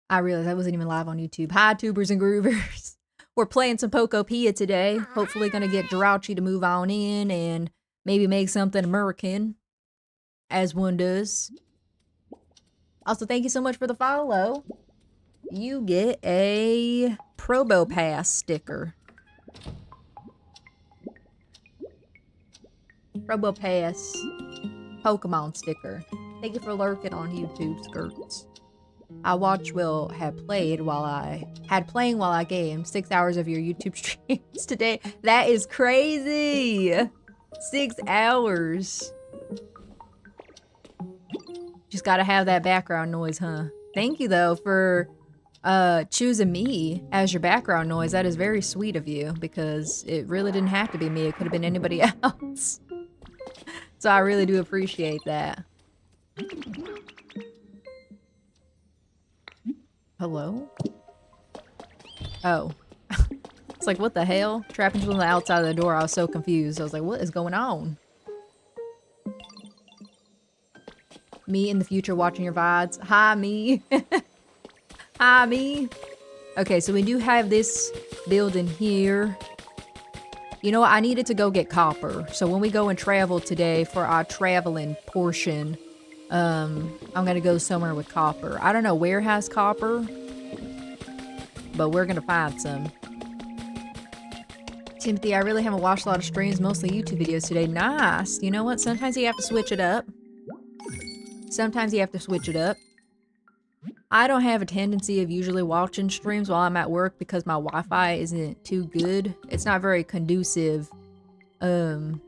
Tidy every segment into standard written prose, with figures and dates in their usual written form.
I realized I wasn't even live on YouTube. Hi, tubers and groovers. We're playing some Pokopia today. Hopefully gonna get Jirachi to move on in and maybe make something American, as one does. Also, thank you so much for the follow. You get a Probo Pass sticker. Probo Pass Pokemon sticker. Thank you for lurking on YouTube, skirts. I watched Will had playing while I gamed 6 hours of your YouTube streams today. That is crazy. 6 hours. Just gotta have that background noise, huh? Thank you though for choosing me as your background noise. That is very sweet of you because it really didn't have to be me. It could have been anybody else. So I really do appreciate that. Hello? Oh. It's like, what the hell? Trapping from the outside of the door. I was so confused. I was like, what is going on? Me in the future watching your VODs. Hi, me. Hi, me. Okay, so we do have this building here. You know what? I needed to go get copper. So when we go and travel today for our traveling portion, I'm gonna go somewhere with copper. I don't know where has copper, but we're gonna find some. Timothy, I really haven't watched a lot of streams, mostly YouTube videos today. Nice. You know what? Sometimes you have to switch it up. Sometimes you have to switch it up. I don't have a tendency of usually watching streams while I'm at work because my Wi-Fi isn't too good. It's not very conducive. Oops.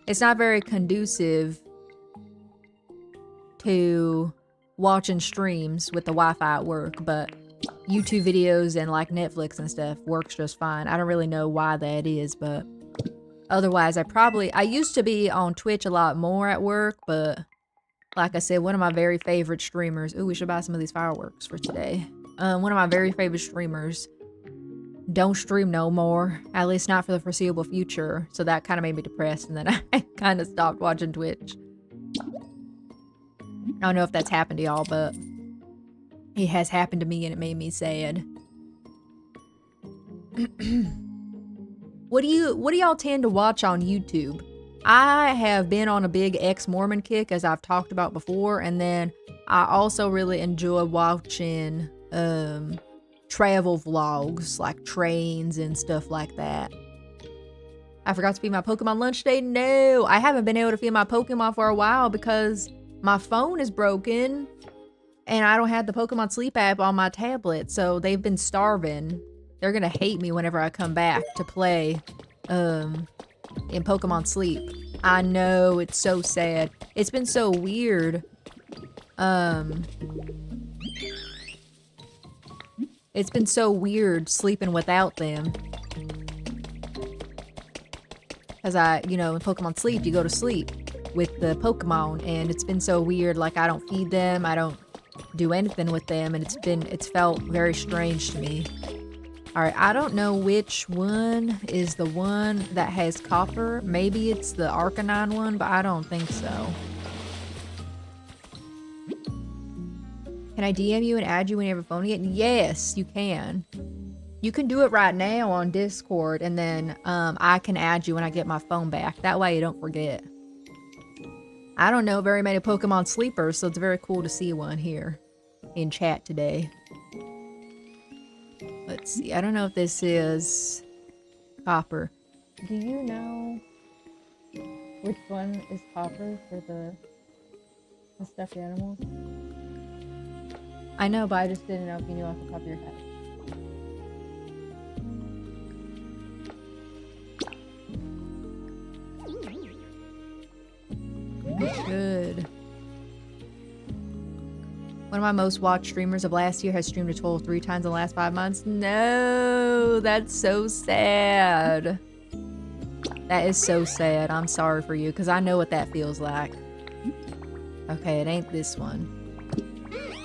It's not very conducive to watching streams with the Wi-Fi at work, but YouTube videos and like Netflix and stuff works just fine. I don't really know why that is, but otherwise I used to be on Twitch a lot more at work, but like I said, one of my very favorite streamers, ooh, we should buy some of these fireworks for today. One of my very favorite streamers don't stream no more, at least not for the foreseeable future. So that kind of made me depressed, and then I kind of stopped watching Twitch. I don't know if that's happened to y'all, but it has happened to me and it made me sad. What do y'all tend to watch on YouTube? I have been on a big ex-Mormon kick, as I've talked about before, and then I also really enjoy watching travel vlogs, like trains and stuff like that. I forgot to feed my Pokemon lunch today. No, I haven't been able to feed my Pokemon for a while because my phone is broken and I don't have the Pokemon Sleep app on my tablet, so they've been starving. They're gonna hate me whenever I come back to play in Pokemon Sleep. I know, it's so sad. It's been so weird. It's been so weird sleeping without them. Cause you know, in Pokemon Sleep, you go to sleep with the Pokemon, and it's been so weird. Like, I don't feed them, I don't do anything with them, and it's felt very strange to me. Alright, I don't know which one is the one that has copper. Maybe it's the Arcanine one, but I don't think so. Can I DM you and add you when you have a phone again? Yes, you can. You can do it right now on Discord, and then I can add you when I get my phone back. That way you don't forget. I don't know very many Pokemon sleepers, so it's very cool to see one here in chat today. Let's see. I don't know if this is copper. Do you know which one is copper for the stuffed animals? I know, but I just didn't know if you knew off the top of your head. You should. One of my most watched streamers of last year has streamed a total of 3 times in the last 5 months. No, that's so sad. That is so sad. I'm sorry for you, because I know what that feels like. Okay, it ain't this one.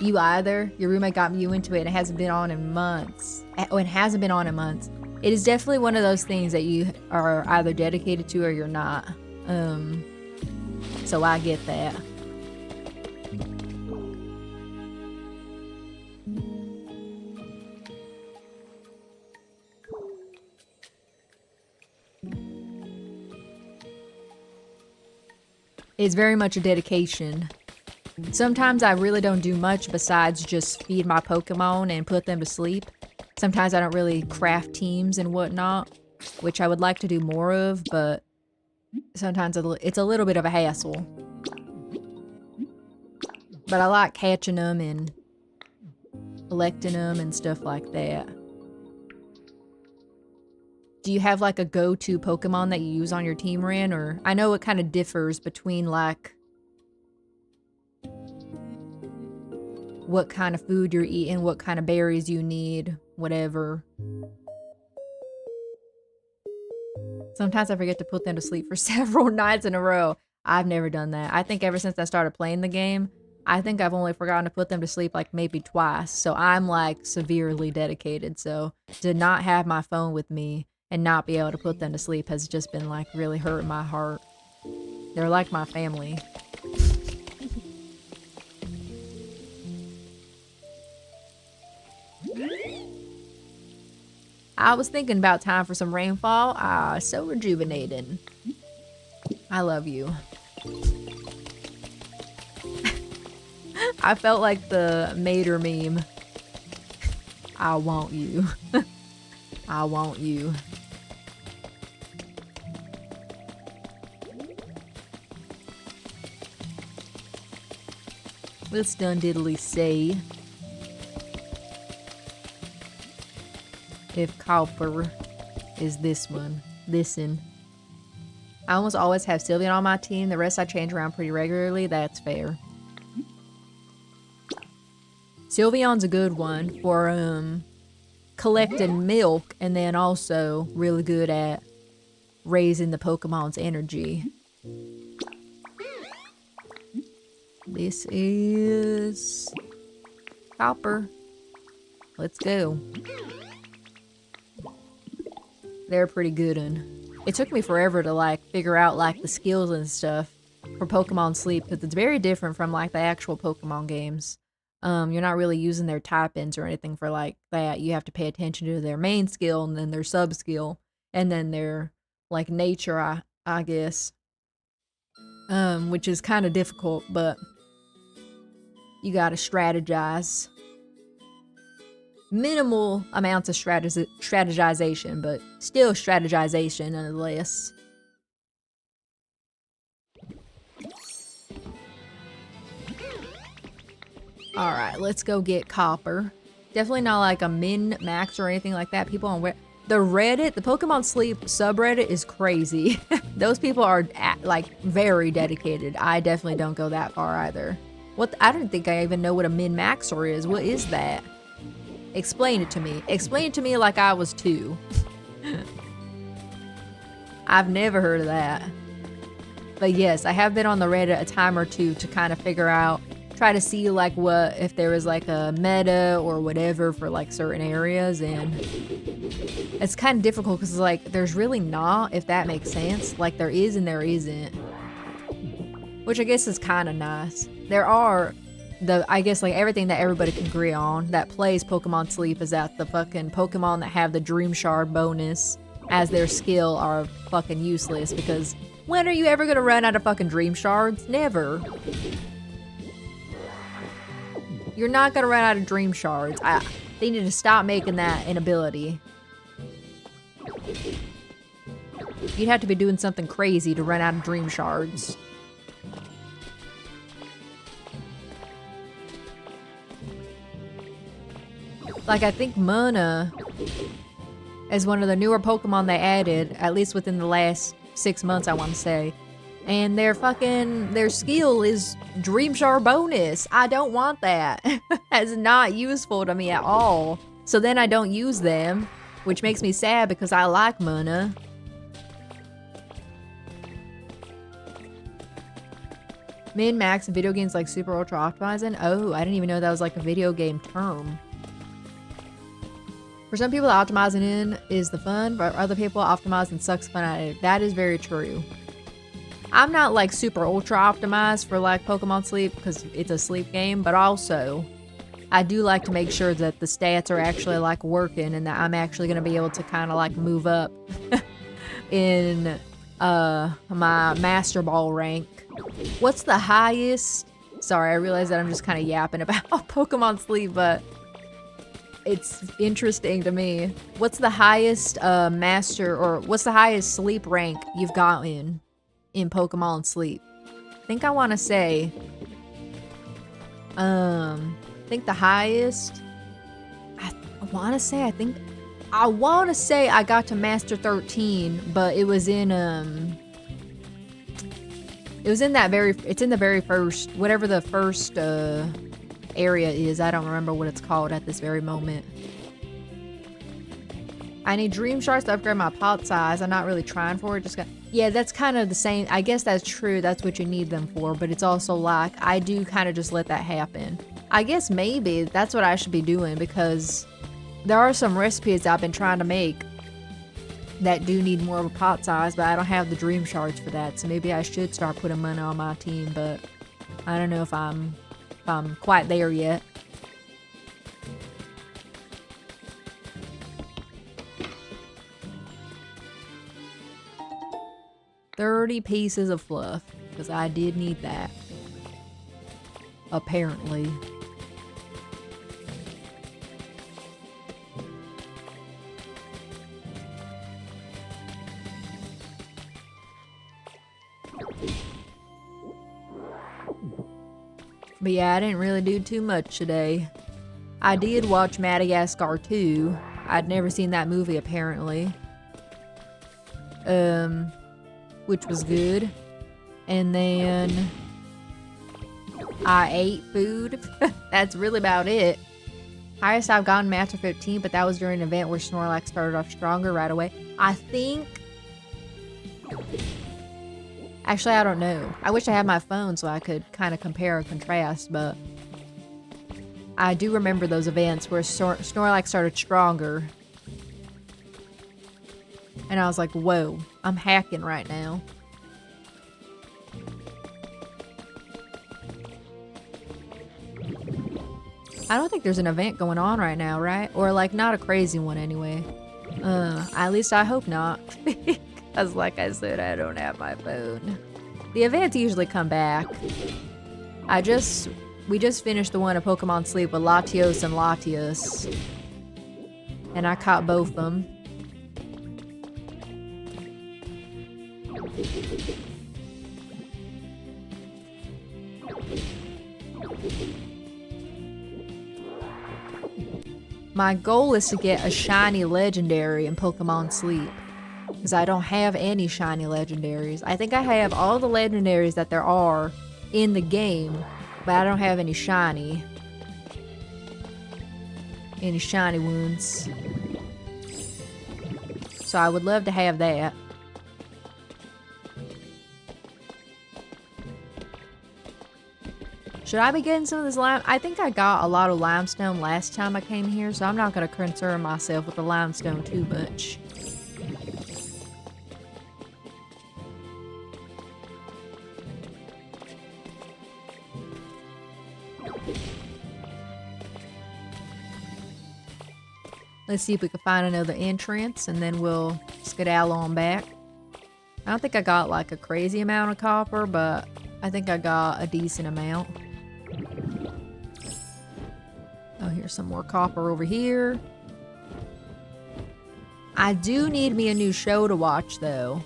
You either. Your roommate got you into it and it hasn't been on in months. Oh, it hasn't been on in months. It is definitely one of those things that you are either dedicated to or you're not. So I get that. It's very much a dedication. Sometimes I really don't do much besides just feed my Pokemon and put them to sleep. Sometimes I don't really craft teams and whatnot, which I would like to do more of, but sometimes it's a little bit of a hassle. But I like catching them and collecting them and stuff like that. Do you have like a go-to Pokemon that you use on your team, Ren? Or I know it kind of differs between like what kind of food you're eating, what kind of berries you need, whatever. Sometimes I forget to put them to sleep for several nights in a row. I've never done that. I think ever since I started playing the game, I think I've only forgotten to put them to sleep like maybe twice. So I'm like severely dedicated. So to not have my phone with me and not be able to put them to sleep has just been like really hurting my heart. They're like my family. I was thinking about time for some rainfall. Ah, so rejuvenating. I love you. I felt like the Mater meme. I want you. I want you. Let's done diddly say. If Copper is this one. Listen. I almost always have Sylveon on my team. The rest I change around pretty regularly. That's fair. Sylveon's a good one for collecting milk, and then also really good at raising the Pokemon's energy. This is Copper. Let's go. They're pretty good one. It took me forever to like figure out like the skills and stuff for Pokemon Sleep because it's very different from like the actual Pokemon games. You're not really using their type-ins or anything for like that. You have to pay attention to their main skill and then their sub skill and then their like nature, I guess. Which is kind of difficult, but you gotta strategize. Minimal amounts of strategization, but still strategization nonetheless. Alright, let's go get Copper. Definitely not like a min-max or anything like that. People on the Reddit, the Pokemon Sleep subreddit is crazy. Those people are like very dedicated. I definitely don't go that far either. I don't think I even know what a min-maxer is. What is that? Explain it to me. Explain it to me like I was 2. I've never heard of that. But yes, I have been on the Reddit a time or two to kind of figure out, try to see like what, if there was like a meta or whatever for like certain areas, and it's kind of difficult because like there's really not, if that makes sense. Like there is and there isn't. Which I guess is kind of nice. There are I guess like everything that everybody can agree on that plays Pokemon Sleep is that the fucking Pokemon that have the Dream Shard bonus as their skill are fucking useless, because when are you ever gonna run out of fucking Dream Shards? Never. You're not gonna run out of Dream Shards. They need to stop making that an ability. You'd have to be doing something crazy to run out of Dream Shards. Like, I think Muna is one of the newer Pokemon they added, at least within the last 6 months, I want to say. And their skill is Dream Shard bonus. I don't want that. That's not useful to me at all. So then I don't use them, which makes me sad because I like Muna. Min-max in video games like Super Ultra Optimizing? Oh, I didn't even know that was like a video game term. For some people, optimizing in is the fun, but for other people, optimizing sucks fun at it. That is very true. I'm not like super ultra optimized for like Pokemon Sleep because it's a sleep game, but also I do like to make sure that the stats are actually like working and that I'm actually going to be able to kind of like move up in my Master Ball rank. What's the highest? Sorry, I realize that I'm just kind of yapping about Pokemon Sleep, but it's interesting to me. What's the highest what's the highest sleep rank you've gotten in Pokemon Sleep? I think I want to say, I think the highest, I want to say I got to Master 13, but it was in it's in the very first, whatever the first area is. I don't remember what it's called at this very moment. I need Dream Shards to upgrade my pot size. I'm not really trying for it. Yeah, that's kind of the same. I guess that's true. That's what you need them for. But it's also like, I do kind of just let that happen. I guess maybe that's what I should be doing, because there are some recipes I've been trying to make that do need more of a pot size, but I don't have the Dream Shards for that. So maybe I should start putting money on my team, but I don't know if I'm quite there yet. $30 pieces of fluff, because I did need that. Apparently. But yeah, I didn't really do too much today. I did watch Madagascar 2. I'd never seen that movie, apparently. Which was good. And then I ate food. That's really about it. Highest I've gotten Master 15, but that was during an event where Snorlax started off stronger right away. I think... Actually, I don't know. I wish I had my phone so I could kind of compare and contrast, but I do remember those events where Snorlax started stronger. And I was like, whoa, I'm hacking right now. I don't think there's an event going on right now, right? Or like not a crazy one anyway. At least I hope not. Because like I said, I don't have my phone. The events usually come back. We just finished the one of Pokemon Sleep with Latios and Latias. And I caught both of them. My goal is to get a shiny legendary in Pokemon Sleep, because I don't have any shiny legendaries. I think I have all the legendaries that there are in the game, but I don't have any shiny ones. So I would love to have that. Should I be getting some of this lime? I think I got a lot of limestone last time I came here, so I'm not going to concern myself with the limestone too much. Let's see if we can find another entrance, and then we'll skedaddle on back. I don't think I got like a crazy amount of copper, but I think I got a decent amount. Oh, here's some more copper over here. I do need me a new show to watch, though.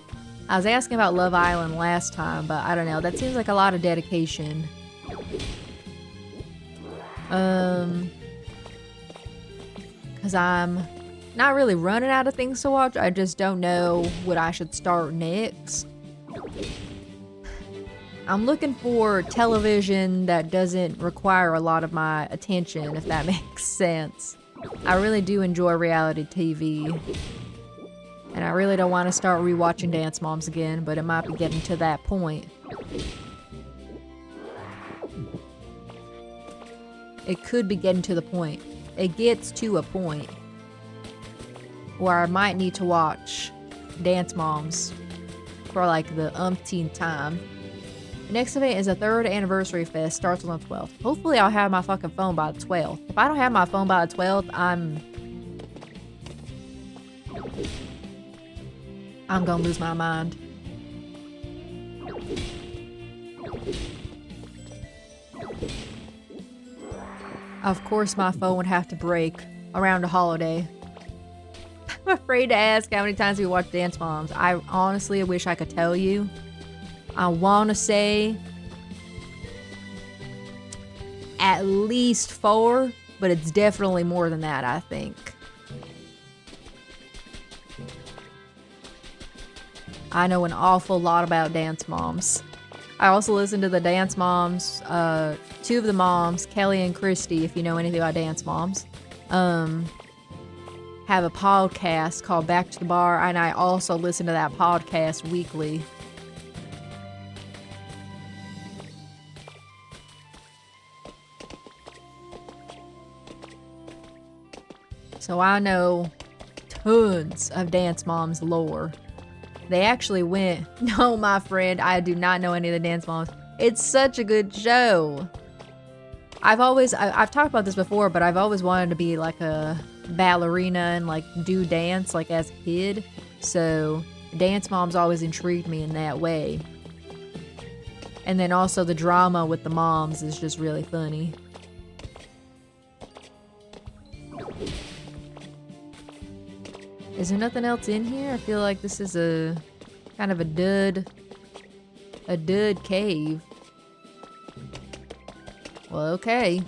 I was asking about Love Island last time, but I don't know. That seems like a lot of dedication. Because I'm not really running out of things to watch. I just don't know what I should start next. I'm looking for television that doesn't require a lot of my attention, if that makes sense. I really do enjoy reality TV. And I really don't want to start rewatching Dance Moms again, but it might be getting to that point. It could be getting to the point. It gets to a point where I might need to watch Dance Moms for like the umpteenth time. The next event is a 3rd anniversary fest, starts on the 12th. Hopefully I'll have my fucking phone by the 12th. If I don't have my phone by the 12th, I'm gonna lose my mind. Of course my phone would have to break around a holiday. I'm afraid to ask how many times we watch Dance Moms. I honestly wish I could tell you. I want to say at least 4, but it's definitely more than that, I think. I know an awful lot about Dance Moms. I also listen to the Dance Moms, 2 of the moms, Kelly and Christy, if you know anything about Dance Moms, have a podcast called Back to the Bar, and I also listen to that podcast weekly. So I know tons of Dance Moms lore. They actually went, no, my friend, I do not know any of the Dance Moms. It's such a good show. I've talked about this before, but I've always wanted to be like a ballerina and like do dance like as a kid. So Dance Moms always intrigued me in that way. And then also the drama with the moms is just really funny. Is there nothing else in here? I feel like this is a kind of a dud cave. Well, okay.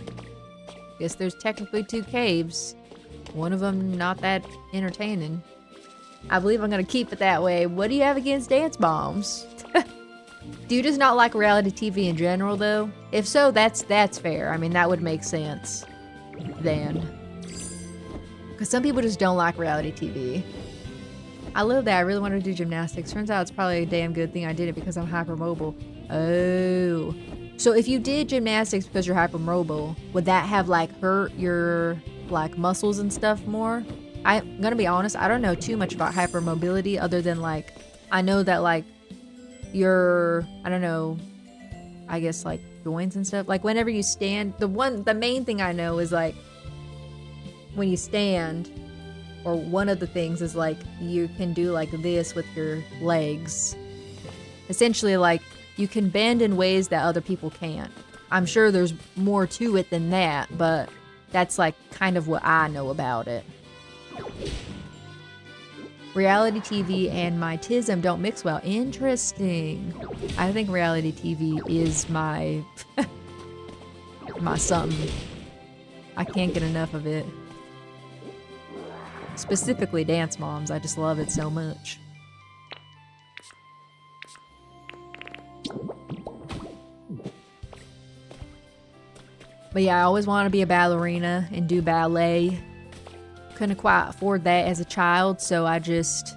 Guess there's technically 2 caves. One of them not that entertaining. I believe I'm gonna keep it that way. What do you have against Dance Moms? Do you just not like reality TV in general, though? If so, that's fair. I mean, that would make sense then. Because some people just don't like reality TV. I love that. I really wanted to do gymnastics. Turns out it's probably a damn good thing I did it because I'm hypermobile. Oh. So if you did gymnastics because you're hypermobile, would that have like hurt your like muscles and stuff more? I'm gonna be honest, I don't know too much about hypermobility other than like, I know that like your, I don't know, I guess like joints and stuff. Like whenever you stand, the main thing I know is like, when you stand, or one of the things is like you can do like this with your legs. Essentially like you can bend in ways that other people can't. I'm sure there's more to it than that, but that's like kind of what I know about it. Reality TV and my tism don't mix well. Interesting. I think reality TV is my my something. I can't get enough of it. Specifically Dance Moms, I just love it so much. But yeah, I always wanted to be a ballerina and do ballet. Couldn't quite afford that as a child, so I just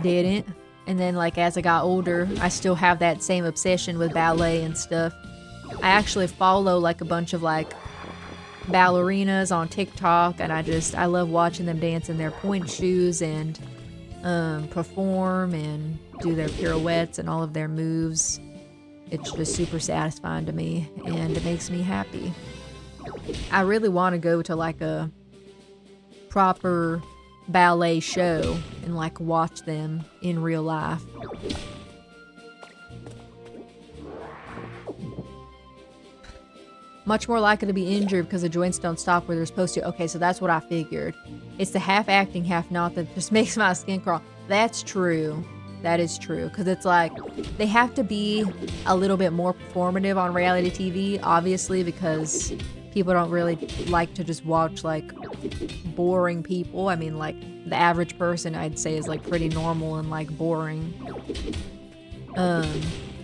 didn't. And then like as I got older, I still have that same obsession with ballet and stuff. I actually follow like a bunch of like ballerinas on TikTok, and I love watching them dance in their pointe shoes and perform and do their pirouettes and all of their moves. It's just super satisfying to me, and it makes me happy. I really want to go to like a proper ballet show and like watch them in real life. Much more likely to be injured because the joints don't stop where they're supposed to. Okay, so that's what I figured. It's the half acting, half not that just makes my skin crawl. That's true. That is true. Because it's like, they have to be a little bit more performative on reality TV, obviously, because people don't really like to just watch like boring people. I mean, like the average person I'd say is like pretty normal and like boring.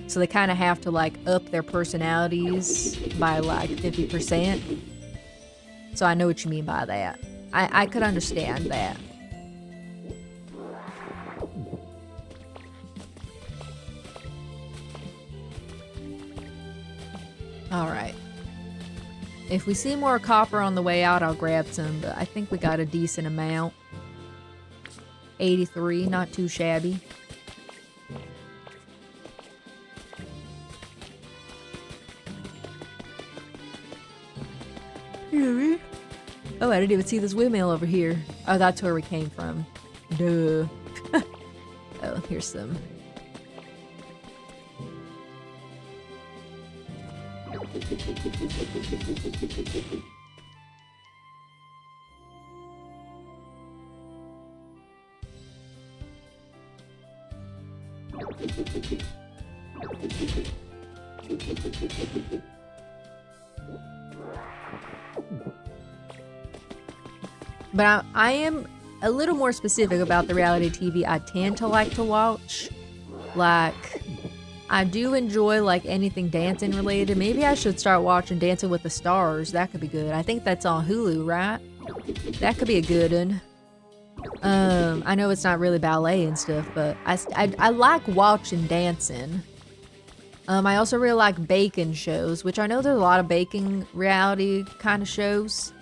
So they kind of have to like up their personalities by like 50%. So I know what you mean by that. I could understand that. Alright. If we see more copper on the way out, I'll grab some, but I think we got a decent amount. 83, not too shabby. Oh, I didn't even see this windmill over here. Oh, that's where we came from. Duh. Oh, here's some. But I am a little more specific about the reality TV I tend to like to watch. Like, I do enjoy like anything dancing related. Maybe I should start watching Dancing with the Stars. That could be good. I think that's on Hulu, right? That could be a good one. I know it's not really ballet and stuff, but I like watching dancing. I also really like baking shows, which I know there's a lot of baking reality kind of shows.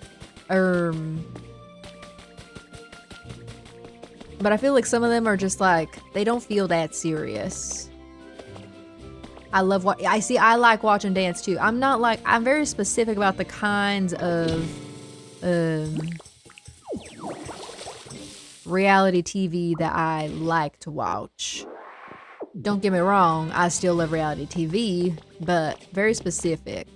But I feel like some of them are just like, they don't feel that serious. I love what I like watching dance too. I'm very specific about the kinds of reality TV that I like to watch. Don't get me wrong, I still love reality TV, but very specific.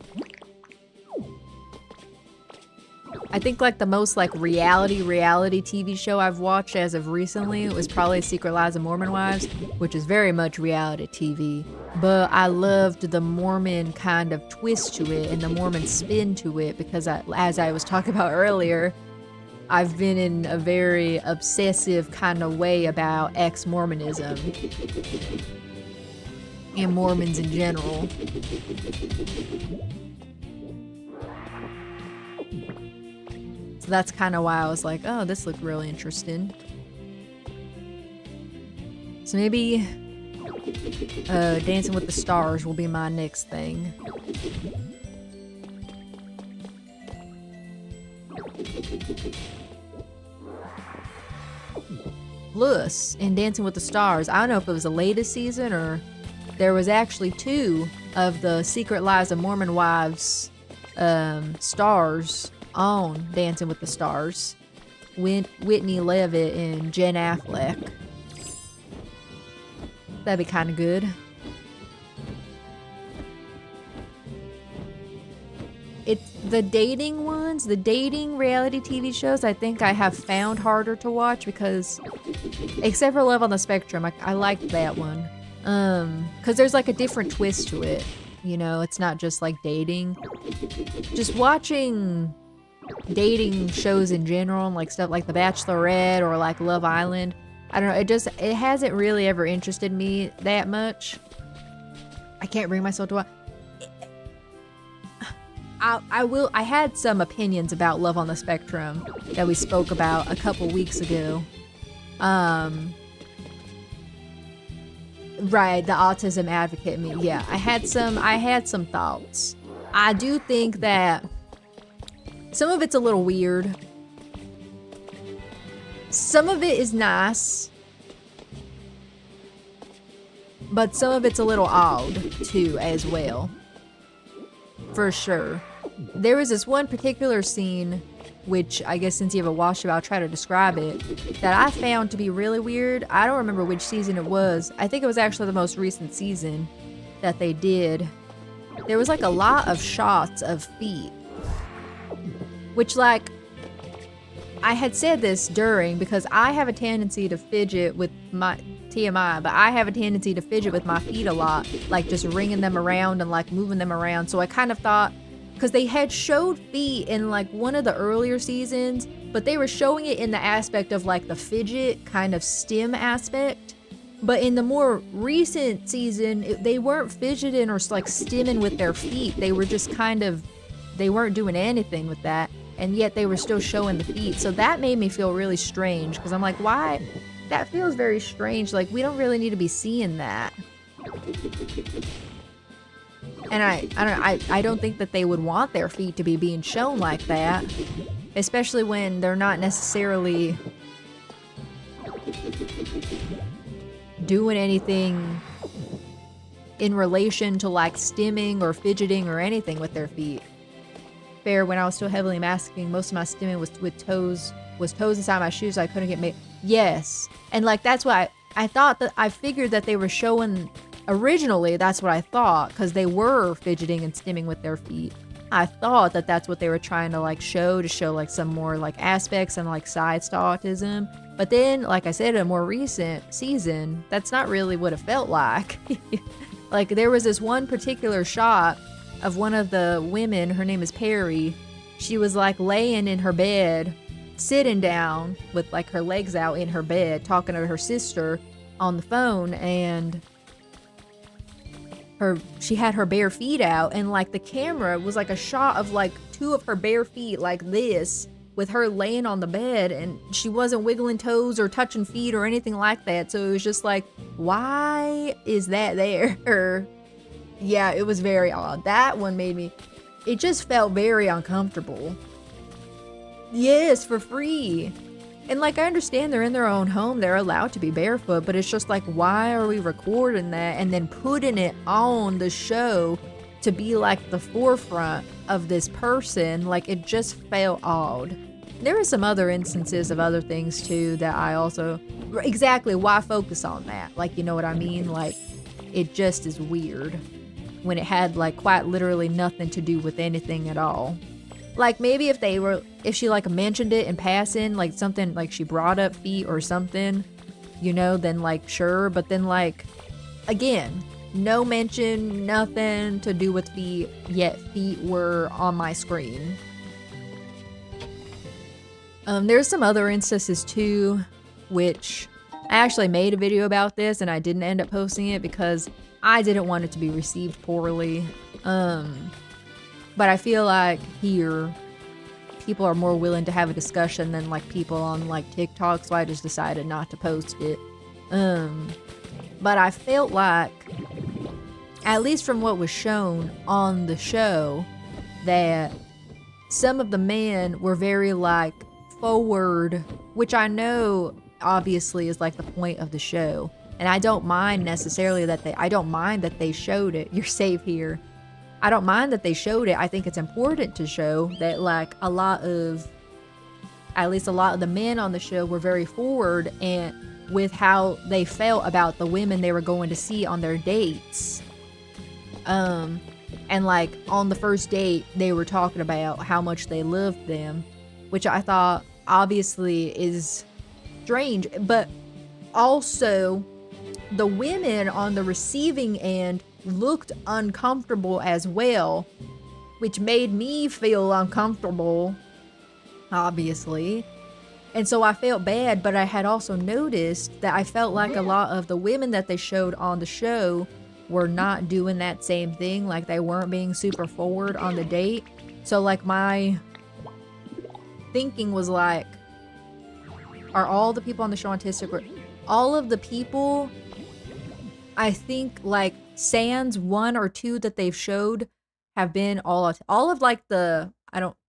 I think like the most like reality TV show I've watched as of recently was probably Secret Lives of Mormon Wives, which is very much reality TV. But I loved the Mormon kind of twist to it and the Mormon spin to it because as I was talking about earlier, I've been in a very obsessive kind of way about ex-Mormonism and Mormons in general. So that's kind of why I was like, oh, this looked really interesting. So maybe Dancing with the Stars will be my next thing. Plus, in Dancing with the Stars, I don't know if it was the latest season or there was actually 2 of the Secret Lives of Mormon Wives stars on Dancing with the Stars. Whitney Levitt and Jen Affleck. That'd be kind of good. It's the dating ones, the dating reality TV shows, I think I have found harder to watch because, except for Love on the Spectrum, I liked that one. Because there's like a different twist to it. You know, it's not just like dating. Just watching dating shows in general, like stuff like The Bachelorette or like Love Island. I don't know, it hasn't really ever interested me that much. I can't bring myself to watch. I had some opinions about Love on the Spectrum that we spoke about a couple weeks ago. Right, the autism advocate in me. Yeah, I had some thoughts. I do think that some of it's a little weird. Some of it is nice. But some of it's a little odd too as well. For sure. There was this one particular scene, which I guess since you haven't watched it, I'll try to describe it, that I found to be really weird. I don't remember which season it was. I think it was actually the most recent season that they did. There was like a lot of shots of feet. Which like, I had said this during, because I have a tendency to fidget with my TMI, but I have a tendency to fidget with my feet a lot, like just wringing them around and like moving them around. So I kind of thought, because they had showed feet in like one of the earlier seasons, but they were showing it in the aspect of like the fidget kind of stim aspect. But in the more recent season, they weren't fidgeting or like stimming with their feet. They were just kind of, they weren't doing anything with that. And yet they were still showing the feet. So that made me feel really strange because I'm like, why? That feels very strange. Like, we don't really need to be seeing that. And I don't think that they would want their feet to be being shown like that. Especially when they're not necessarily doing anything in relation to like stimming or fidgeting or anything with their feet. Fair, when I was still heavily masking, most of my stimming was with toes inside my shoes. So I couldn't get made. Yes. And like, that's why I thought that I figured that they were showing originally that's what I thought, because they were fidgeting and stimming with their feet. I thought that that's what they were trying to like show, to show like some more like aspects and like sides to autism. But then, like I said, in a more recent season, that's not really what it felt like. Like there was this one particular shot of one of the women, her name is Perry. She was like laying in her bed, sitting down with like her legs out in her bed, talking to her sister on the phone, and she had her bare feet out, and like the camera was like a shot of like two of her bare feet like this, with her laying on the bed, and she wasn't wiggling toes or touching feet or anything like that. So it was just like, why is that there? Yeah, it was very odd. That one made me, it just felt very uncomfortable. Yes, for free. And like, I understand they're in their own home, they're allowed to be barefoot, but it's just like, why are we recording that and then putting it on the show to be like the forefront of this person? Like, it just felt odd. There are some other instances of other things too that I also, exactly, why focus on that? Like, you know what I mean? Like, it just is weird when it had like quite literally nothing to do with anything at all. Like, maybe if she like mentioned it in passing, like something like she brought up feet or something, you know, then like sure. But then like, again, no mention, nothing to do with feet, yet feet were on my screen. There's some other instances too, which I actually made a video about this and I didn't end up posting it because I didn't want it to be received poorly. But I feel like here, people are more willing to have a discussion than like people on like TikTok, so I just decided not to post it. But I felt like, at least from what was shown on the show, that some of the men were very like forward, which I know obviously is like the point of the show. And I don't mind necessarily that I don't mind that they showed it. You're safe here. I don't mind that they showed it. I think it's important to show that like at least a lot of the men on the show were very forward and with how they felt about the women they were going to see on their dates. And like on the first date, they were talking about how much they loved them, which I thought obviously is strange, but also the women on the receiving end looked uncomfortable as well, which made me feel uncomfortable, obviously. And so I felt bad, but I had also noticed that I felt like a lot of the women that they showed on the show were not doing that same thing. Like, they weren't being super forward on the date. So like, my thinking was like, are all the people on the show autistic? Or all of the people, I think like sans one or two that they've showed have been all of like the,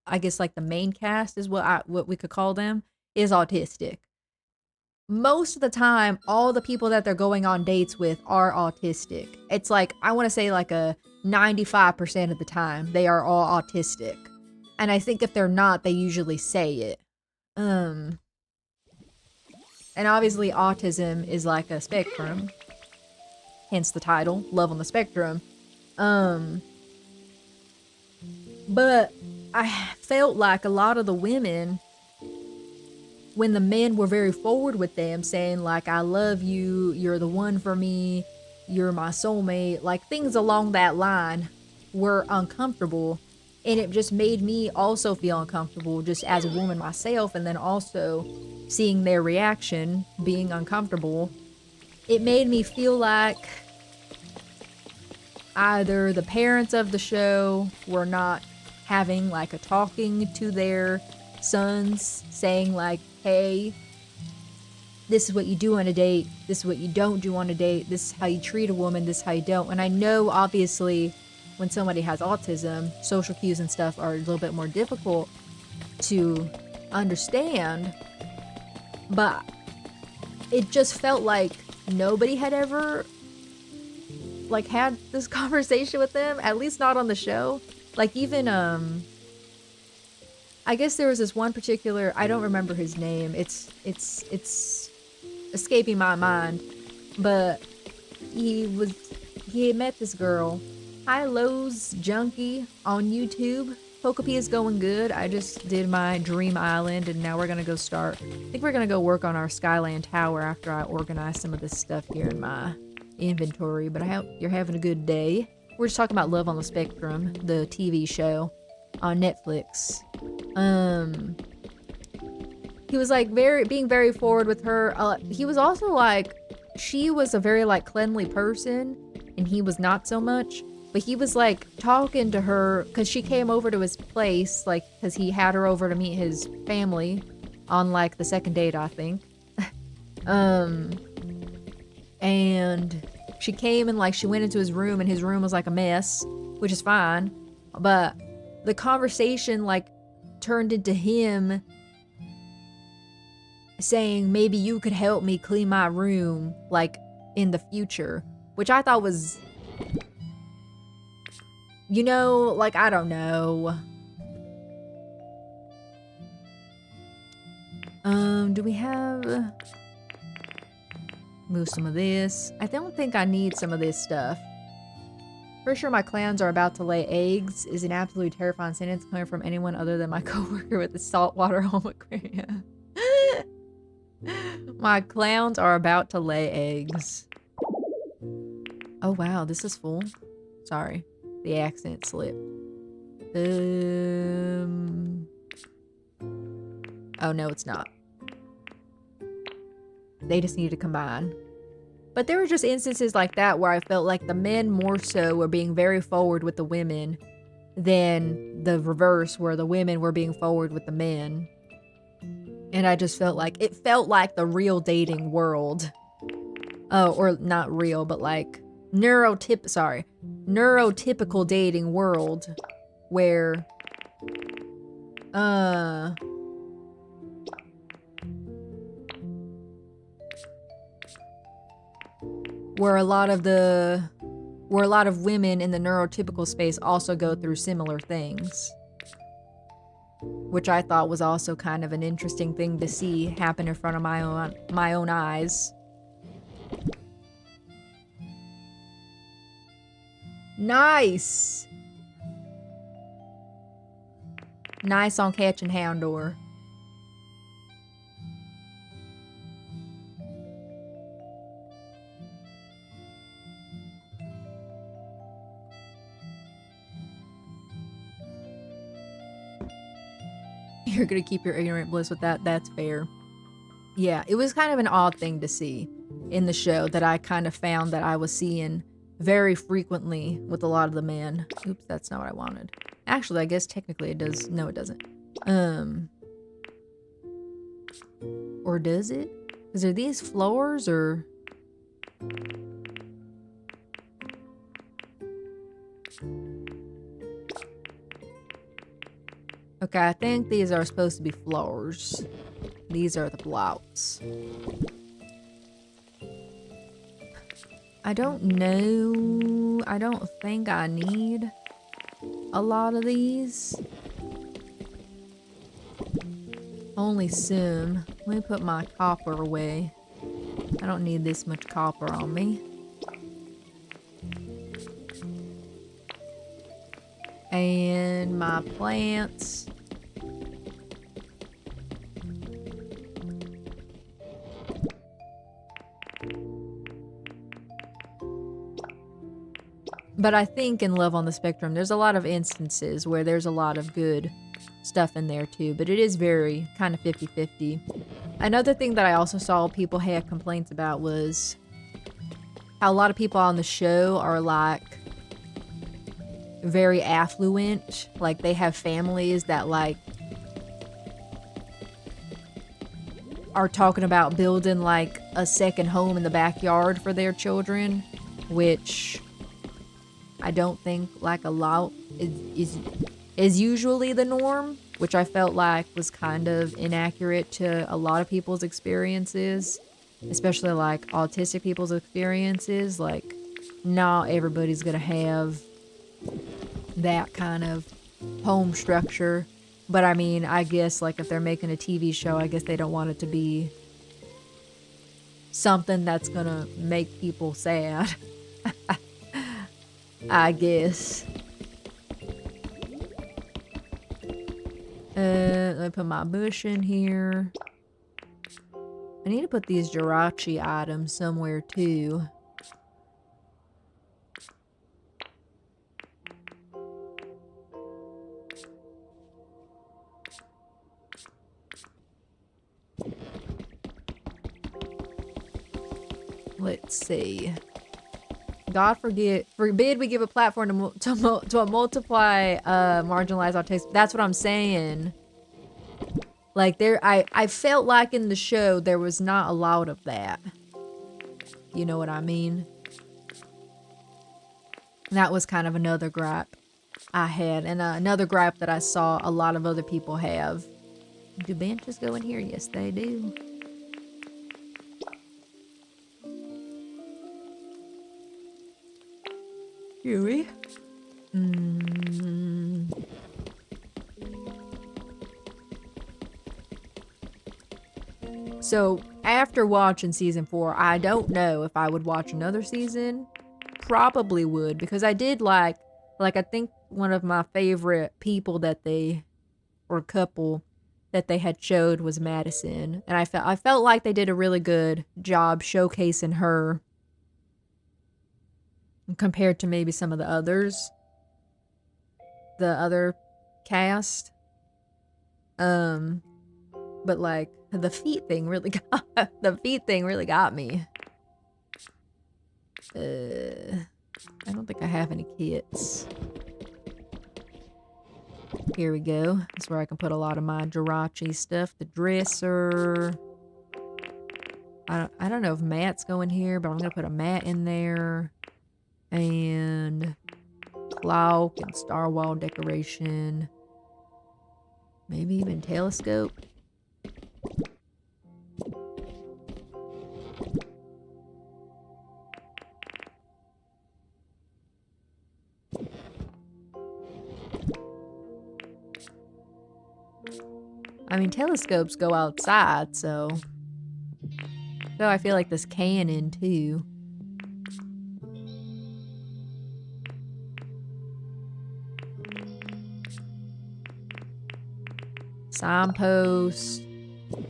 I guess like the main cast is what we could call them, is autistic. Most of the time, all the people that they're going on dates with are autistic. It's like, I want to say like a 95% of the time they are all autistic. And I think if they're not, they usually say it. And obviously autism is like a spectrum. Hence the title, Love on the Spectrum. But I felt like a lot of the women, when the men were very forward with them, saying like, I love you, you're the one for me, you're my soulmate, like things along that line, were uncomfortable. And it just made me also feel uncomfortable just as a woman myself, and then also seeing their reaction being uncomfortable. It made me feel like either the parents of the show were not having like a talking to their sons, saying like, hey, this is what you do on a date, this is what you don't do on a date, this is how you treat a woman, this is how you don't. And I know obviously when somebody has autism, social cues and stuff are a little bit more difficult to understand, but it just felt like nobody had ever like had this conversation with them, at least not on the show. Like even I guess there was this one particular, I don't remember his name, it's escaping my mind, but he he met this girl. Hi, Lowe's Junkie on YouTube. Pokopia's going good. I just did my Dream Island, and now we're gonna go start. I think we're gonna go work on our Skyland Tower after I organize some of this stuff here in my inventory. But I hope you're having a good day. We're just talking about Love on the Spectrum, the TV show on Netflix. He was like being very forward with her. He was also like, she was a very like cleanly person, and he was not so much. But he was like talking to her because she came over to his place, like because he had her over to meet his family on like the second date, I think. And she came and like she went into his room, and his room was like a mess, which is fine. But the conversation like turned into him saying, maybe you could help me clean my room like in the future, which I thought was, you know, like, I don't know. Do we have... Move some of this. I don't think I need some of this stuff. Pretty sure my clowns are about to lay eggs is an absolutely terrifying sentence coming from anyone other than my coworker with the saltwater home aquarium. My clowns are about to lay eggs. Oh wow, this is full. Sorry. The accent slipped. Oh no, it's not. They just need to combine. But there were just instances like that where I felt like the men more so were being very forward with the women than the reverse, where the women were being forward with the men. And I just felt like, it felt like the real dating world. Oh, or not real, but like neurotypical dating world where where a lot of women in the neurotypical space also go through similar things, which I thought was also kind of an interesting thing to see happen in front of my own eyes. Nice! Nice on catching Houndor. You're gonna keep your ignorant bliss with that. That's fair. Yeah, it was kind of an odd thing to see in the show that I kind of found that I was seeing very frequently with a lot of the men. Oops, that's not what I wanted. Actually, I guess technically it does. No, it doesn't. Or does it? Is there these floors or... Okay, I think these are supposed to be floors. These are the blocks. I don't know. I don't think I need a lot of these. Only some. Let me put my copper away. I don't need this much copper on me. And my plants. But I think in Love on the Spectrum, there's a lot of instances where there's a lot of good stuff in there too, but it is very kind of 50-50. Another thing that I also saw people had complaints about was how a lot of people on the show are like very affluent, like they have families that like are talking about building like a second home in the backyard for their children, which I don't think like a lot is usually the norm, which I felt like was kind of inaccurate to a lot of people's experiences, especially like autistic people's experiences. Like not everybody's gonna have that kind of home structure. But I mean, I guess like if they're making a TV show, I guess they don't want it to be something that's gonna make people sad. I guess. Let me put my bush in here. I need to put these Jirachi items somewhere too. Let's see. God forbid we give a platform to multiply marginalized autists. That's what I'm saying. Like I felt like in the show there was not a lot of that. You know what I mean? That was kind of another gripe I had, and another gripe that I saw a lot of other people have. Do benches go in here? Yes, they do. Huey? So, after watching season 4, I don't know if I would watch another season. Probably would, because I did like I think one of my favorite people that they, or couple that they had showed was Madison. And I felt like they did a really good job showcasing her compared to maybe some of the others. The other cast. But like the feet thing really got me. I don't think I have any kits. Here we go. That's where I can put a lot of my Jirachi stuff. The dresser. I don't know if mats go in here, but I'm gonna put a mat in there. And clock and star wall decoration. Maybe even telescope. I mean, telescopes go outside, so I feel like this cannon too. Signpost,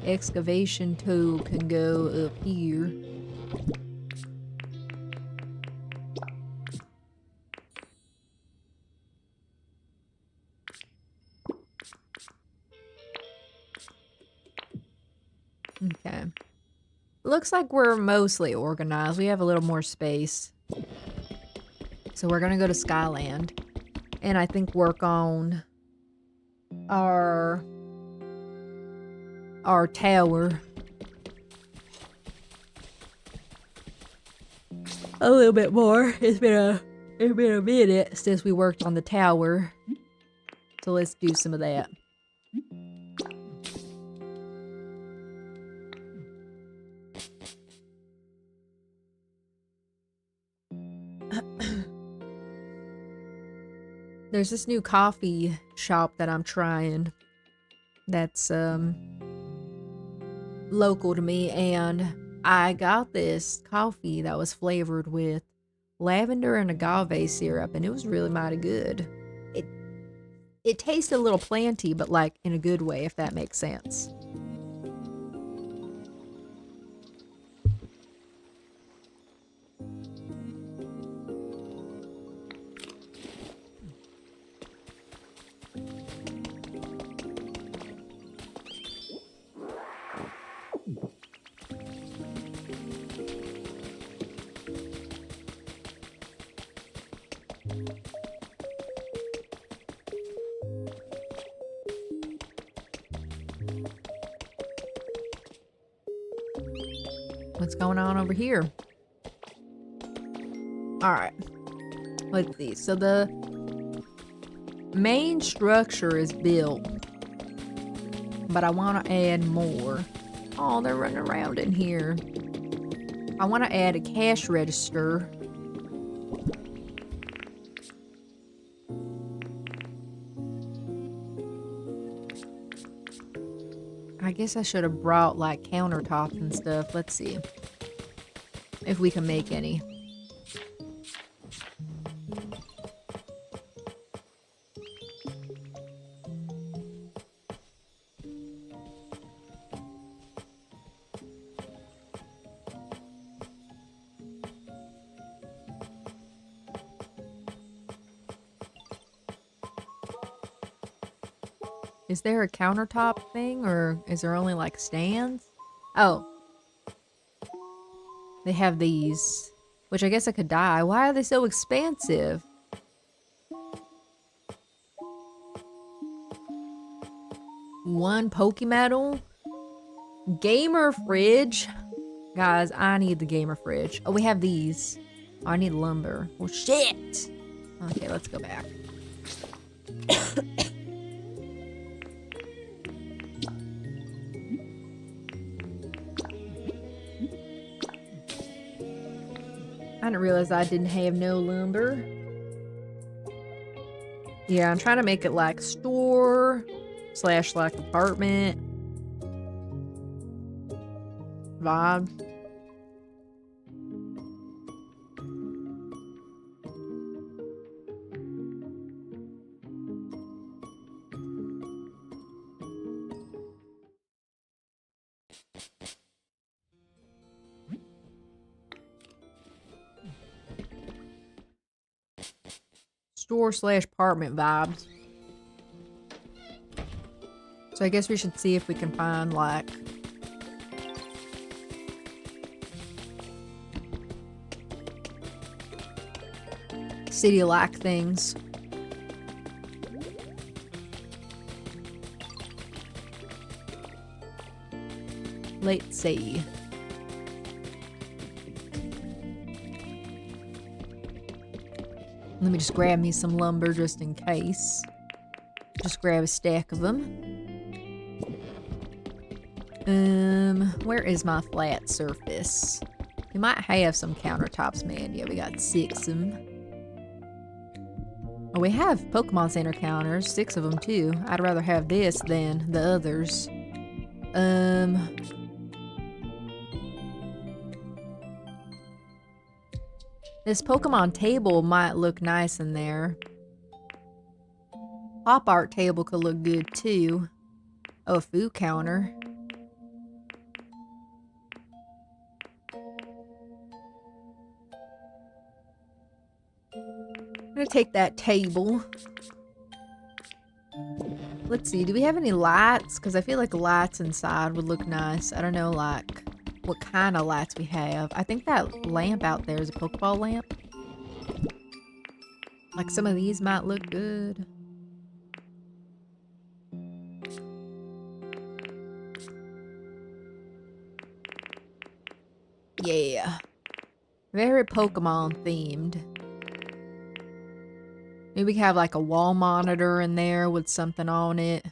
excavation tool can go up here. Okay. Looks like we're mostly organized. We have a little more space. So we're gonna go to Skyland. And I think work on our tower a little bit more. It's been a minute since we worked on the tower. So let's do some of that. There's this new coffee shop that I'm trying that's local to me, and I got this coffee that was flavored with lavender and agave syrup, and it was really mighty good. It tasted a little planty, but like in a good way, if that makes sense. What's going on over here? Alright. Let's see. So the main structure is built, but I want to add more. Oh, they're running around in here. I want to add a cash register. I guess I should have brought like countertops and stuff. Let's see if we can make any. Is there a countertop thing, or is there only like stands? Oh. They have these, which I guess I could dye. Why are they so expensive? One Pokemedal. Gamer fridge. Guys, I need the gamer fridge. Oh, we have these. Oh, I need lumber. Well, shit. Okay, let's go back. I didn't realize I didn't have no lumber. Yeah, I'm trying to make it like store / like apartment vibe. Store / apartment vibes. So I guess we should see if we can find like city-like things. Let's see. Let me just grab me some lumber just in case. Just grab a stack of them. Where is my flat surface? We might have some countertops, man. Yeah, we got 6 of them. Oh, we have Pokemon Center counters, 6 of them too. I'd rather have this than the others. This Pokemon table might look nice in there. Pop art table could look good too. Oh, a food counter. I'm gonna take that table. Let's see, do we have any lights? Because I feel like lights inside would look nice. I don't know, like, what kind of lights we have. I think that lamp out there is a Pokeball lamp. Like, some of these might look good. Yeah. Very Pokemon themed. Maybe we can have like a wall monitor in there with something on it.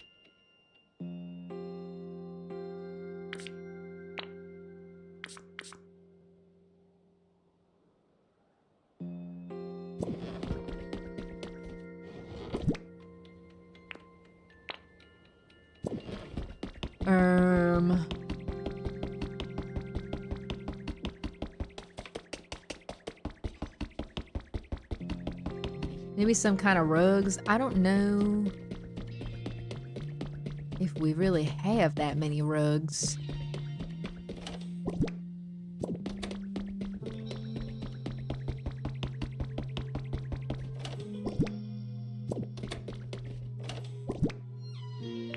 Maybe some kind of rugs. I don't know if we really have that many rugs.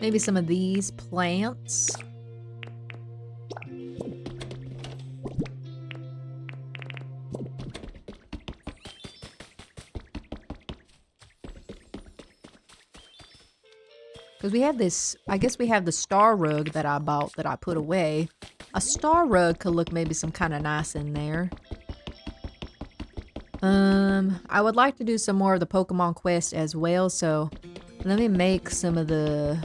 Maybe some of these plants. Because we have this, I guess we have the star rug that I bought that I put away. A star rug could look maybe some kind of nice in there. I would like to do some more of the Pokemon Quest as well, so let me make some of the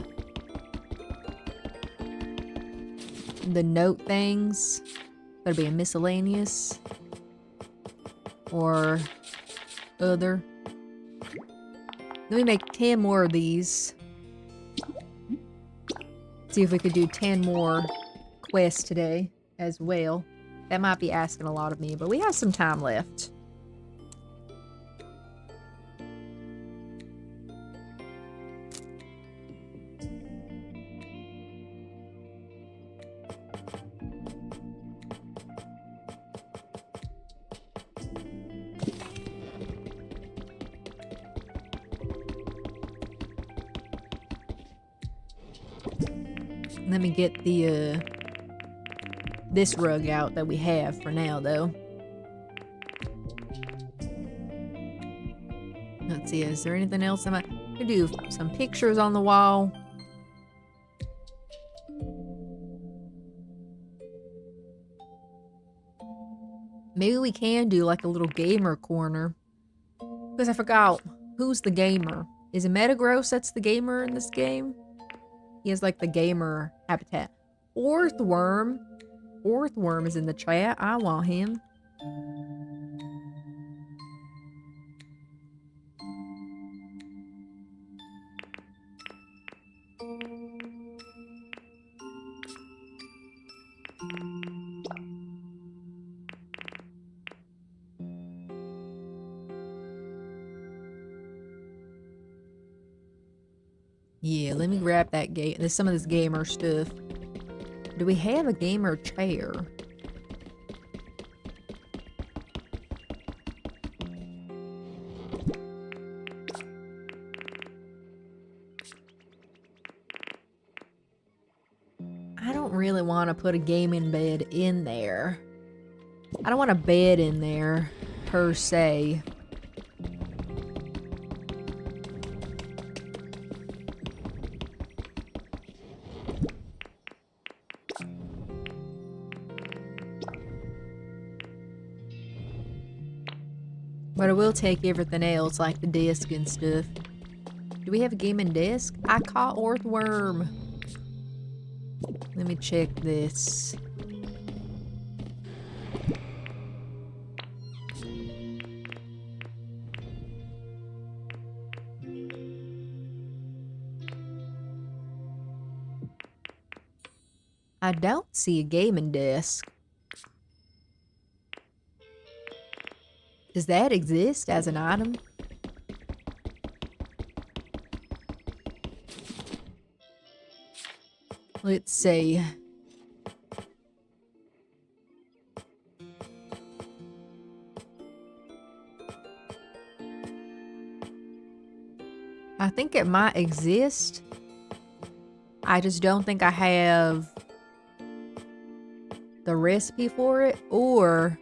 note things. That'd be a miscellaneous or other. Let me make 10 more of these. See if we could do 10 more quests today as well. That might be asking a lot of me, but we have some time left. Let me get the, this rug out that we have for now, though. Let's see, is there anything else? I could do some pictures on the wall. Maybe we can do like a little gamer corner. Because I forgot, who's the gamer? Is it Metagross that's the gamer in this game? He has like the gamer habitat. Orthworm. Orthworm is in the chat. I want him. Yeah, let me grab that game. There's some of this gamer stuff. Do we have a gamer chair? I don't really want to put a gaming bed in there. I don't want a bed in there, per se. But I will take everything else, like the disc and stuff. Do we have a gaming disc? I caught Orthworm. Let me check this. I don't see a gaming disc. Does that exist as an item? Let's see. I think it might exist. I just don't think I have the recipe for it, or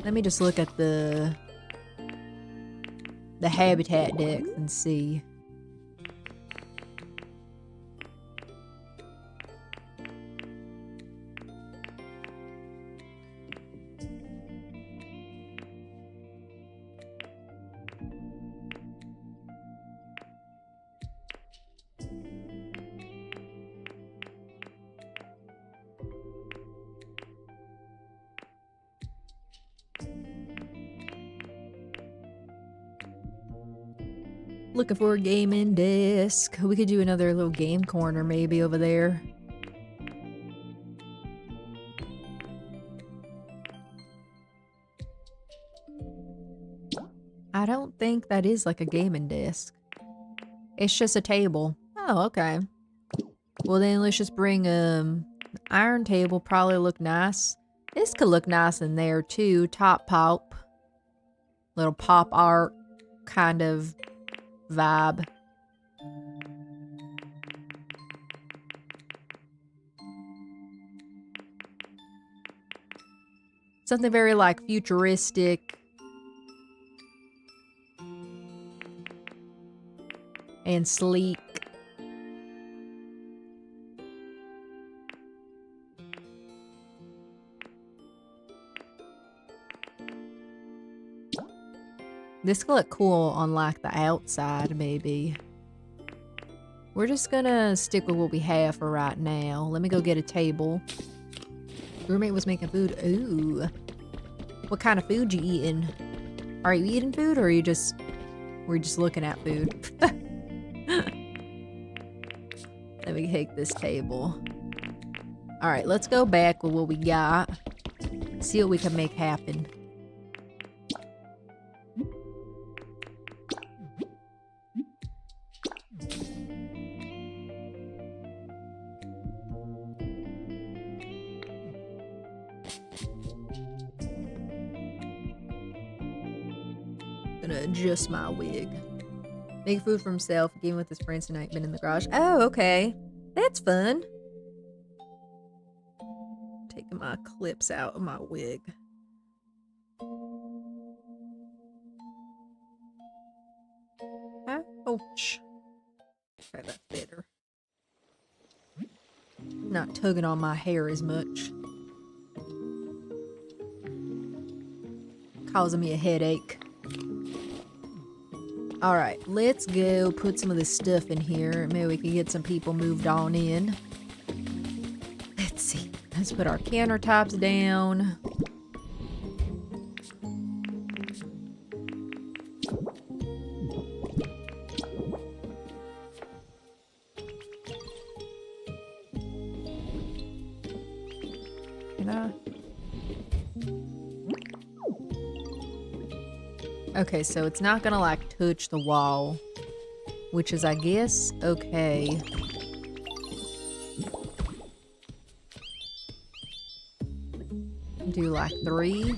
let me just look at the habitat decks and see. Looking for a gaming desk. We could do another little game corner maybe over there. I don't think that is like a gaming desk. It's just a table. Oh, okay. Well then let's just bring the iron table, probably look nice. This could look nice in there too. Top pop. Little pop art kind of vibe. Something very like futuristic and sleek. This could look cool on like the outside maybe. We're just gonna stick with what we have for right now. Let me go get a table. Roommate was making food. Ooh. What kind of food you eating? Are you eating food or are you just... we're just looking at food? Let me take this table. Alright, let's go back with what we got. See what we can make happen. Gonna adjust my wig. Make food for himself. Game with his friends tonight. Been in the garage. Oh, okay. That's fun. Taking my clips out of my wig. Ouch. Okay, that's better. Not tugging on my hair as much. Causing me a headache. Alright, let's go put some of this stuff in here. Maybe we can get some people moved on in. Let's see. Let's put our countertops down. Can I? Okay, so it's not gonna like touch the wall, which is, I guess, okay. Do like 3.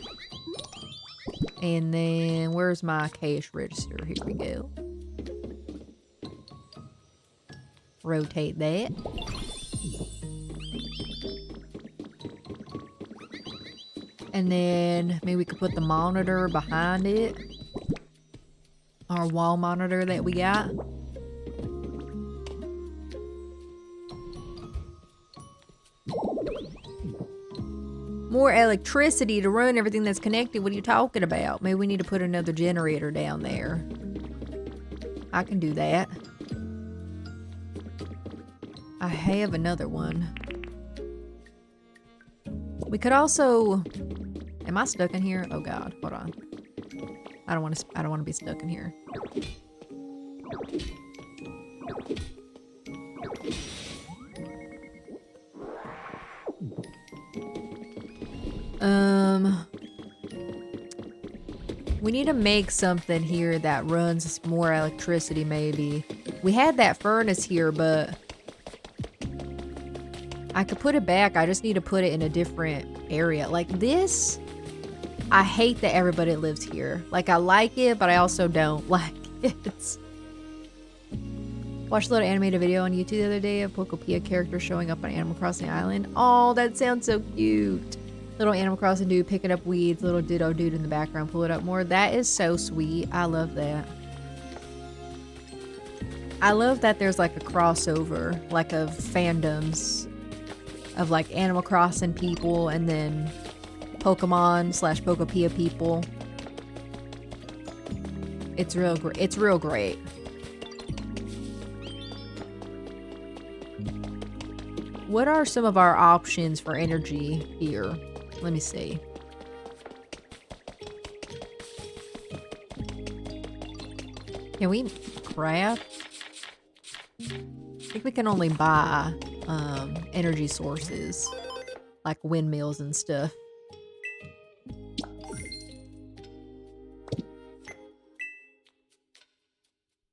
And then where's my cash register? Here we go. Rotate that. And then maybe we could put the monitor behind it. Our wall monitor that we got. More electricity to run everything that's connected. What are you talking about? Maybe we need to put another generator down there. I can do that. I have another one. We could also... Am I stuck in here? Oh god, hold on. I don't want to be stuck in here. We need to make something here that runs more electricity, maybe. We had that furnace here, but I could put it back. I just need to put it in a different area. Like this, I hate that everybody lives here. Like, I like it, but I also don't like it. Watched a little animated video on YouTube the other day of Pokopia character showing up on Animal Crossing Island. Oh, that sounds so cute. Little Animal Crossing dude picking up weeds. Little Ditto dude in the background pull it up more. That is so sweet. I love that. I love that there's like a crossover, like of fandoms of like Animal Crossing people and then Pokemon / Pokopia people. It's real great. It's real great. What are some of our options for energy here? Let me see. Can we craft? I think we can only buy energy sources like windmills and stuff.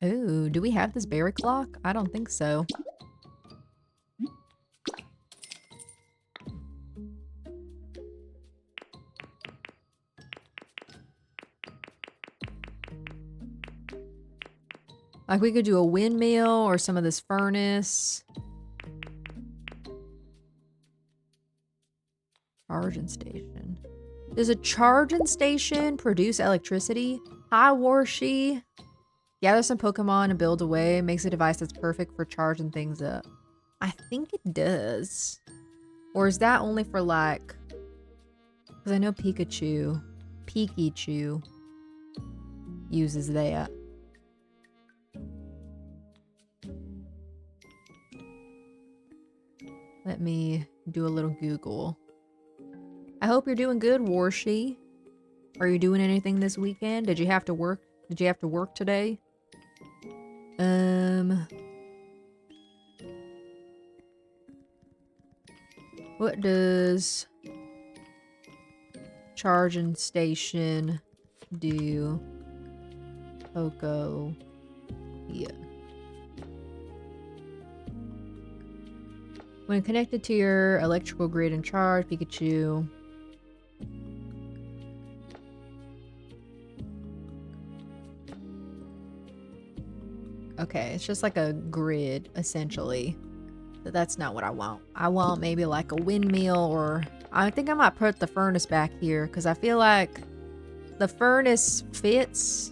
Ooh, do we have this berry clock? I don't think so. Like we could do a windmill or some of this furnace. Charging station. Does a charging station produce electricity? Hi, Warshi. Gather some Pokemon and build away. Makes a device that's perfect for charging things up. I think it does. Or is that only for like... Because I know Pikachu uses that. Let me do a little Google. I hope you're doing good, Warshi. Are you doing anything this weekend? Did you have to work? Did you have to work today? What does charging station do? Pokopia. When connected to your electrical grid and charge, Pikachu. Okay, it's just like a grid, essentially. But that's not what I want. I want maybe like a windmill, or I think I might put the furnace back here because I feel like the furnace fits.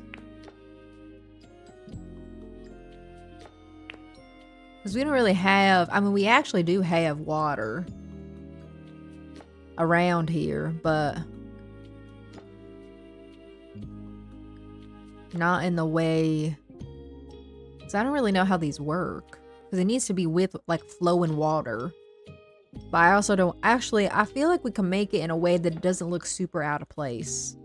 Because we don't really have, I mean, we actually do have water around here, but not in the way, because I don't really know how these work. Because it needs to be with like flowing water. But I also don't, actually, I feel like we can make it in a way that it doesn't look super out of place.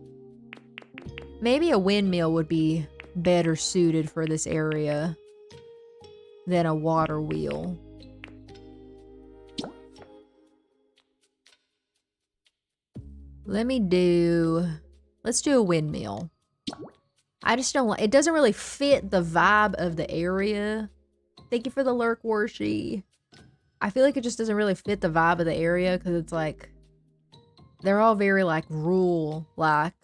Maybe a windmill would be better suited for this area than a water wheel. Let's do a windmill. I just don't like, it doesn't really fit the vibe of the area. Thank you for the lurk, Warshi. I feel like it just doesn't really fit the vibe of the area because it's like, they're all very like rural, like,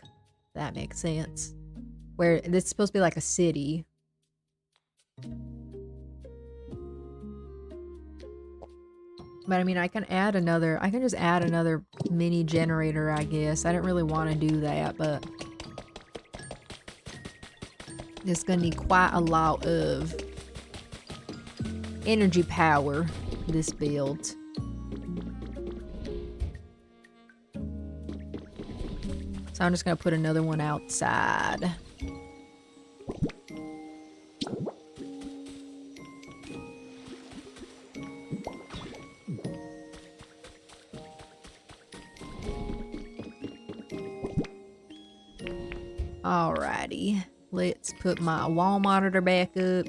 that makes sense. Where it's supposed to be like a city. But I mean, I can just add another mini generator, I guess. I didn't really want to do that, but it's gonna need quite a lot of energy power, this build. So I'm just gonna put another one outside. Alrighty, let's put my wall monitor back up.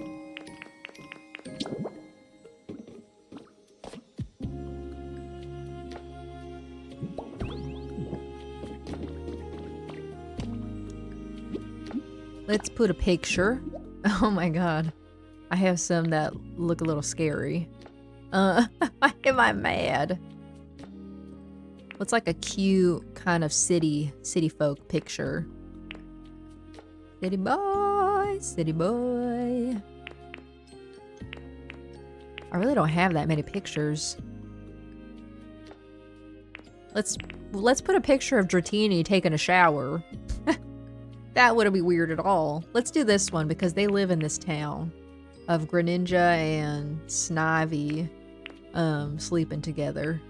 Let's put a picture. Oh my god. I have some that look a little scary. Why am I mad? What's like a cute kind of city folk picture? City boy, city boy. I really don't have that many pictures. Let's put a picture of Dratini taking a shower. That wouldn't be weird at all. Let's do this one because they live in this town of Greninja and Snivy sleeping together.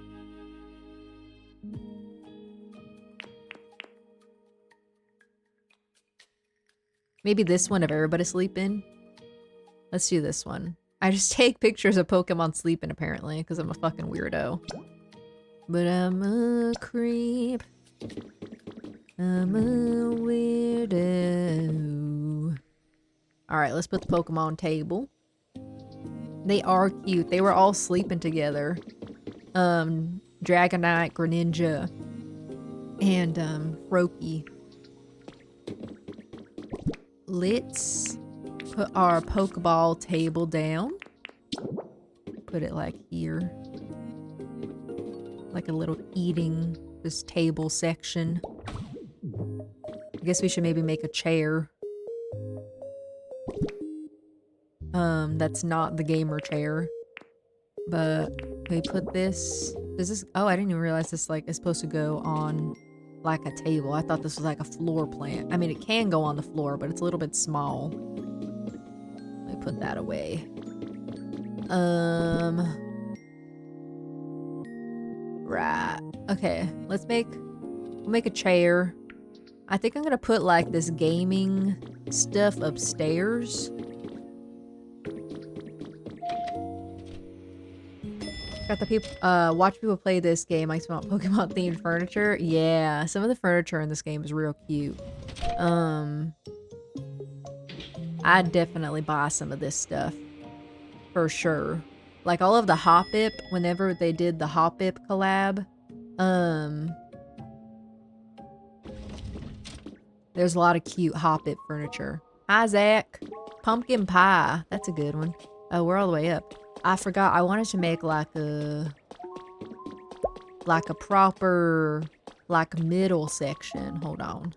Maybe this one if everybody's sleeping. Let's do this one. I just take pictures of Pokemon sleeping apparently because I'm a fucking weirdo. But I'm a creep. I'm a weirdo. Alright, let's put the Pokemon table. They are cute. They were all sleeping together. Dragonite, Greninja, and Froakie. Let's put our Pokeball table down. Put it like here. Like a little eating this table section. I guess we should maybe make a chair. That's not the gamer chair. But we put this. Does this? Oh, I didn't even realize this like is supposed to go on like a table. I thought this was like a floor plan. I mean, it can go on the floor, but it's a little bit small. Let me put that away. Right. Okay. We'll make a chair. I think I'm gonna put like this gaming stuff upstairs. Got the people watch people play this game. I want Pokemon themed furniture. Yeah, some of the furniture in this game is real cute. I'd definitely buy some of this stuff. For sure. Like all of the Hoppip, whenever they did the Hoppip collab, there's a lot of cute Hoppip furniture. Hi, Zach. Pumpkin pie. That's a good one. Oh, we're all the way up. I forgot. I wanted to make like a proper, like middle section. Hold on.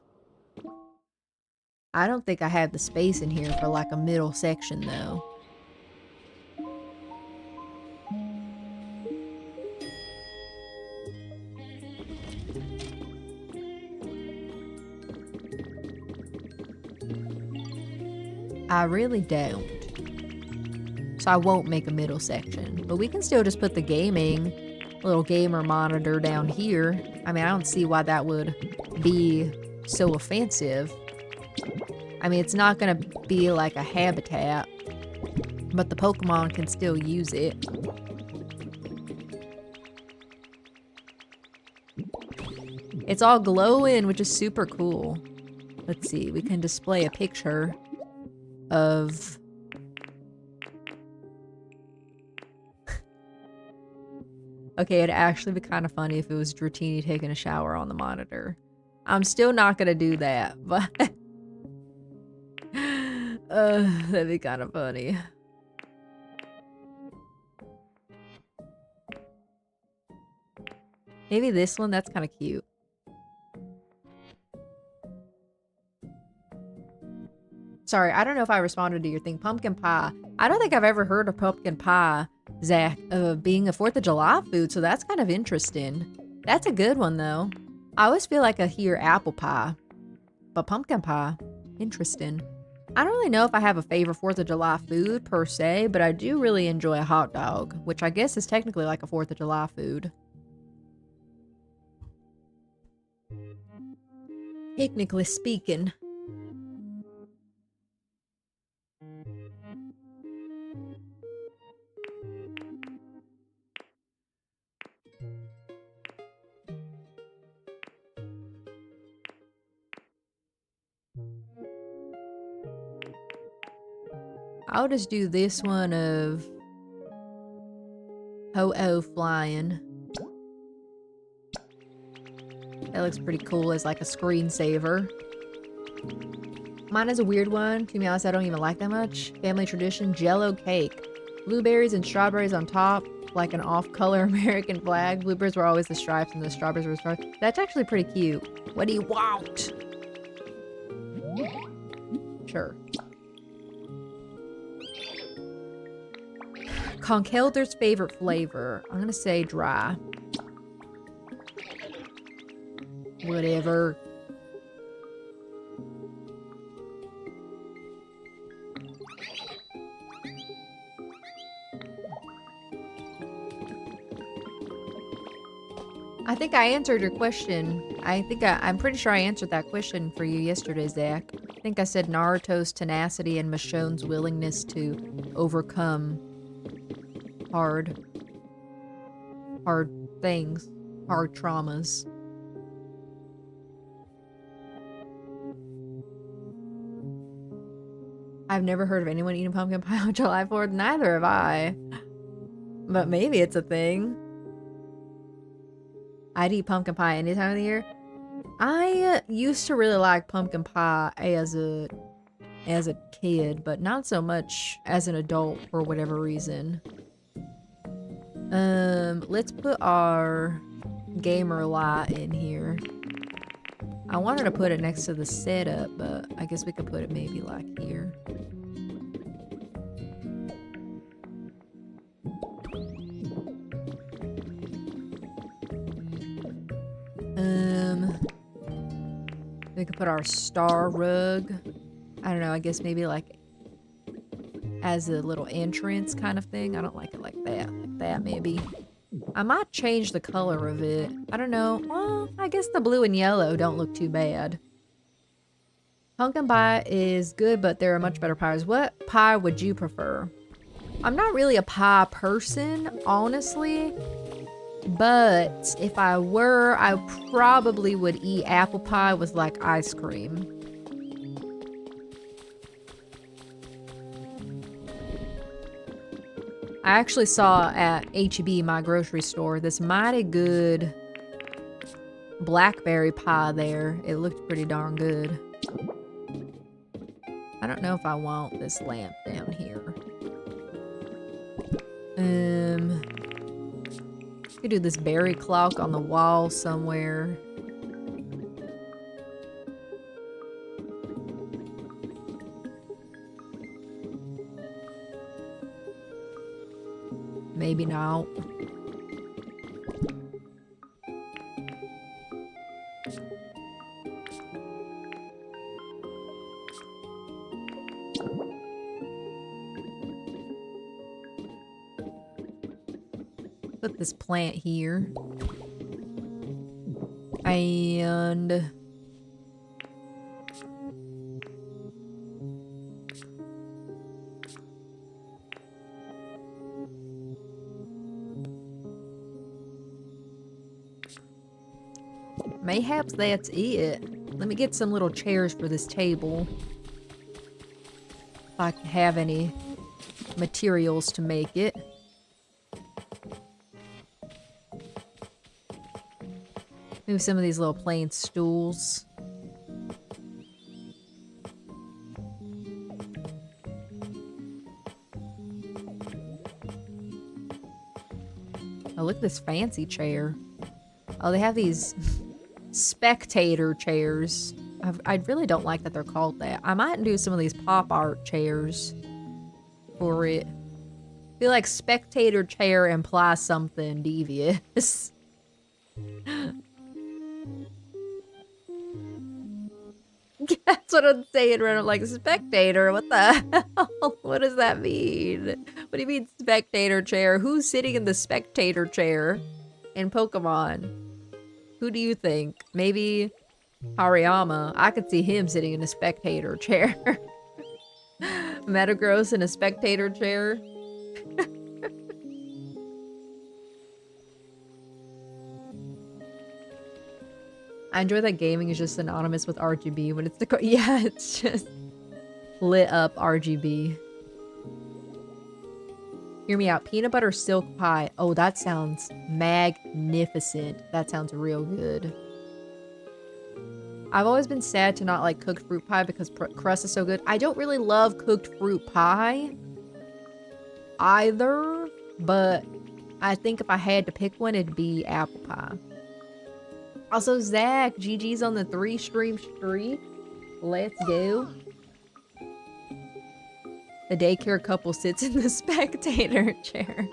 I don't think I have the space in here for like a middle section though. I really don't. So I won't make a middle section. But we can still just put the little gamer monitor down here. I mean, I don't see why that would be so offensive. I mean, it's not gonna be like a habitat, but the Pokemon can still use it. It's all glowing, which is super cool. Let's see, we can display a picture of... Okay, it'd actually be kind of funny if it was Dratini taking a shower on the monitor. I'm still not gonna do that, but... that'd be kind of funny. Maybe this one, that's kind of cute. Sorry, I don't know if I responded to your thing. Pumpkin pie. I don't think I've ever heard of pumpkin pie, Zach, being a 4th of July food, so that's kind of interesting. That's a good one, though. I always feel like I hear apple pie, but pumpkin pie, interesting. I don't really know if I have a favorite 4th of July food, per se, but I do really enjoy a hot dog, which I guess is technically like a 4th of July food. Technically speaking. I'll just do this one of Ho-Oh flying. That looks pretty cool as like a screensaver. Mine is a weird one. To be honest, I don't even like that much. Family tradition, Jello cake. Blueberries and strawberries on top, like an off-color American flag. Blueberries were always the stripes and the strawberries were stripes. That's actually pretty cute. What do you want? Sure. Conkelder's favorite flavor. I'm gonna say dry. Whatever. I think I answered your question. I'm pretty sure I answered that question for you yesterday, Zach. I think I said Naruto's tenacity and Michonne's willingness to overcome hard things, hard traumas. I've never heard of anyone eating pumpkin pie on July 4th. Neither have I. But maybe it's a thing. I'd eat pumpkin pie any time of the year. I used to really like pumpkin pie as a kid, but not so much as an adult for whatever reason. Let's put our gamer light in here. I wanted to put it next to the setup, but I guess we could put it maybe like here. We could put our star rug. I don't know, I guess maybe like as a little entrance kind of thing. I don't like it like that. Like that maybe. I might change the color of it. I don't know. Well, I guess the blue and yellow don't look too bad. Pumpkin pie is good, but there are much better pies. What pie would you prefer? I'm not really a pie person, honestly. But if I were, I probably would eat apple pie with like ice cream. I actually saw at H-E-B, my grocery store, this mighty good blackberry pie there. It looked pretty darn good. I don't know if I want this lamp down here. Could do this berry clock on the wall somewhere. Maybe not. Put this plant here. And mayhaps that's it. Let me get some little chairs for this table. If I can have any materials to make it. Move some of these little plain stools. Oh, look at this fancy chair. Oh, they have these spectator chairs. I really don't like that they're called that. I might do some of these pop art chairs for it. I feel like spectator chair implies something devious. That's what I'm saying, right? I'm like, spectator, what the hell? What does that mean? What do you mean spectator chair? Who's sitting in the spectator chair in Pokemon? Who do you think? Maybe Hariyama. I could see him sitting in a spectator chair. Metagross in a spectator chair. I enjoy that gaming is just synonymous with RGB when it's the yeah, it's just lit up RGB. Hear me out. Peanut butter silk pie. Oh, that sounds magnificent. That sounds real good. I've always been sad to not like cooked fruit pie because crust is so good. I don't really love cooked fruit pie either, but I think if I had to pick one, it'd be apple pie. Also, Zach, GG's on the 3-stream streak. Let's go. The daycare couple sits in the spectator chair.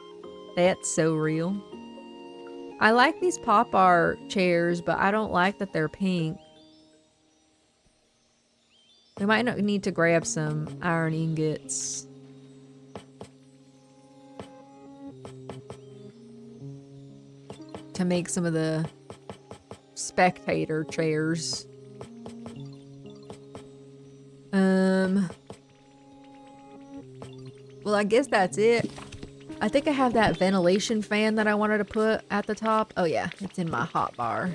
That's so real. I like these pop art chairs, but I don't like that they're pink. We might not need to grab some iron ingots. To make some of the spectator chairs. Well, I guess that's it. I think I have that ventilation fan that I wanted to put at the top. Oh yeah, it's in my hot bar.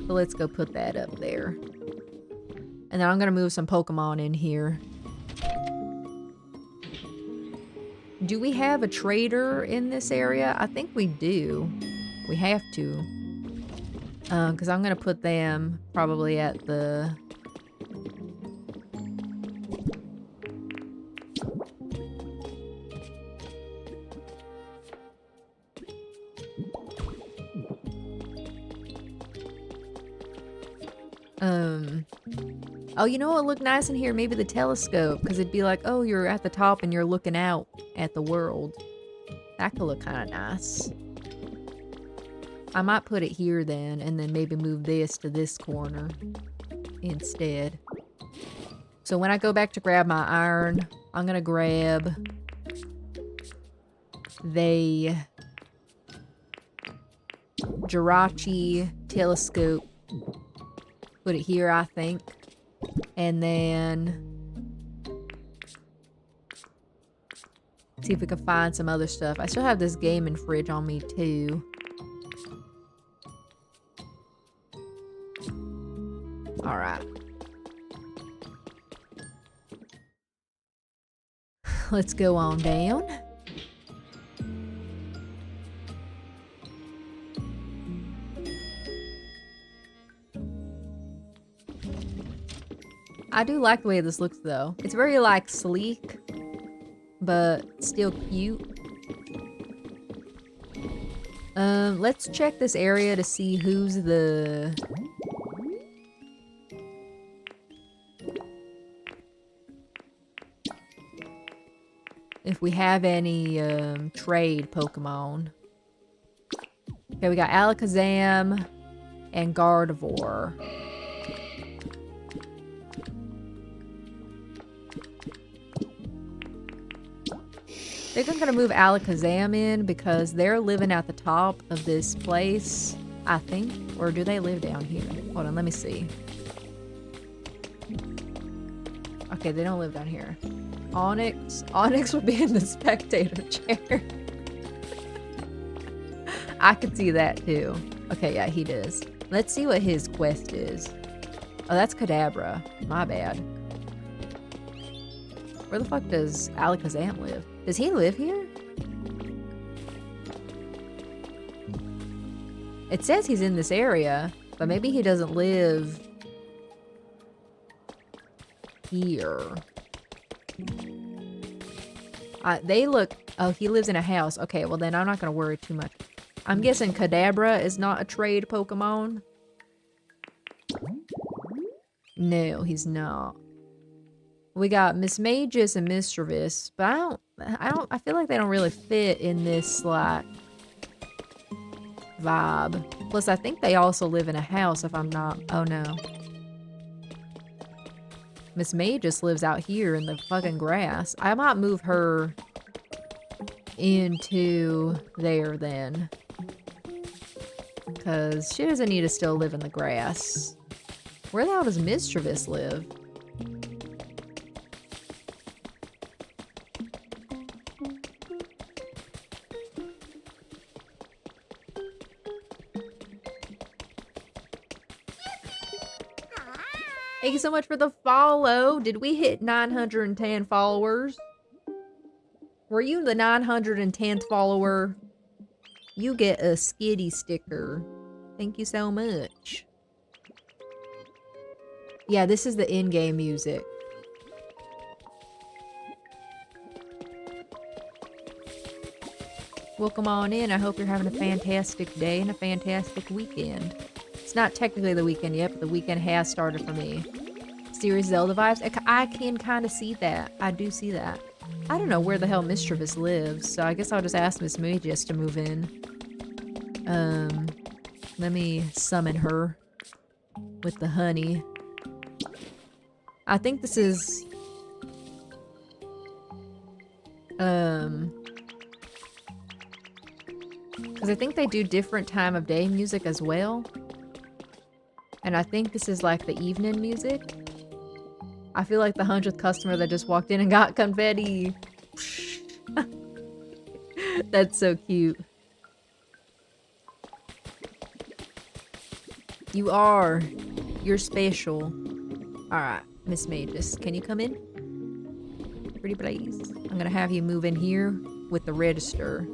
So let's go put that up there. And then I'm gonna move some Pokemon in here. Do we have a trader in this area? I think we do. We have to. Because I'm gonna put them probably at the... Oh, you know what would look nice in here? Maybe the telescope, because it'd be like, oh, you're at the top and you're looking out at the world. That could look kind of nice. I might put it here then, and then maybe move this to this corner instead. So when I go back to grab my iron, I'm gonna grab the Jirachi telescope. Put it here, I think. And then see if we can find some other stuff. I still have this gaming fridge on me too. All right. Let's go on down. I do like the way this looks though. It's very like sleek, but still cute. Let's check this area to see who's the... if we have any trade Pokemon. Okay, we got Alakazam and Gardevoir. I think I'm gonna move Alakazam in because they're living at the top of this place, I think. Or do they live down here? Hold on, let me see. Okay, they don't live down here. Onyx would be in the spectator chair. I could see that too. Okay, yeah, he does. Let's see what his quest is. Oh, that's Kadabra. My bad. Where the fuck does Alakazam live? Does he live here? It says he's in this area, but maybe he doesn't live here. They look... Oh, he lives in a house. Okay, well then I'm not going to worry too much. I'm guessing Kadabra is not a trade Pokemon. No, he's not. We got Miss Magus and Mischievous, but I feel like they don't really fit in this, like, vibe. Plus, I think they also live in a house, if I'm not... Oh, no. Miss Magus lives out here in the fucking grass. I might move her into there, then. Because she doesn't need to still live in the grass. Where the hell does Mischievous live? Thank you so much for the follow. Did we hit 910 followers? Were you the 910th follower? You get a skitty sticker. Thank you so much. Yeah, this is the in-game music. Welcome on in. I hope you're having a fantastic day and a fantastic weekend. It's not technically the weekend yet, but the weekend has started for me. Serious Zelda vibes? I can kind of see that. I do see that. I don't know where the hell Mischievous lives, so I guess I'll just ask Miss Magus to move in. Let me summon her with the honey. I think this is... because I think they do different time of day music as well. And I think this is like the evening music. I feel like the 100th customer that just walked in and got confetti. That's so cute. You are. You're special. Alright, Miss Magus, can you come in? Pretty please. I'm gonna have you move in here with the register.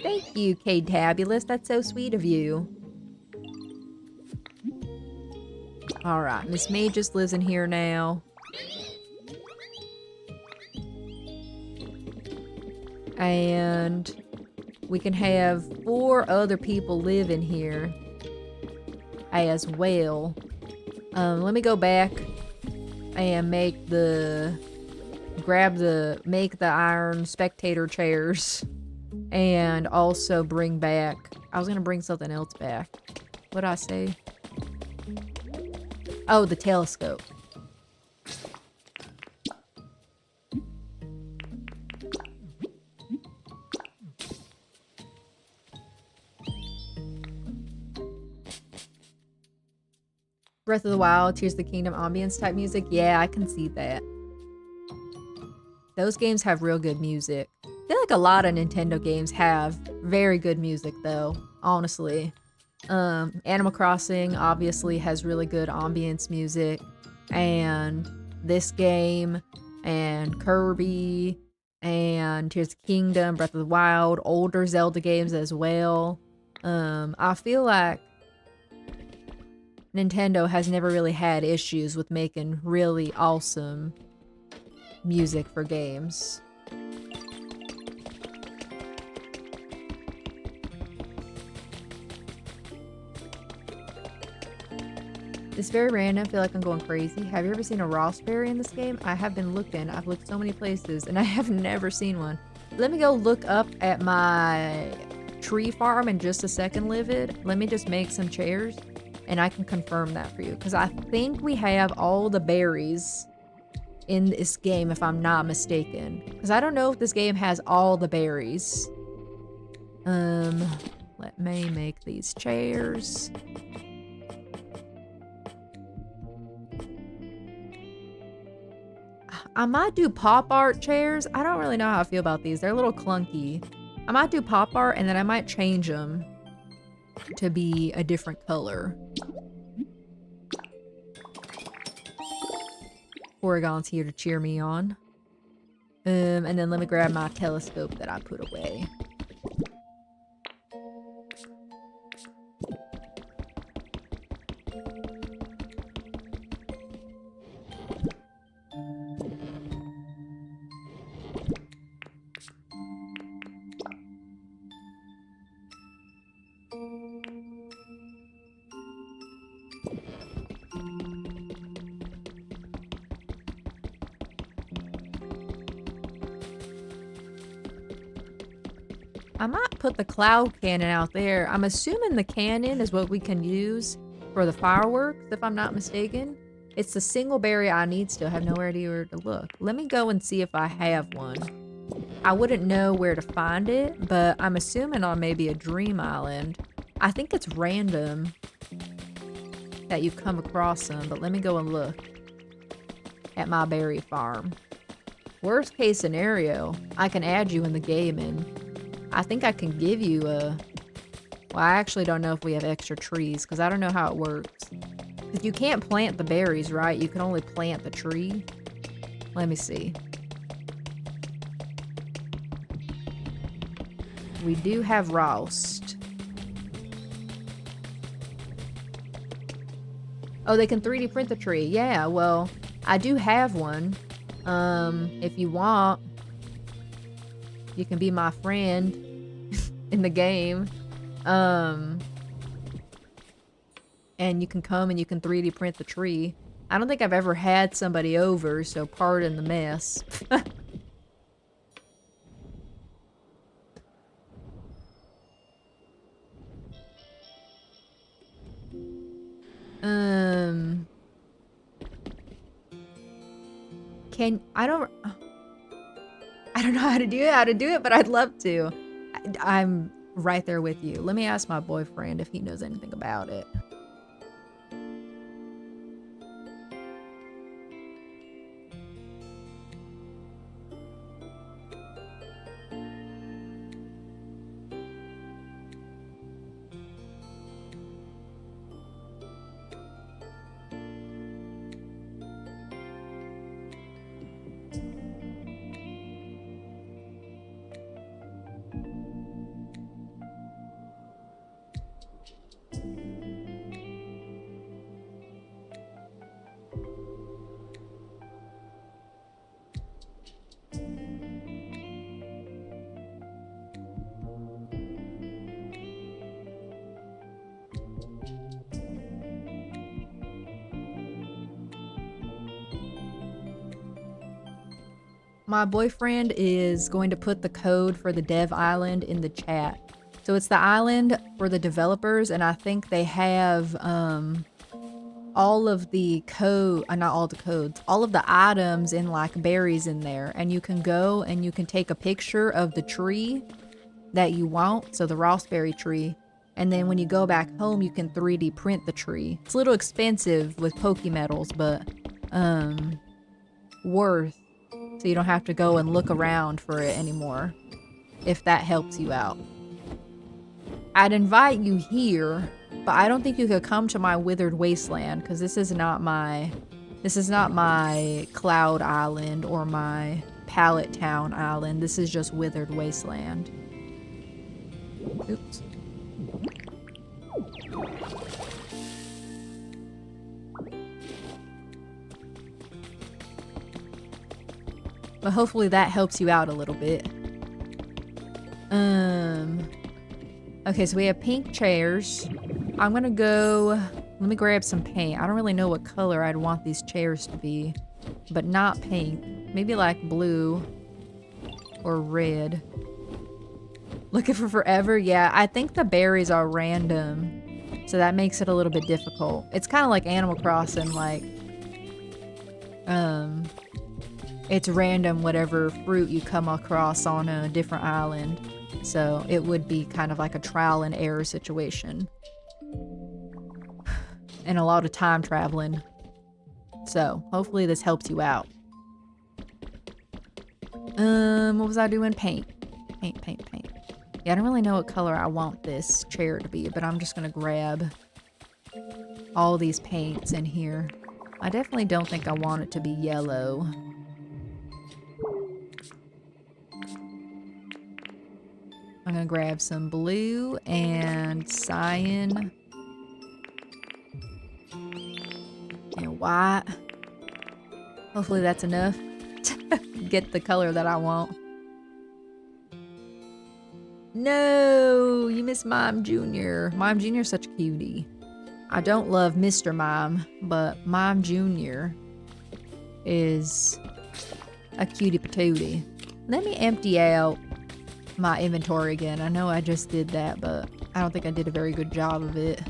Thank you, K-Tabulous. That's so sweet of you. Alright, Miss Magus lives in here now. And we can have 4 other people live in here as well. Let me go back and make the iron spectator chairs. And also bring back... I was gonna bring something else back. What'd I say? Oh, the telescope. Breath of the Wild, Tears of the Kingdom ambience type music. Yeah, I can see that. Those games have real good music. I feel like a lot of Nintendo games have very good music though, honestly. Animal Crossing obviously has really good ambience music, and this game, and Kirby, and Tears of the Kingdom, Breath of the Wild, older Zelda games as well. I feel like Nintendo has never really had issues with making really awesome music for games. It's very random. I feel like I'm going crazy. Have you ever seen a raspberry in this game? I have been looking. I've looked so many places and I have never seen one. Let me go look up at my tree farm in just a second, Livid. Let me just make some chairs and I can confirm that for you. Because I think we have all the berries in this game, if I'm not mistaken. Because I don't know if this game has all the berries. Let me make these chairs. I might do pop art chairs. I don't really know how I feel about these. They're a little clunky. I might do pop art and then I might change them to be a different color. Oregon's here to cheer me on. And then let me grab my telescope that I put away. I might put the cloud cannon out there. I'm assuming the cannon is what we can use for the fireworks, if I'm not mistaken. It's the single berry I need still. I have nowhere to look. Let me go and see if I have one. I wouldn't know where to find it, but I'm assuming on maybe a dream island. I think it's random that you come across them, but let me go and look at my berry farm. Worst case scenario, I can add you in the game and I think I can give you a... Well, I actually don't know if we have extra trees because I don't know how it works. Because you can't plant the berries, right? You can only plant the tree. Let me see. We do have roast. Oh, they can 3D print the tree. Yeah, well, I do have one. If you want, you can be my friend in the game. And you can come and you can 3D print the tree. I don't think I've ever had somebody over, so pardon the mess. I don't know how to do it, but I'd love to. I'm right there with you. Let me ask my boyfriend if he knows anything about it. My boyfriend is going to put the code for the dev island in the chat. So it's the island for the developers, and I think they have all of the code, not all the codes, all of the items in like berries in there. And you can go and you can take a picture of the tree that you want, so the raspberry tree. And then when you go back home, you can 3D print the tree. It's a little expensive with Pokemetals, but worth. So you don't have to go and look around for it anymore, if that helps you out. I'd invite you here, but I don't think you could come to my withered wasteland because this is not my Cloud Island or my Pallet Town Island. This is just withered wasteland. Oops. But hopefully that helps you out a little bit. Okay, so we have pink chairs. I'm gonna go Let me grab some paint. I don't really know what color I'd want these chairs to be, but not pink. Maybe like blue or red. Looking for forever? Yeah, I think the berries are random, so that makes it a little bit difficult. It's kind of like Animal Crossing, like, it's random whatever fruit you come across on a different island. So it would be kind of like a trial and error situation. And a lot of time traveling. So hopefully this helps you out. What was I doing? Paint. Paint. Yeah, I don't really know what color I want this chair to be, but I'm just gonna grab all these paints in here. I definitely don't think I want it to be yellow. I'm gonna grab some blue and cyan and white. Hopefully that's enough to get the color that I want. No, you miss Mime Jr. Mime Jr. is such a cutie. I don't love Mr. Mime, but Mime Jr. is a cutie patootie. Let me empty out my inventory again. I know I just did that, but I don't think I did a very good job of it,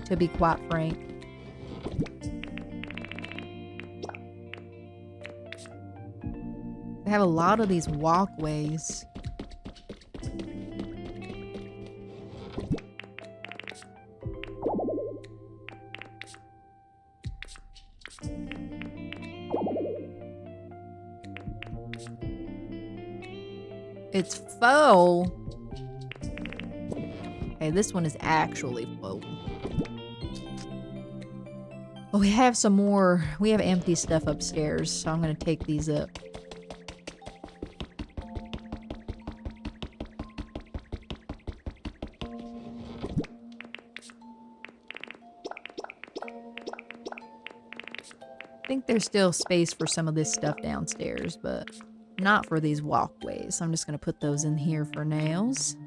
to be quite frank. They have a lot of these walkways. It's faux. Okay, this one is actually faux. Oh, we have some more. We have empty stuff upstairs, so I'm gonna take these up. I think there's still space for some of this stuff downstairs, but not for these walkways. So I'm just going to put those in here for nails.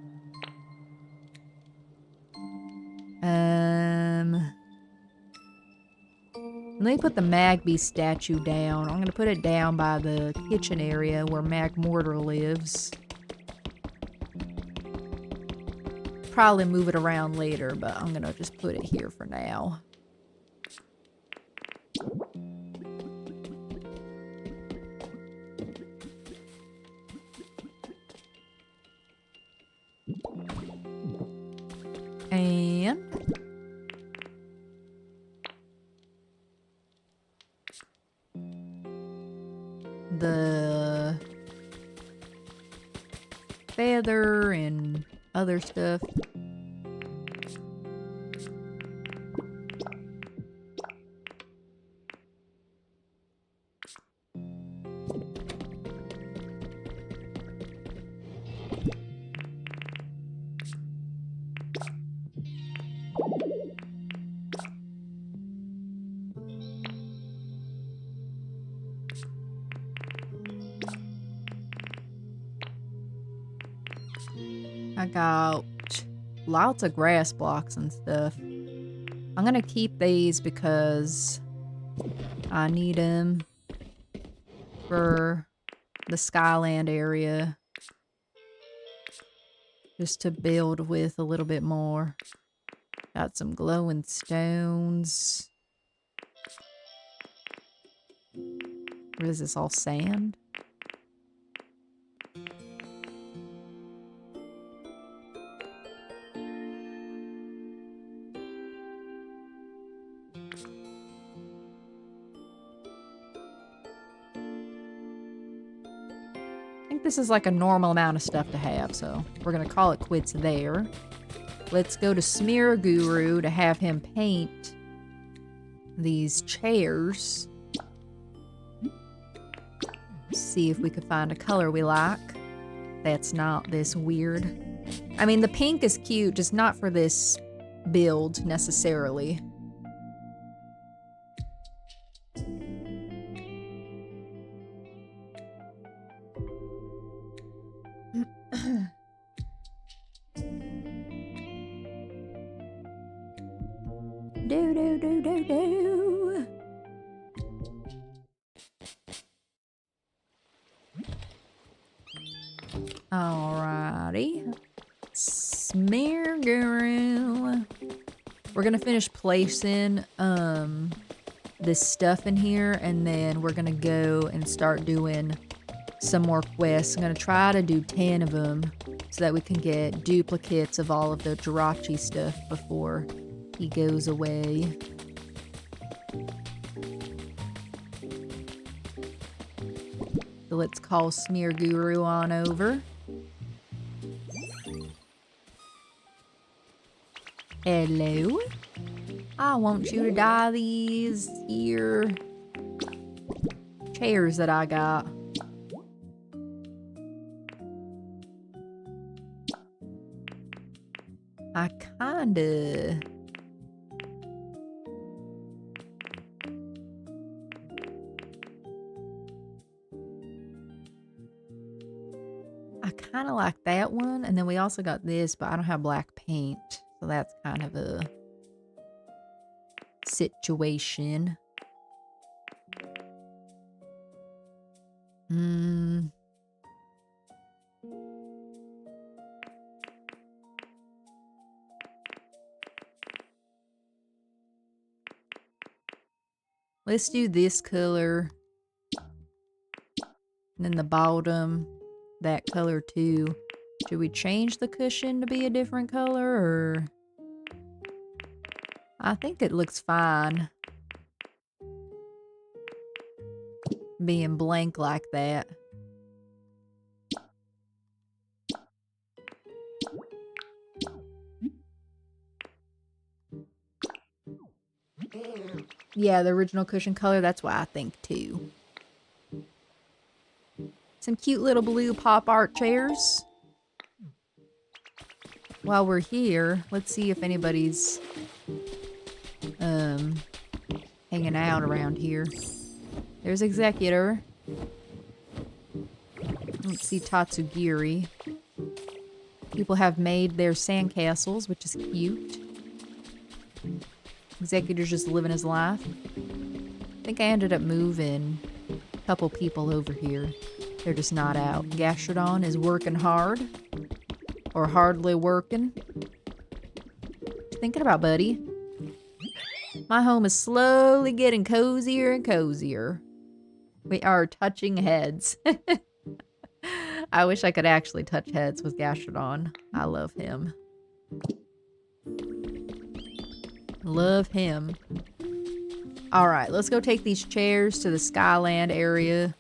Let me put the Magby statue down. I'm going to put it down by the kitchen area where Magmortar lives. Probably move it around later, but I'm going to just put it here for now. And the feather and other stuff. I got lots of grass blocks and stuff. I'm gonna keep these because I need them for the Skyland area. Just to build with a little bit more. Got some glowing stones. What is this, all sand? This is like a normal amount of stuff to have, so we're gonna call it quits there. Let's go to Smear Guru to have him paint these chairs. See if we could find a color we like that's not this weird. I mean, the pink is cute, just not for this build necessarily. Do do do do do. Alrighty. Smear guru. We're gonna finish placing this stuff in here, and then we're gonna go and start doing some more quests. I'm gonna try to do 10 of them so that we can get duplicates of all of the Jirachi stuff before he goes away. So let's call Smear Guru on over. Hello. I want you to dye these here chairs that I got. I kinda... like that one, and then we also got this, but I don't have black paint, so that's kind of a situation. Let's do this color, and then the bottom that color too. Should we change the cushion to be a different color, or... I think it looks fine being blank like that. Yeah, the original cushion color, that's what I think too. Some cute little blue pop art chairs. While we're here, let's see if anybody's hanging out around here. There's Executor. Let's see Tatsugiri. People have made their sandcastles, which is cute. Executor's just living his life. I think I ended up moving a couple people over here. They're just not out. Gastrodon is working hard. Or hardly working. What you thinking about, buddy? My home is slowly getting cozier and cozier. We are touching heads. I wish I could actually touch heads with Gastrodon. I love him. Love him. Alright, let's go take these chairs to the Skyland area.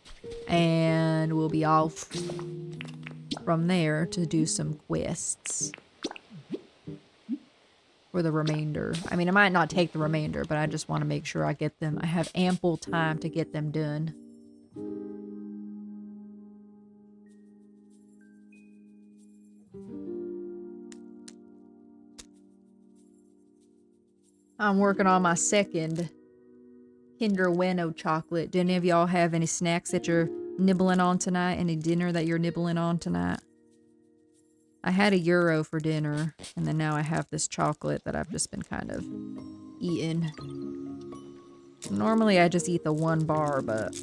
And we'll be off from there to do some quests. For the remainder. I mean, I might not take the remainder, but I just want to make sure I get them. I have ample time to get them done. I'm working on my second Kinder Bueno chocolate. Do any of y'all have any snacks that you're nibbling on tonight? Any dinner that you're nibbling on tonight? I had a Euro for dinner, and then now I have this chocolate that I've just been kind of eating. Normally I just eat the one bar, but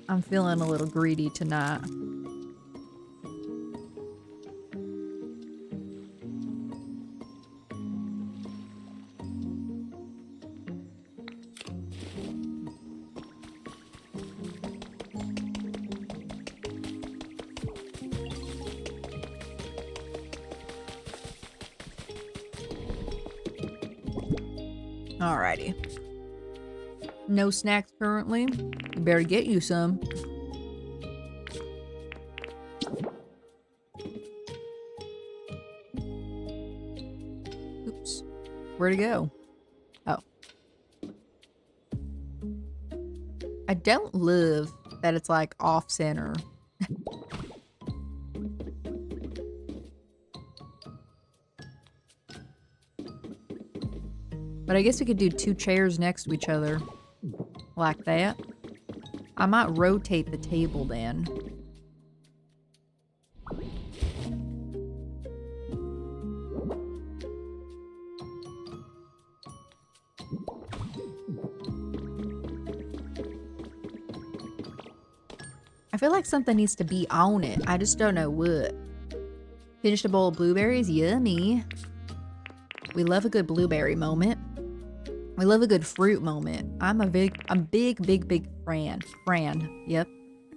I'm feeling a little greedy tonight. Alrighty. No snacks currently. You better get you some. Oops. Where'd it go? Oh. I don't love that it's like off center. But I guess we could do two chairs next to each other. Like that. I might rotate the table then. feel like something needs to be on it. I just don't know what. Finished a bowl of blueberries. Yummy. We love a good blueberry moment. We love a good fruit moment. I'm a big fan. Yep.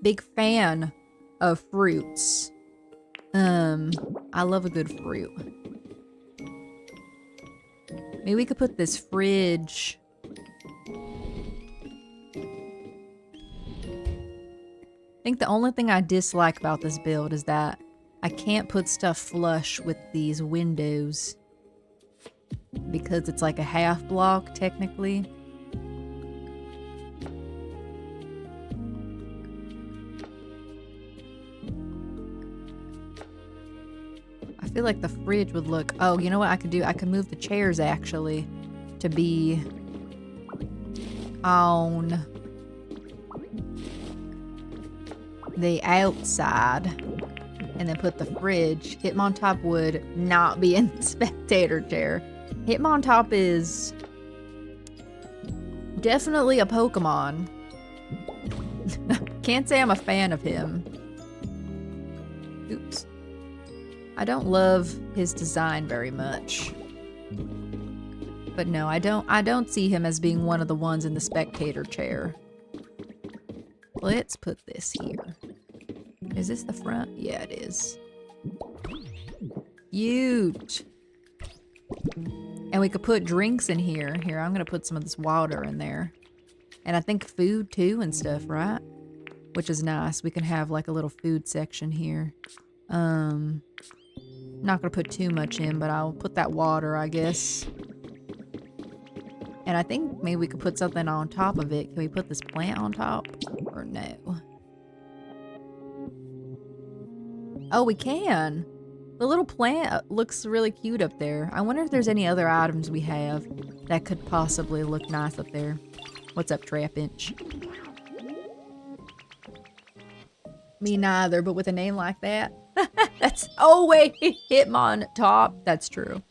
Big fan of fruits. I love a good fruit. Maybe we could put this fridge. I think the only thing I dislike about this build is that I can't put stuff flush with these windows because it's like a half block technically. I feel like the fridge would look... Oh, you know what I could do? I could move the chairs actually to be on the outside and then put the fridge. Hitmontop would not be in the spectator chair. Hitmontop is definitely a Pokemon. Can't say I'm a fan of him. Oops. I don't love his design very much. But no, I don't see him as being one of the ones in the spectator chair. Let's put this here. Is this the front? Yeah, it is. Huge. And we could put drinks in here. Here, I'm gonna put some of this water in there. And I think food too and stuff, right? Which is nice. We can have like a little food section here. Not gonna put too much in, but I'll put that water, I guess. And I think maybe we could put something on top of it. Can we put this plant on top? Or no? Oh, we can! The little plant looks really cute up there. I wonder if there's any other items we have that could possibly look nice up there. What's up, Trapinch? Me neither, but with a name like that. That's... Oh, wait! Hitmontop. That's true.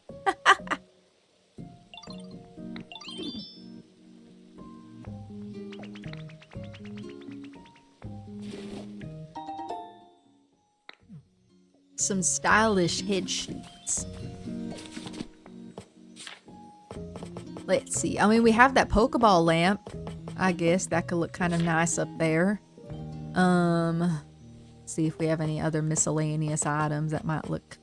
Some stylish head sheets. Let's see. I mean, we have that Pokeball lamp. I guess that could look kind of nice up there. See if we have any other miscellaneous items that might look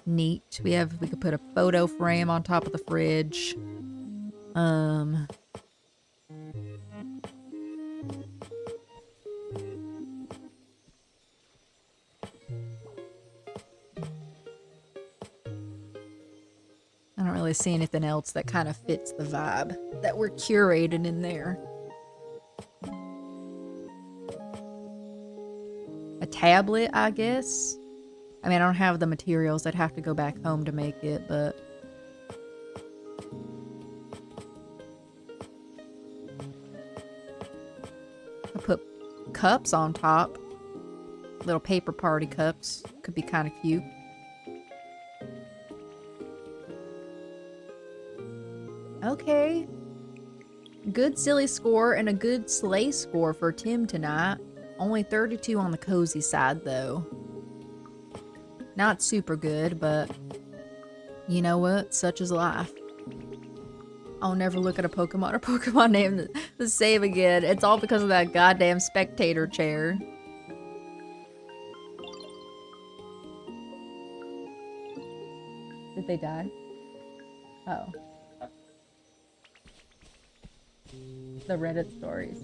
neat. We could put a photo frame on top of the fridge. I don't really see anything else that kind of fits the vibe that we're curating in there. A tablet, I guess. I mean, I don't have the materials. I'd have to go back home to make it, but... I put cups on top. Little paper party cups. Could be kind of cute. Okay. Good silly score and a good slay score for Tim tonight. Only 32 on the cozy side, though. Not super good, but you know what? Such is life. I'll never look at a Pokemon or Pokemon name the same again. It's all because of that goddamn spectator chair. Did they die? Oh. The Reddit stories.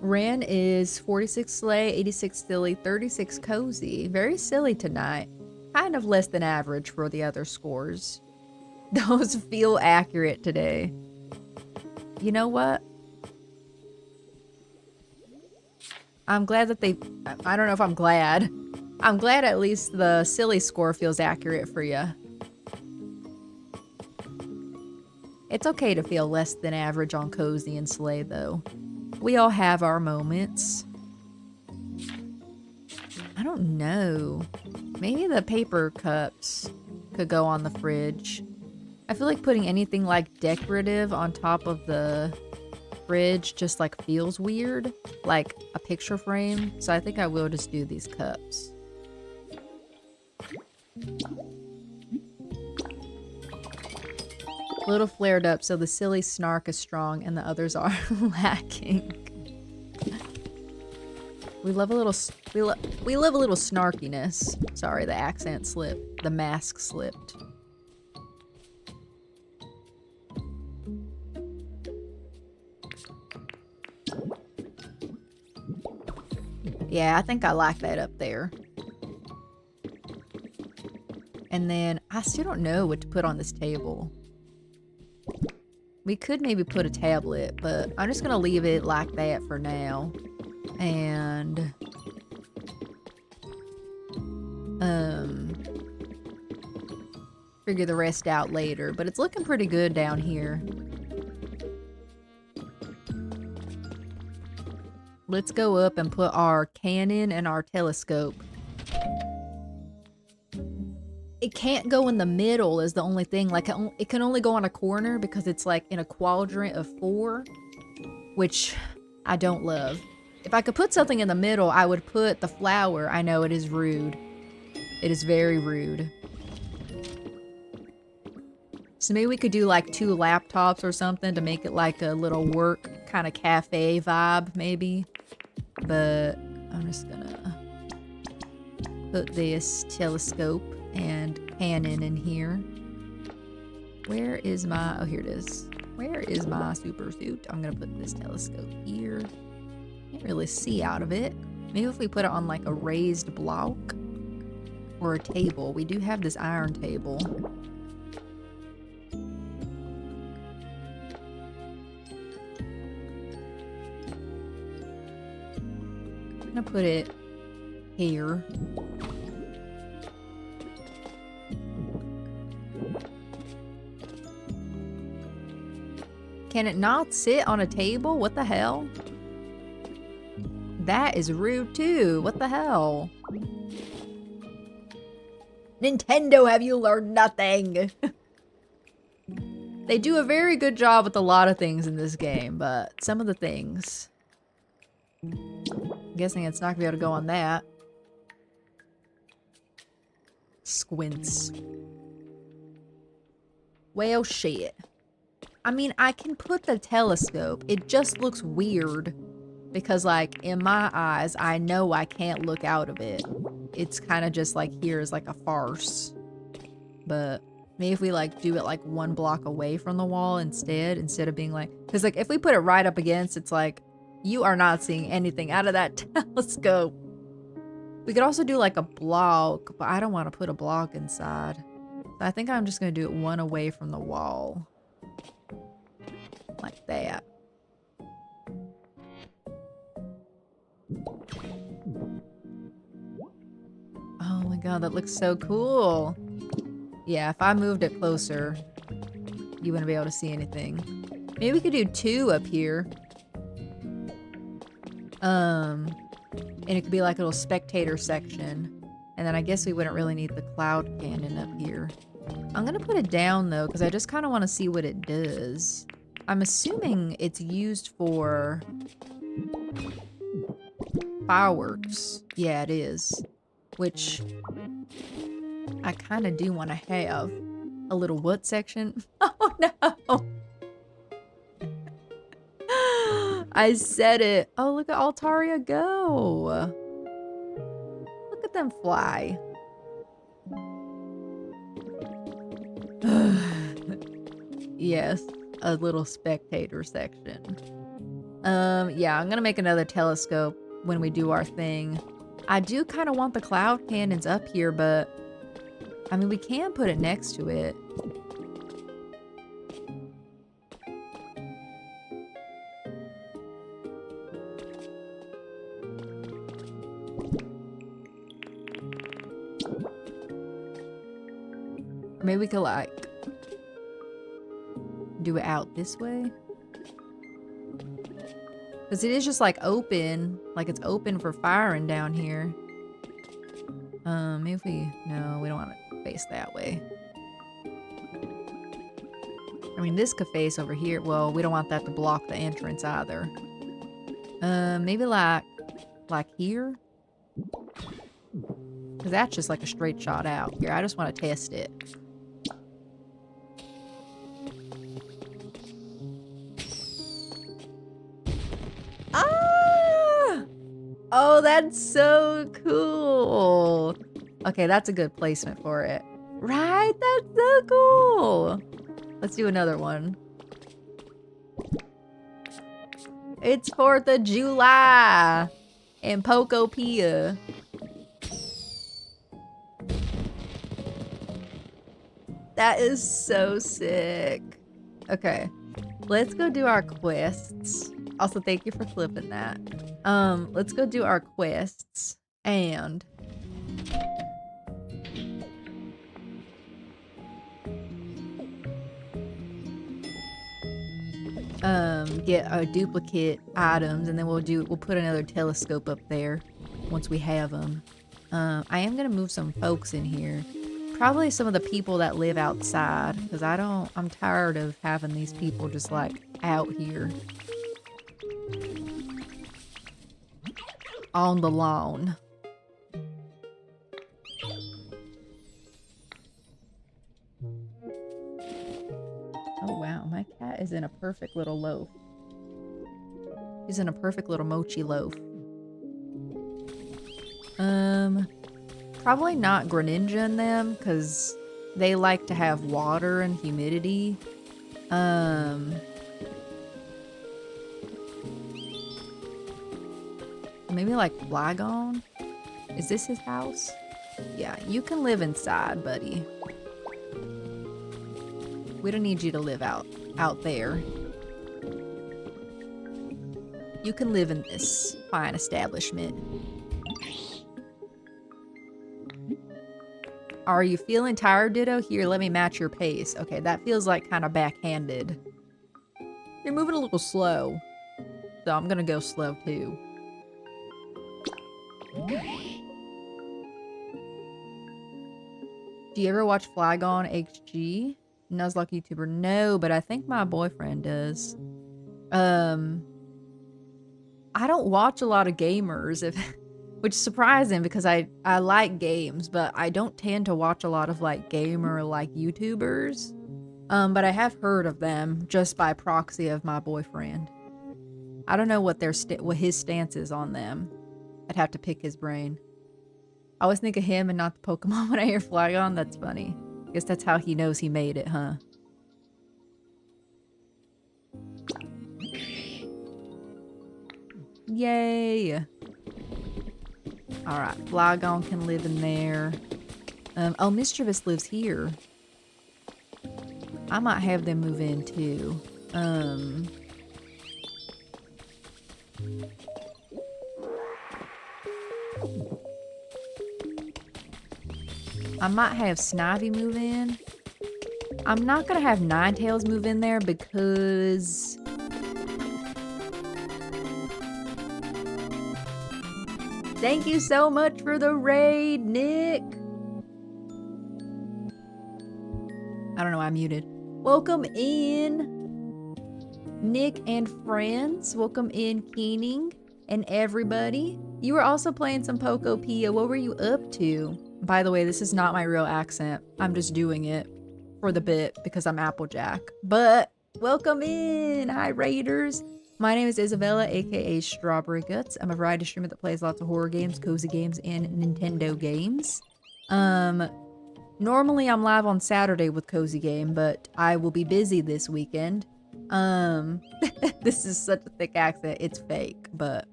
Ran is 46 slay, 86 silly, 36 cozy. Very silly tonight. Kind of less than average for the other scores. Those feel accurate today. You know what? I'm glad that I don't know if I'm glad. I'm glad at least the silly score feels accurate for you. It's okay to feel less than average on cozy and slay, though. We all have our moments. I don't know. Maybe the paper cups could go on the fridge. I feel like putting anything like decorative on top of the fridge just like feels weird, like a picture frame. So I think I will just do these cups. A little flared up, so the silly snark is strong and the others are lacking. We love a little we love a little snarkiness. Sorry, the accent slipped. The mask slipped. Yeah, I think I like that up there. And then I still don't know what to put on this table. We could maybe put a tablet, but I'm just gonna leave it like that for now. And figure the rest out later. But it's looking pretty good down here. Let's go up and put our cannon and our telescope. It can't go in the middle is the only thing. Like, it can only go on a corner because it's like in a quadrant of 4, which I don't love. If I could put something in the middle, I would put the flower. I know it is rude. It is very rude. So maybe we could do like 2 laptops or something to make it like a little work kind of cafe vibe, maybe. But I'm just gonna put this telescope and cannon in here. Where is my... Oh, here it is. Where is my super suit? I'm gonna put this telescope here. Can't really see out of it. Maybe if we put it on like a raised block or a table. We do have this iron table. I'm gonna put it here. Can it not sit on a table? What the hell? That is rude too. What the hell? Nintendo, have you learned nothing? They do a very good job with a lot of things in this game, but some of the things... I'm guessing it's not gonna be able to go on that. Squints. Well, shit. I mean, I can put the telescope. It just looks weird. Because, like, in my eyes, I know I can't look out of it. It's kind of just like here is like a farce. But maybe if we, like, do it, like, 1 block away from the wall instead of being like... Because, like, if we put it right up against, it's like... You are not seeing anything out of that telescope. We could also do like a block, but I don't want to put a block inside. So I think I'm just going to do it 1 away from the wall. Like that. Oh my god, that looks so cool. Yeah, if I moved it closer, you wouldn't be able to see anything. Maybe we could do 2 up here. And it could be like a little spectator section. And then I guess we wouldn't really need the cloud cannon up here. I'm gonna put it down though, because I just kind of want to see what it does. I'm assuming it's used for fireworks. Yeah, it is. Which I kind of do want to have. A little what section? Oh no! I said it. Oh, look at Altaria go. Look at them fly. Yes, a little spectator section. Yeah, I'm gonna make another telescope when we do our thing. I do kind of want the cloud cannons up here, but I mean, we can put it next to it. Or maybe we could, like, do it out this way. Because it is just, like, open. Like, it's open for firing down here. Maybe if we... No, we don't want to face that way. I mean, this cafe's over here. Well, we don't want that to block the entrance either. Maybe like here? Because that's just like a straight shot out. Here, I just want to test it. Ah! Oh, that's so cool. Okay, that's a good placement for it. Right? That's so cool. Let's do another one. It's 4th of July in Pokopia. That is so sick. Okay, let's go do our quests. Also, thank you for clipping that. Let's go do our quests and get our duplicate items, and then we'll put another telescope up there once we have them. I am gonna move some folks in here. Probably some of the people that live outside, because I'm tired of having these people just like out here on the lawn. Oh wow, my cat is in a perfect little loaf. He's in a perfect little mochi loaf. Probably not Greninja in them, because they like to have water and humidity. Maybe like Flygon? Is this his house? Yeah, you can live inside, buddy. We don't need you to live out there. You can live in this fine establishment. Are you feeling tired, Ditto? Here, let me match your pace. Okay, that feels like kind of backhanded. You're moving a little slow. So I'm gonna go slow too. Do you ever watch Flygon HG? Nuzlocke YouTuber? No, but I think my boyfriend does. I don't watch a lot of gamers, which is surprising because I like games, but I don't tend to watch a lot of like gamer like YouTubers. But I have heard of them just by proxy of my boyfriend. I don't know what his stance is on them. I'd have to pick his brain. I always think of him and not the Pokemon when I hear Flygon. That's funny. I guess that's how he knows he made it, huh? Yay! Alright, Flygon can live in there. Oh, Mischievous lives here. I might have them move in too. I might have Snivy move in. I'm not gonna have Ninetales move in there because thank you so much for the raid, Nick. I don't know why I'm muted. Welcome in, Nick and friends. Welcome in, Keening and everybody. You were also playing some Pokopia. What were you up to? By the way, this is not my real accent. I'm just doing it for the bit because I'm Applejack. But welcome in. Hi, Raiders. My name is Isabella, aka Strawberry Guts. I'm a variety streamer that plays lots of horror games, cozy games, and Nintendo games. Normally I'm live on Saturday with Cozy Game, but I will be busy this weekend. This is such a thick accent, it's fake, but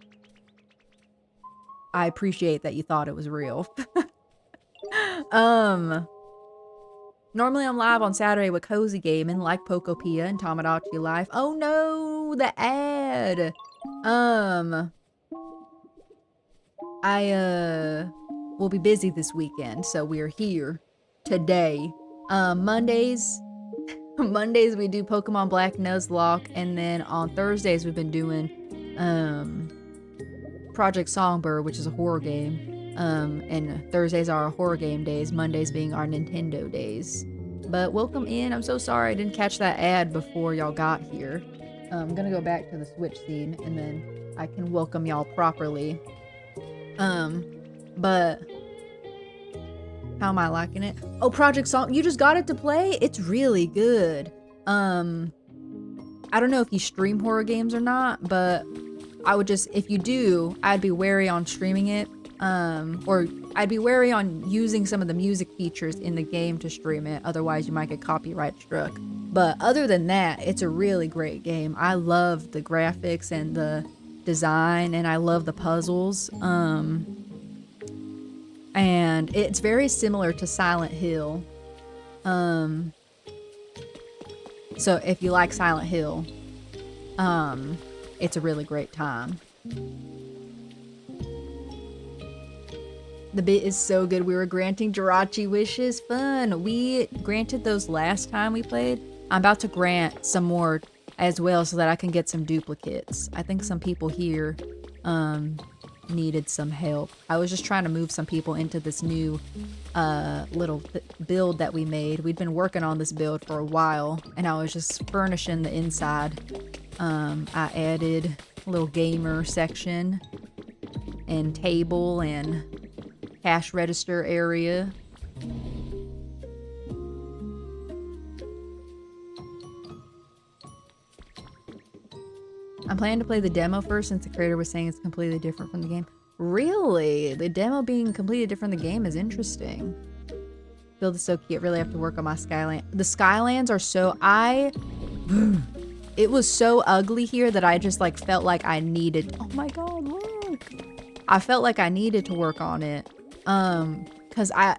I appreciate that you thought it was real. Normally I'm live on Saturday with Cozy Game and like Pokopia and Tamagotchi Life. Oh no, the ad. I will be busy this weekend, so we're here today. Mondays we do Pokemon Black Nuzlocke, and then on Thursdays we've been doing Project Songbird, which is a horror game. And Thursdays are our horror game days, Mondays being our Nintendo days. But welcome in. I'm so sorry I didn't catch that ad before y'all got here. I'm gonna go back to the Switch scene and then I can welcome y'all properly. But how am I liking it? Oh, Project Song, you just got it to play? It's really good. I don't know if you stream horror games or not, but I would just, if you do, I'd be wary on streaming it. Or I'd be wary on using some of the music features in the game to stream it. Otherwise, you might get copyright struck. But other than that, it's a really great game. I love the graphics and the design, and I love the puzzles. And it's very similar to Silent Hill. So if you like Silent Hill, it's a really great time. The bit is so good. We were granting Jirachi wishes. Fun. We granted those last time we played. I'm about to grant some more as well so that I can get some duplicates. I think some people here needed some help. I was just trying to move some people into this new little build that we made. We'd been working on this build for a while, and I was just furnishing the inside. I added a little gamer section and table and cash register area. I'm planning to play the demo first since the creator was saying it's completely different from the game. Really? The demo being completely different from the game is interesting. Build is so cute. Really have to work on my Skyland. The Skylands are so... It was so ugly here that I just like felt like I needed... Oh my god, look! I felt like I needed to work on it. Cause I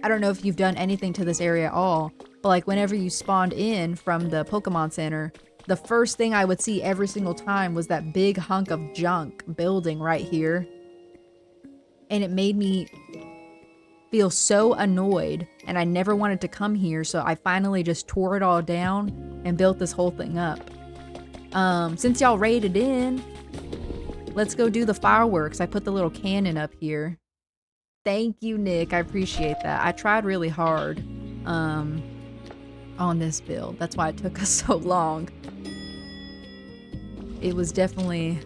don't know if you've done anything to this area at all, but like whenever you spawned in from the Pokemon Center, the first thing I would see every single time was that big hunk of junk building right here. And it made me feel so annoyed, and I never wanted to come here, so I finally just tore it all down and built this whole thing up. Since y'all raided in, let's go do the fireworks. I put the little cannon up here. Thank you, Nick. I appreciate that. I tried really hard on this build. That's why it took us so long. It was definitely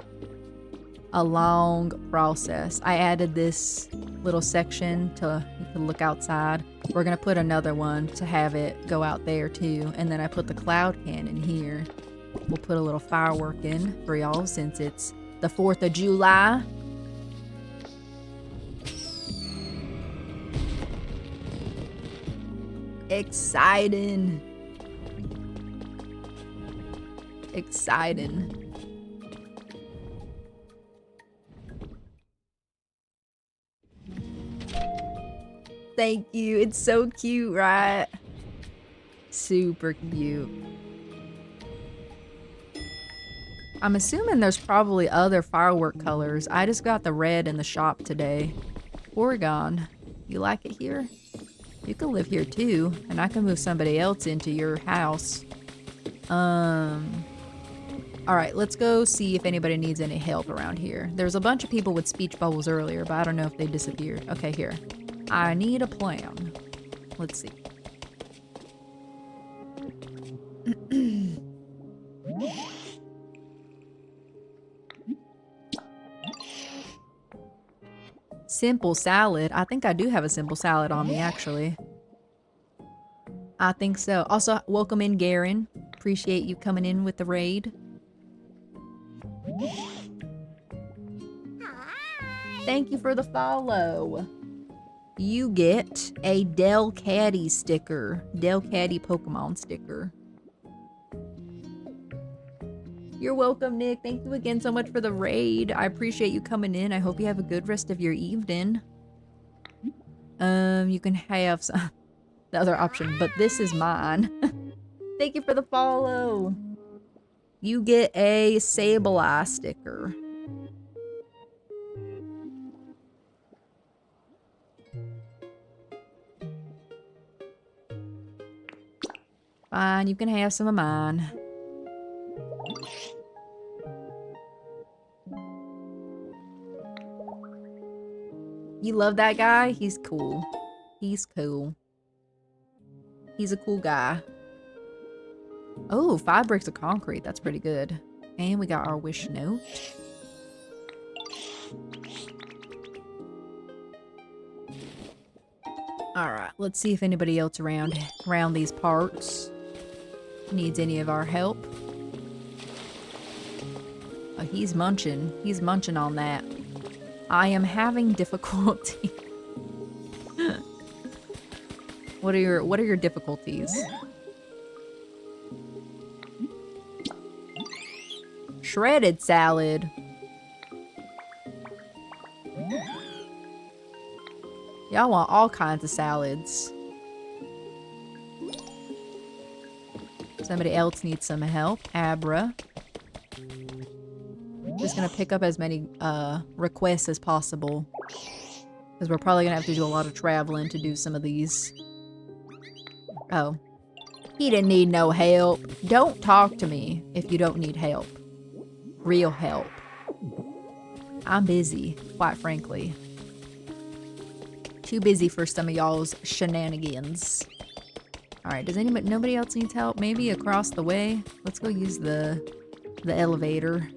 a long process. I added this little section to you can look outside. We're gonna put another one to have it go out there too. And then I put the cloud cannon here. We'll put a little firework in for y'all since it's the 4th of July. Exciting. Exciting. Thank you. It's so cute, right? Super cute. I'm assuming there's probably other firework colors. I just got the red in the shop today. Oregon, you like it here? You can live here too, and I can move somebody else into your house. Alright, let's go see if anybody needs any help around here. There's a bunch of people with speech bubbles earlier, but I don't know if they disappeared. Okay, here. I need a plan. Let's see. Simple salad. I think I do have a simple salad on me, actually. I think so. Also, welcome in, Garen. Appreciate you coming in with the raid. Thank you for the follow. You get a Delcatty sticker. Delcatty Pokemon sticker. You're welcome, Nick. Thank you again so much for the raid. I appreciate you coming in. I hope you have a good rest of your evening. You can have some the other option, but this is mine. Thank you for the follow. You get a Sableye sticker. Fine, you can have some of mine. You love that guy? He's cool. He's cool. He's a cool guy. Oh, 5 bricks of concrete. That's pretty good. And we got our wish note. Alright, let's see if anybody else around these parts needs any of our help. Oh, he's munching. He's munching on that. I am having difficulty. What are your difficulties? Shredded salad. Y'all want all kinds of salads. Somebody else needs some help. Abra. Just gonna pick up as many requests as possible. Because we're probably gonna have to do a lot of traveling to do some of these. Oh. He didn't need no help. Don't talk to me if you don't need help. Real help. I'm busy, quite frankly. Too busy for some of y'all's shenanigans. Alright, does nobody else needs help? Maybe across the way? Let's go use the elevator.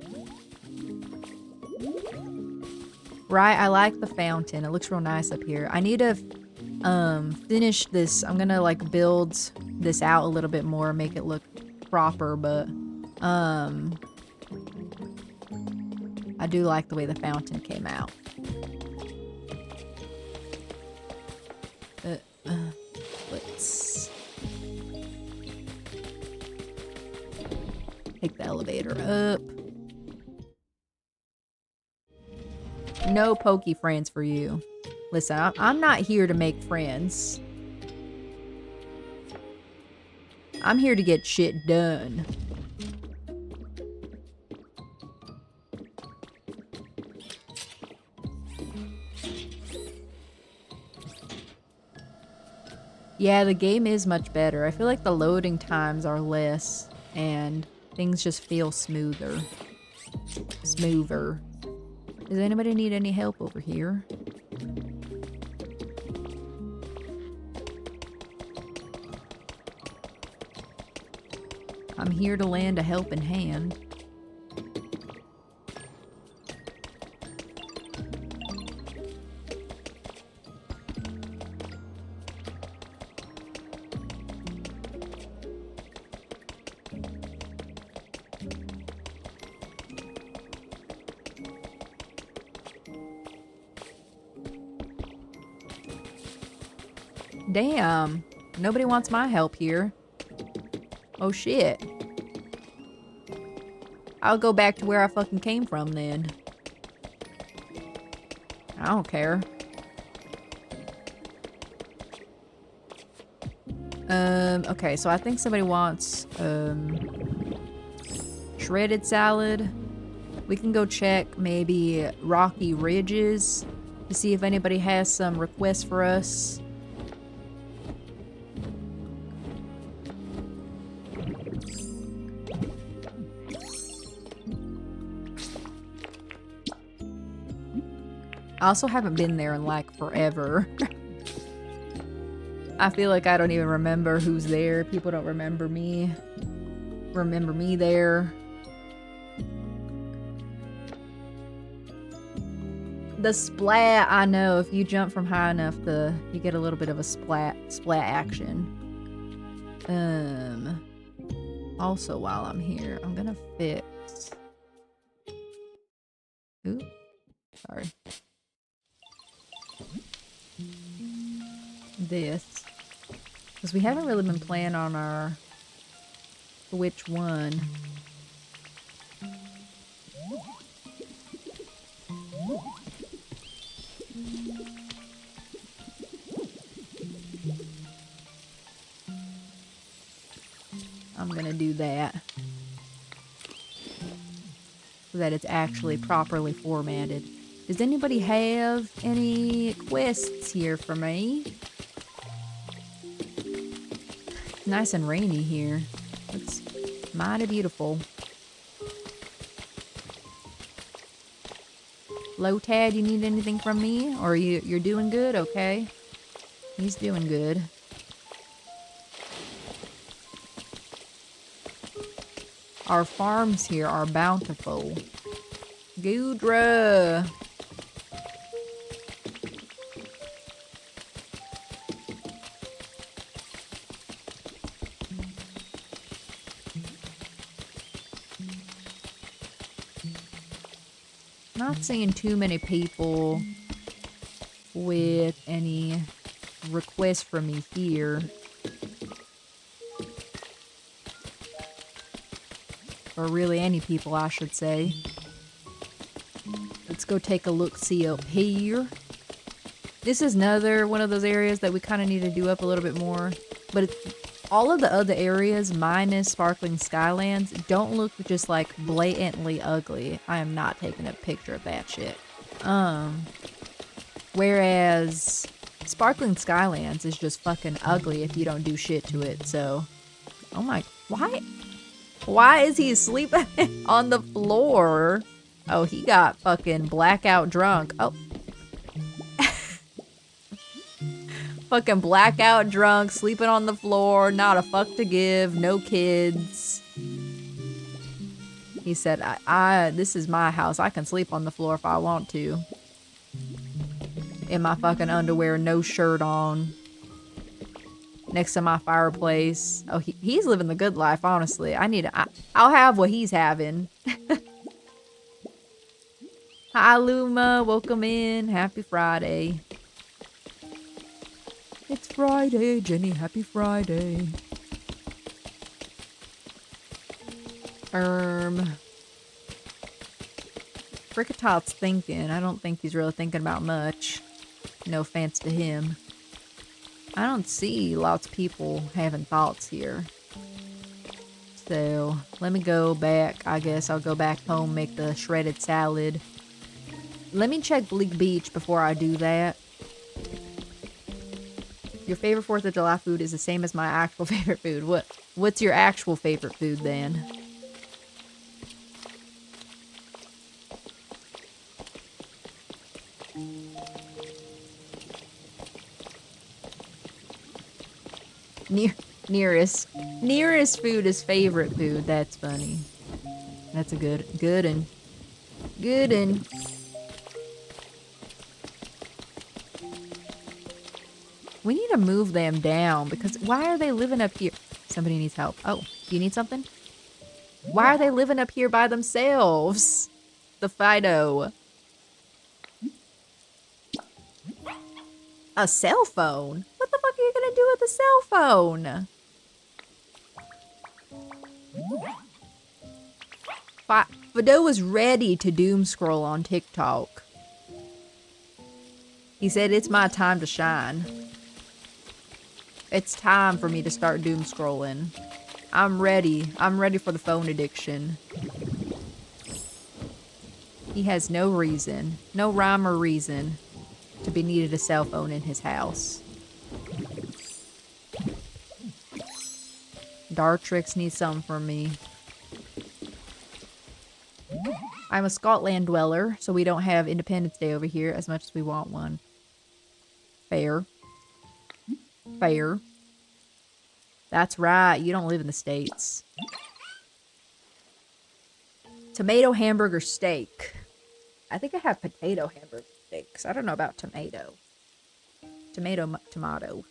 Right, I like the fountain. It looks real nice up here. I need to finish this. I'm gonna like build this out a little bit more, make it look proper, but I do like the way the fountain came out. Let's take the elevator up. No pokey friends for you. Listen, I'm not here to make friends. I'm here to get shit done. Yeah, the game is much better. I feel like the loading times are less and things just feel smoother. Smoother. Does anybody need any help over here? I'm here to lend a helping hand. Damn. Nobody wants my help here. Oh shit. I'll go back to where I fucking came from then. I don't care. Okay, so I think somebody wants shredded salad. We can go check maybe Rocky Ridges to see if anybody has some requests for us. I also haven't been there in like forever. I feel like I don't even remember who's there. People don't remember me. Remember me there. The splat, I know. If you jump from high enough, you get a little bit of a splat action. Also, while I'm here, I'm gonna fix. Ooh, sorry. This. Because we haven't really been playing on our... Which one? I'm gonna do that. So that it's actually properly formatted. Does anybody have any quests here for me? Nice and rainy here. It's mighty beautiful. Lotad, you need anything from me? Or you're doing good? Okay. He's doing good. Our farms here are bountiful. Goodra. Not seeing too many people with any requests from me here. Or really any people, I should say. Let's go take a look-see up here. This is another one of those areas that we kind of need to do up a little bit more. But all of the other areas, minus Sparkling Skylands, don't look just like blatantly ugly. I am not taking a picture of that shit. Whereas Sparkling Skylands is just fucking ugly if you don't do shit to it. So, oh my, why is he sleeping on the floor? Oh, he got fucking blackout drunk. Oh. Fucking blackout drunk, sleeping on the floor, not a fuck to give, no kids. He said, this is my house. I can sleep on the floor if I want to. In my fucking underwear, no shirt on. Next to my fireplace. Oh, he's living the good life, honestly. I'll have what he's having. Hi, Luma. Welcome in. Happy Friday. It's Friday, Jenny. Happy Friday. Frickatot's thinking. I don't think he's really thinking about much. No offense to him. I don't see lots of people having thoughts here. So, let me go back. I guess I'll go back home, make the shredded salad. Let me check Bleak Beach before I do that. Your favorite 4th of July food is the same as my actual favorite food. What's your actual favorite food then? Nearest food is favorite food. That's funny. That's a good one. Good one. We need to move them down because why are they living up here? Somebody needs help. Oh, do you need something? Why are they living up here by themselves? The Fido. A cell phone? What the fuck are you gonna do with a cell phone? Fido was ready to doom scroll on TikTok. He said, it's my time to shine. It's time for me to start doom scrolling. I'm ready. I'm ready for the phone addiction. He has no reason, no rhyme or reason to be needed a cell phone in his house. Dartrix needs something from me. I'm a Scotland dweller, so we don't have Independence Day over here as much as we want one. Fair. Fair. That's right, you don't live in the States. Tomato hamburger steak. I think I have potato hamburger steaks. I don't know about tomato. Tomato.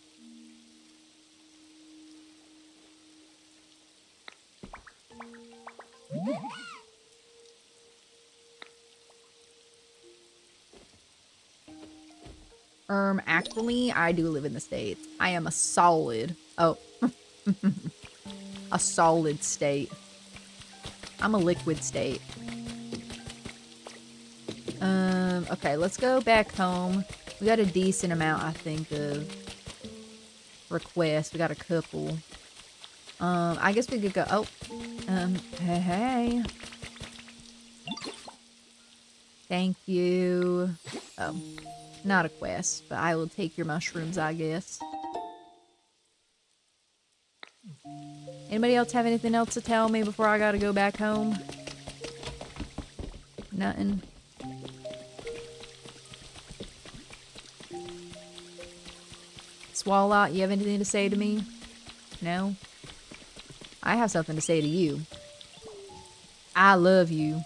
Actually, I do live in the States. I am a solid. Oh. A solid state. I'm a liquid state. Okay, let's go back home. We got a decent amount, I think, of requests. We got a couple. I guess we could go. Oh, hey. Thank you. Oh, not a quest, but I will take your mushrooms, I guess. Anybody else have anything else to tell me before I gotta go back home? Nothing. Swallow, you have anything to say to me? No? I have something to say to you. I love you.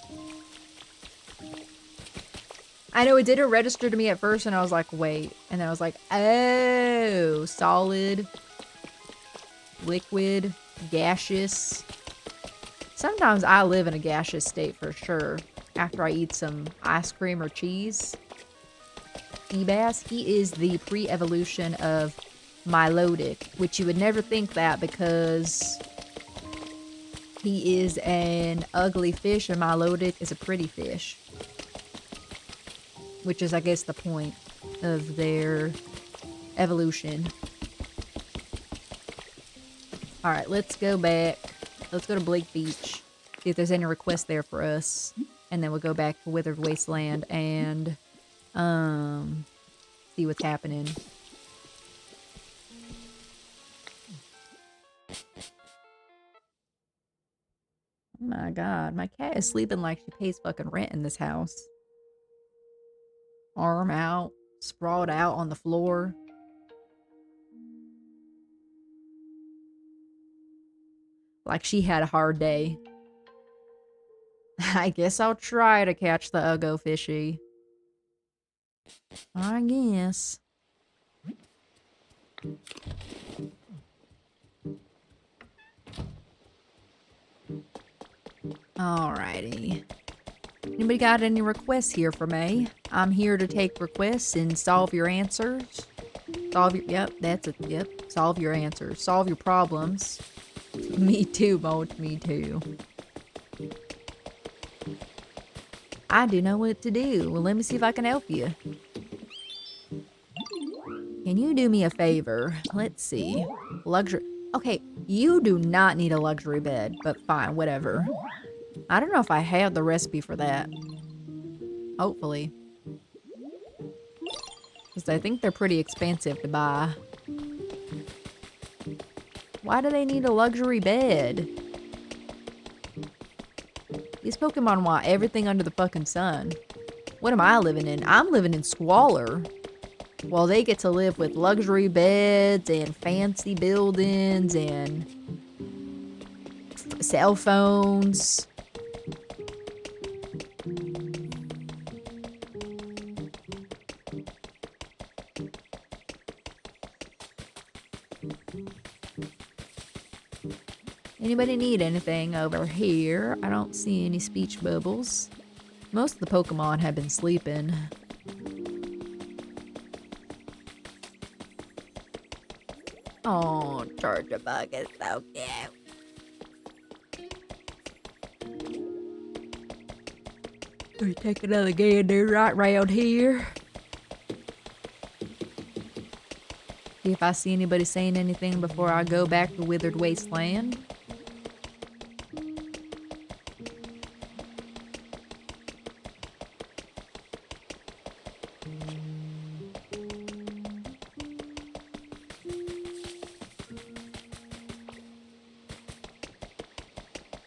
I know it didn't register to me at first, and I was like, wait. And then I was like, oh, solid, liquid, gaseous. Sometimes I live in a gaseous state for sure after I eat some ice cream or cheese. Ebass, he is the pre-evolution of Milotic, which you would never think that because he is an ugly fish and Milotic is a pretty fish. Which is, I guess, the point of their evolution. Alright, let's go back. Let's go to Blake Beach. See if there's any requests there for us. And then we'll go back to Withered Wasteland and see what's happening. Oh my god, my cat is sleeping like she pays fucking rent in this house. Arm out, sprawled out on the floor. Like she had a hard day. I guess I'll try to catch the Uggo fishy. I guess. Alrighty. Anybody got any requests here for me? I'm here to take requests and solve your answers. Yep, that's it, yep. Solve your answers. Solve your problems. Me too, Bolt, me too. I do know what to do. Well, let me see if I can help you. Can you do me a favor? Let's see. Luxury. Okay, you do not need a luxury bed, but fine, whatever. I don't know if I have the recipe for that. Hopefully. Because I think they're pretty expensive to buy. Why do they need a luxury bed? These Pokemon want everything under the fucking sun. What am I living in? I'm living in squalor. Well, they get to live with luxury beds and fancy buildings and cell phones. Anybody need anything over here? I don't see any speech bubbles. Most of the Pokemon have been sleeping. Oh, Charjabug is so cute. We take another gander right round here. See if I see anybody saying anything before I go back to Withered Wasteland.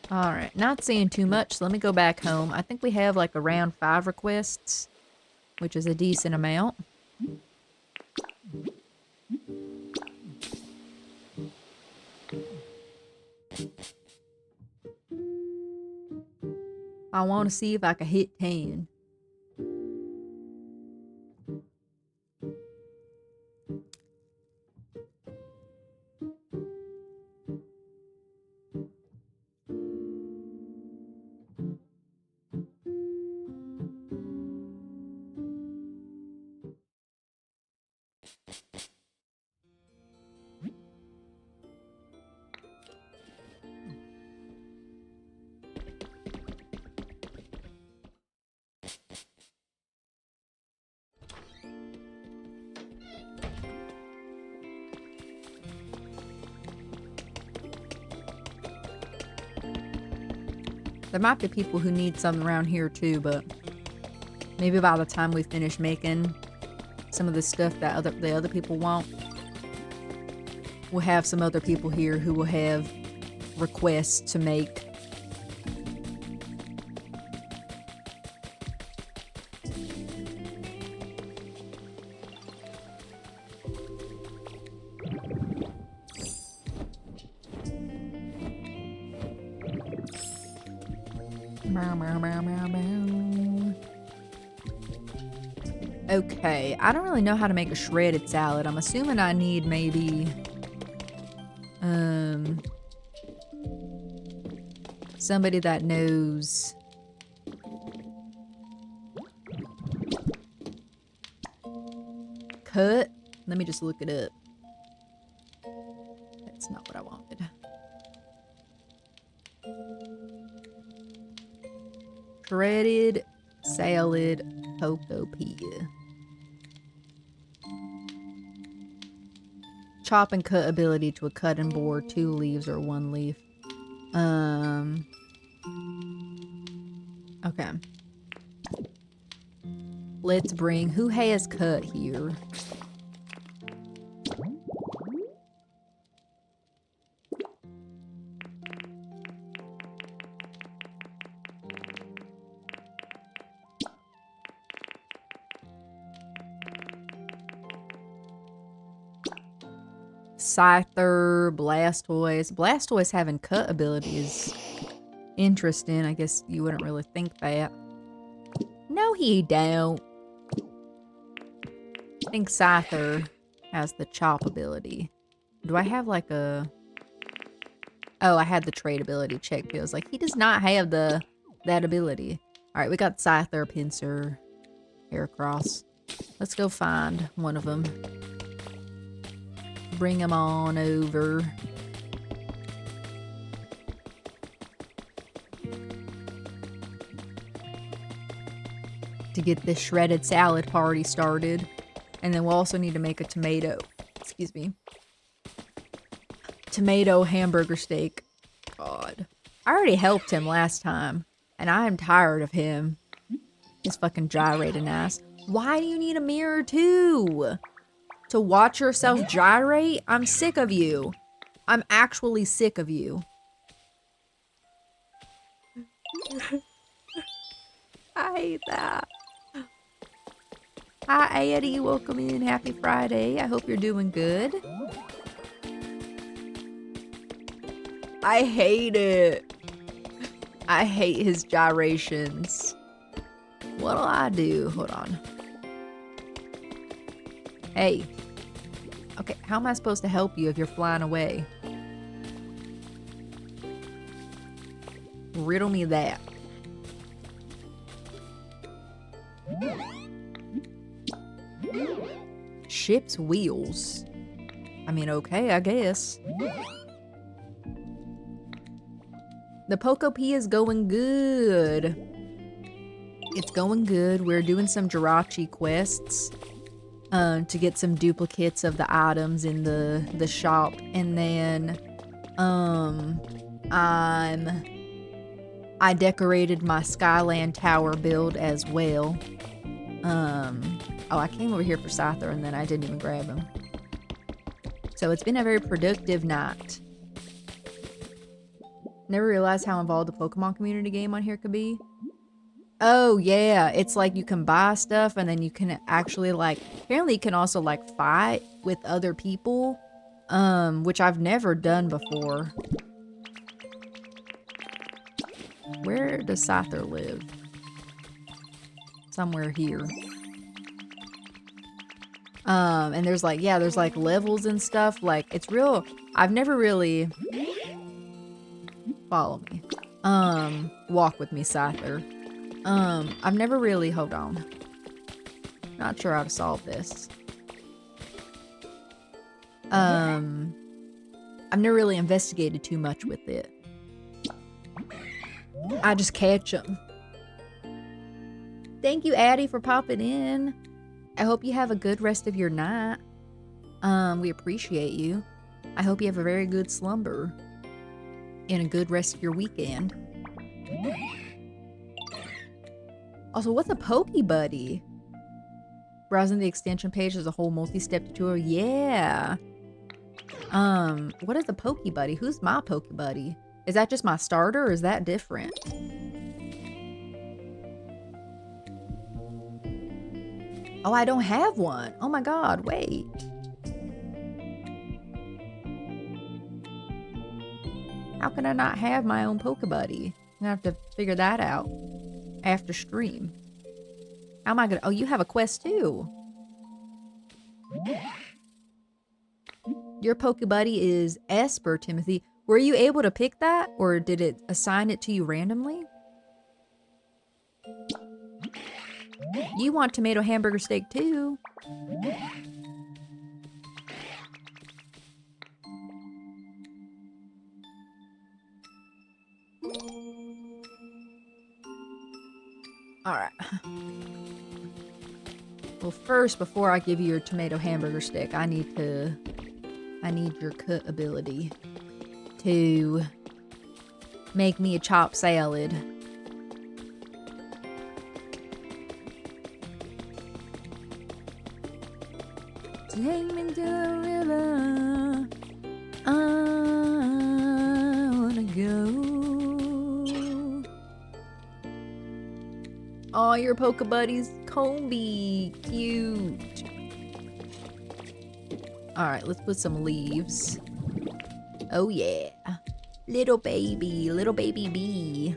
Alright, not seeing too much, so let me go back home. I think we have like around 5 requests, which is a decent amount. I want to see if I can hit 10. There might be people who need some around here too, but maybe by the time we finish making some of the stuff that the other people want, we'll have some other people here who will have requests to make. Okay, I don't really know how to make a shredded salad. I'm assuming I need maybe somebody that knows. Cut? Let me just look it up. That's not what I wanted. Shredded salad Pokopia. Chop and cut ability to a cutting board, 2 leaves or 1 leaf. Okay. Let's bring, who has cut here? Scyther, Blastoise. Blastoise having cut ability is interesting. I guess you wouldn't really think that. No, he don't. I think Scyther has the chop ability. Do I have like a... Oh, I had the trade ability check. Feels like he does not have that ability. Alright, we got Scyther, Pinsir, Heracross. Let's go find one of them. Bring them on over. To get this shredded salad party started. And then we'll also need to make a tomato. Excuse me. Tomato hamburger steak. God. I already helped him last time. And I am tired of him. His fucking gyrating ass. Why do you need a mirror too? To watch yourself gyrate? I'm sick of you. I'm actually sick of you. I hate that. Hi, Eddie. Welcome in. Happy Friday. I hope you're doing good. I hate it. I hate his gyrations. What'll I do? Hold on. Hey. Okay, how am I supposed to help you if you're flying away? Riddle me that. Ship's wheels. I mean, okay, I guess. The Pokopia is going good. It's going good. We're doing some Jirachi quests to get some duplicates of the items in the shop, and then I decorated my Skyland Tower build as well. Oh, I came over here for Scyther and then I didn't even grab him. So it's been a very productive night. Never realized how involved the Pokemon community game on here could be. Oh, yeah. It's like you can buy stuff and then you can actually, like, apparently you can also, like, fight with other people, which I've never done before. Where does Scyther live? Somewhere here. And there's like, yeah, there's like levels and stuff. Like, it's real. I've never really... Follow me. Walk with me, Scyther. I've never really... Hold on. Not sure how to solve this. I've never really investigated too much with it. I just catch them. Thank you, Addie, for popping in. I hope you have a good rest of your night. We appreciate you. I hope you have a very good slumber. And a good rest of your weekend. Also, what's a Pokebuddy? Browsing the extension page, there's a whole multi-step tutorial. Yeah. What is a Pokebuddy? Who's my Pokebuddy? Is that just my starter or is that different? Oh, I don't have one. Oh my god, wait. How can I not have my own Pokebuddy? gonna have to figure that out after stream. How am I gonna... Oh, you have a quest too. Your Pokebuddy is Esper, Timothy. Were you able to pick that, or did it assign it to you randomly? You want tomato hamburger steak too. Alright. Well, first, before I give you your tomato hamburger stick, I need your cut ability to make me a chopped salad. Take me to the river. I wanna go. Oh, your Pokebuddy's Combi. Cute. Alright, let's put some leaves. Oh yeah. Little baby bee.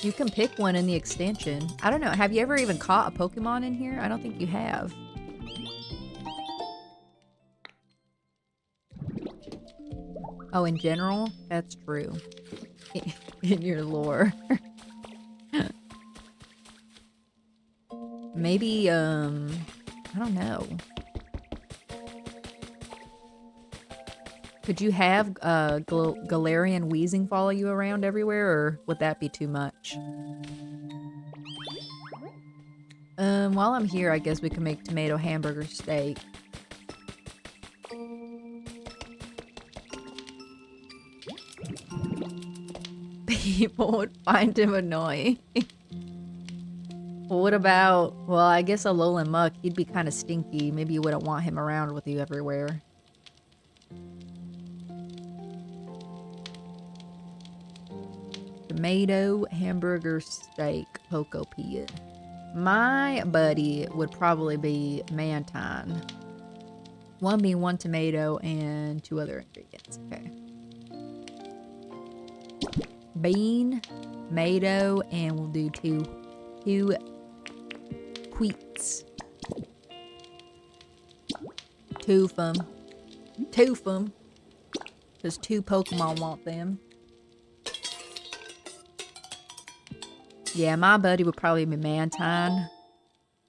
You can pick one in the extension. I don't know, have you ever even caught a Pokemon in here? I don't think you have. Oh, in general? That's true. In your lore. Maybe, I don't know. Could you have Galarian Weezing follow you around everywhere, or would that be too much? While I'm here, I guess we can make tomato hamburger steak. People would find him annoying. Well, what about, well, I guess a Alolan Muck, he'd be kind of stinky. Maybe you wouldn't want him around with you everywhere. Tomato hamburger steak Pokopia. My buddy would probably be Mantine. One being one tomato and two other ingredients. Okay. Bean, tomato, and we'll do two wheats. Two of them. Because two Pokemon want them. Yeah, my buddy would probably be Mantine.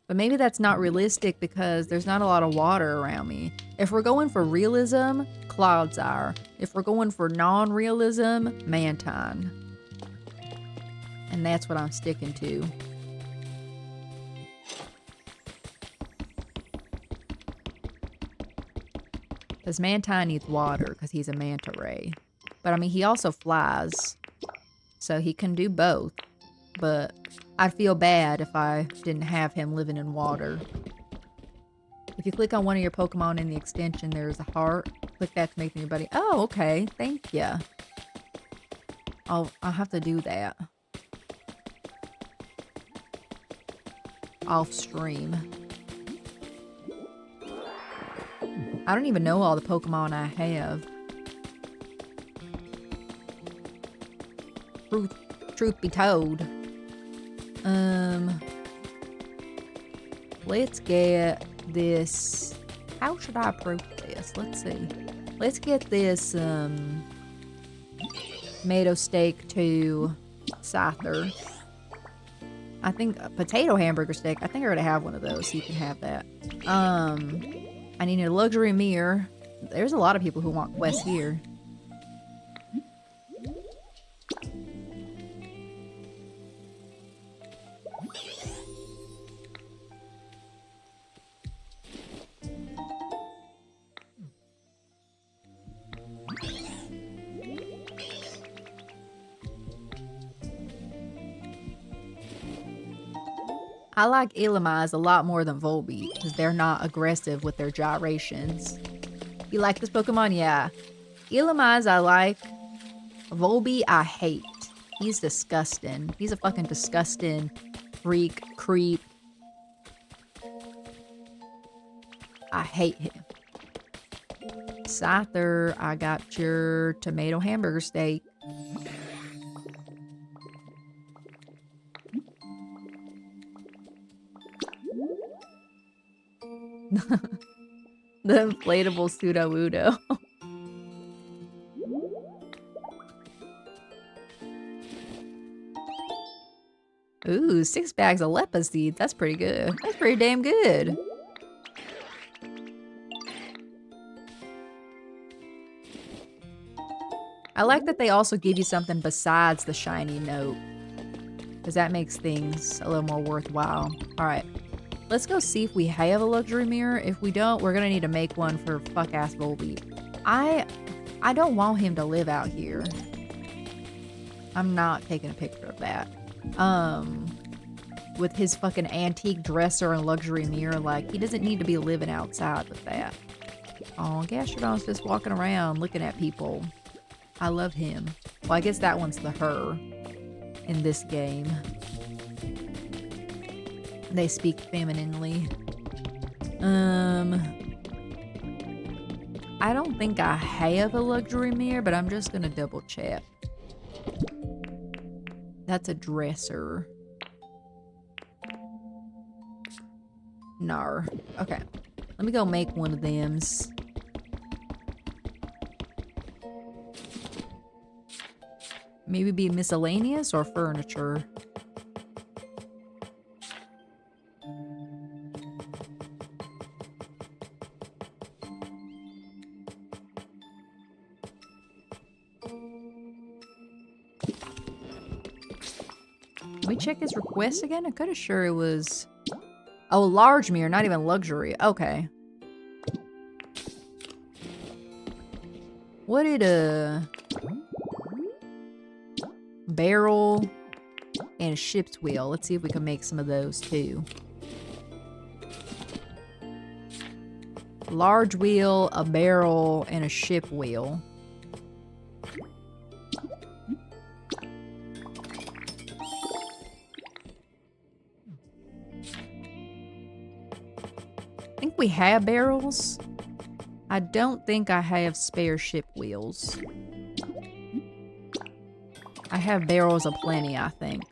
But maybe that's not realistic because there's not a lot of water around me. If we're going for realism, Clodsire. If we're going for non-realism, Mantine. And that's what I'm sticking to. Because Mantine needs water because he's a manta ray. But I mean, he also flies. So he can do both. But I'd feel bad if I didn't have him living in water. If you click on one of your Pokemon in the extension, there's a heart. Click that to make them your buddy. Oh, okay. Thank you. I'll have to do that. Off stream. I don't even know all the Pokemon I have. Truth be told. Let's get this. How should I approach this? Let's see. Let's get this tomato steak to Scyther. I think a potato hamburger steak. I think I already have one of those, so you can have that. I need a luxury mirror. There's a lot of people who want quests here. I like Illumise a lot more than Volbeat because they're not aggressive with their gyrations. You like this Pokemon? Yeah. Illumise I like. Volbeat I hate. He's disgusting. He's a fucking disgusting freak, creep. I hate him. Scyther, I got your tomato hamburger steak. The inflatable pseudo-udo. Ooh, 6 bags of lepa seeds. That's pretty good. That's pretty damn good. I like that they also give you something besides the shiny note, because that makes things a little more worthwhile. All right, let's go see if we have a luxury mirror. If we don't, we're gonna need to make one for fuck-ass Volbeat. I don't want him to live out here. I'm not taking a picture of that. With his fucking antique dresser and luxury mirror, like, he doesn't need to be living outside with that. Oh, Gastrodon's just walking around looking at people. I love him. Well, I guess that one's the her in this game. They speak femininely. I don't think I have a luxury mirror, but I'm just gonna double check. That's a dresser. Nar. Okay. Let me go make one of thems. Maybe be miscellaneous or furniture. Let me check his request again. I could have sure it was... Oh, large mirror, not even luxury. Okay. What did a... barrel and a ship's wheel. Let's see if we can make some of those too. Large wheel, a barrel, and a ship wheel. I think we have barrels. I don't think I have spare ship wheels. I have barrels aplenty, I think.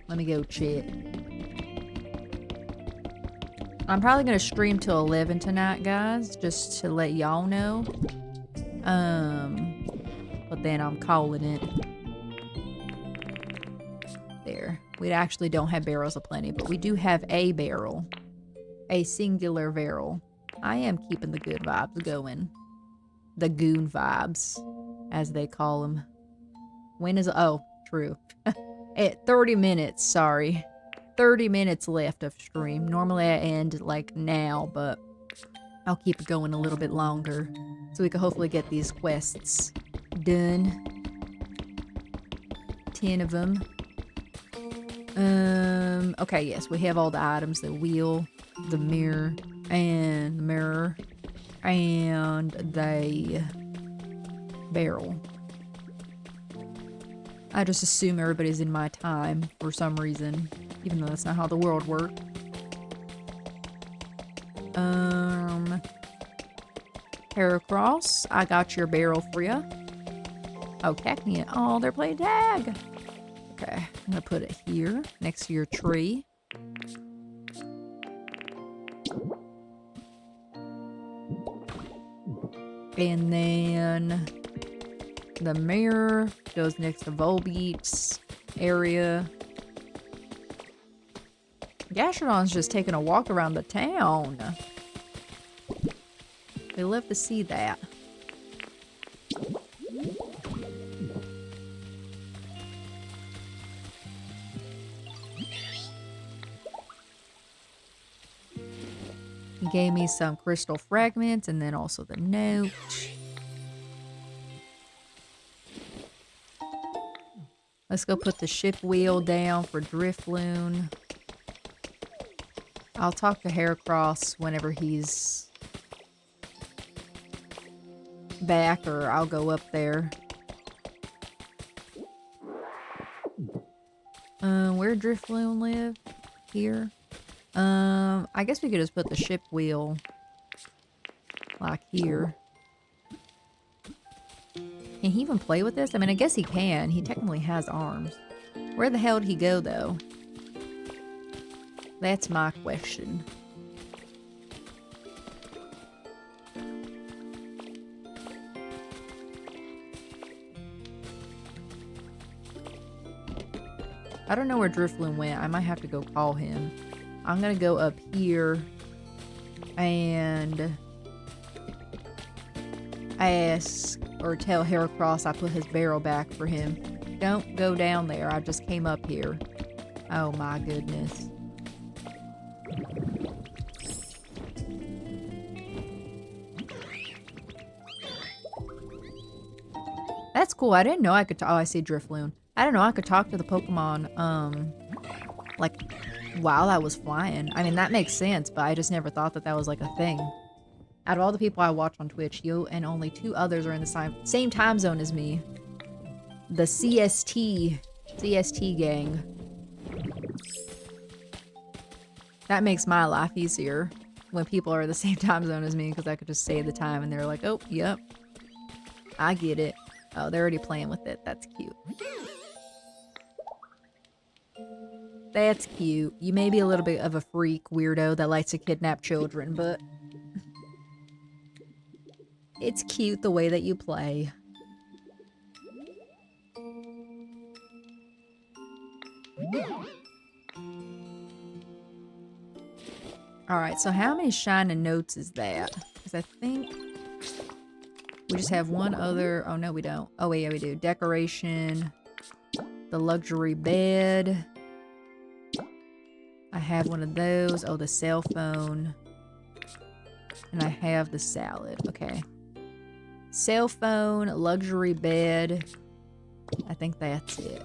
Let me go check. I'm probably going to stream till 11 tonight, guys, just to let y'all know. But then I'm calling it. There. We actually don't have barrels aplenty, but we do have a barrel. A singular barrel. I am keeping the good vibes going. The goon vibes, as they call them. When is... Oh, true. At 30 minutes, sorry. 30 minutes left of stream. Normally I end like now, but I'll keep it going a little bit longer so we can hopefully get these quests done. 10 of them. Okay, yes, we have all the items. The wheel, the mirror, and the mirror, and the barrel. I just assume everybody's in my time for some reason, even though that's not how the world works. Heracross, I got your barrel for ya. Oh, Cacnea. Oh, they're playing tag. Okay, I'm gonna put it here next to your tree. And then the mirror goes next to Volbeat's area. Gastrodon's just taking a walk around the town. We love to see that. He gave me some crystal fragments and then also the note. Let's go put the ship wheel down for Drifloon. I'll talk to Heracross whenever he's back, or I'll go up there. Where Drifloon live? Here. I guess we could just put the ship wheel like here. Can he even play with this? I mean, I guess he can. He technically has arms. Where the hell did he go, though? That's my question. I don't know where Drifloon went. I might have to go call him. I'm gonna go up here and ask or tell Heracross I put his barrel back for him. Don't go down there. I just came up here. Oh my goodness. That's cool. I didn't know I could. Oh, I see Drifloon. I didn't know I could talk to the Pokemon, like, while I was flying. I mean, that makes sense, but I just never thought that that was, like, a thing. Out of all the people I watch on Twitch, you and only 2 others are in the same time zone as me. The CST gang. That makes my life easier when people are the same time zone as me, because I could just say the time and they're like, oh, yep, I get it. Oh, they're already playing with it. That's cute. That's cute. You may be a little bit of a freak weirdo that likes to kidnap children, but it's cute the way that you play. Alright, so how many shining notes is that? Because I think we just have one other... Oh, no, we don't. Oh, wait, yeah, we do. Decoration. The luxury bed. I have one of those. Oh, the cell phone. And I have the salad. Okay. Cell phone, luxury bed. I think that's it.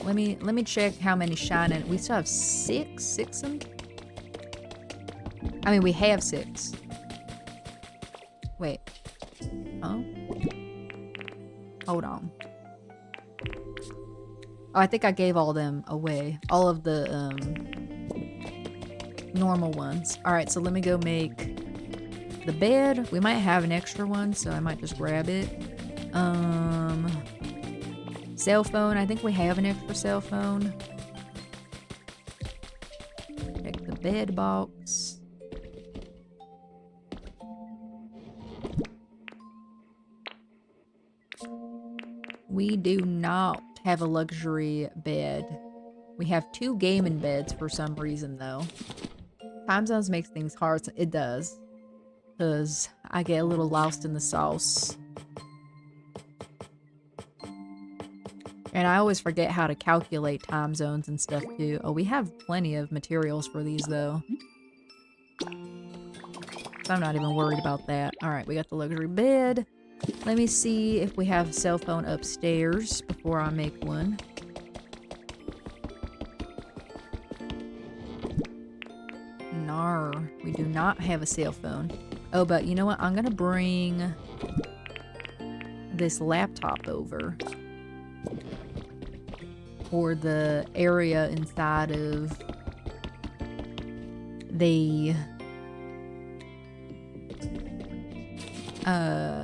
Let me check how many shining. We still have 6? 6 of them? I mean, we have 6. Wait. Oh. Hold on. Oh, I think I gave all them away. All of the normal ones. Alright, so let me go make the bed. We might have an extra one, so I might just grab it. Cell phone. I think we have an extra cell phone. Check the bed box. We do not have a luxury bed. We have 2 gaming beds for some reason, though. Time zones makes things hard. It does. Because I get a little lost in the sauce. And I always forget how to calculate time zones and stuff, too. Oh, we have plenty of materials for these, though. So I'm not even worried about that. Alright, we got the luxury bed. Let me see if we have a cell phone upstairs before I make one. Nar, we do not have a cell phone. Oh, but you know what? I'm gonna bring this laptop over. For the area inside of the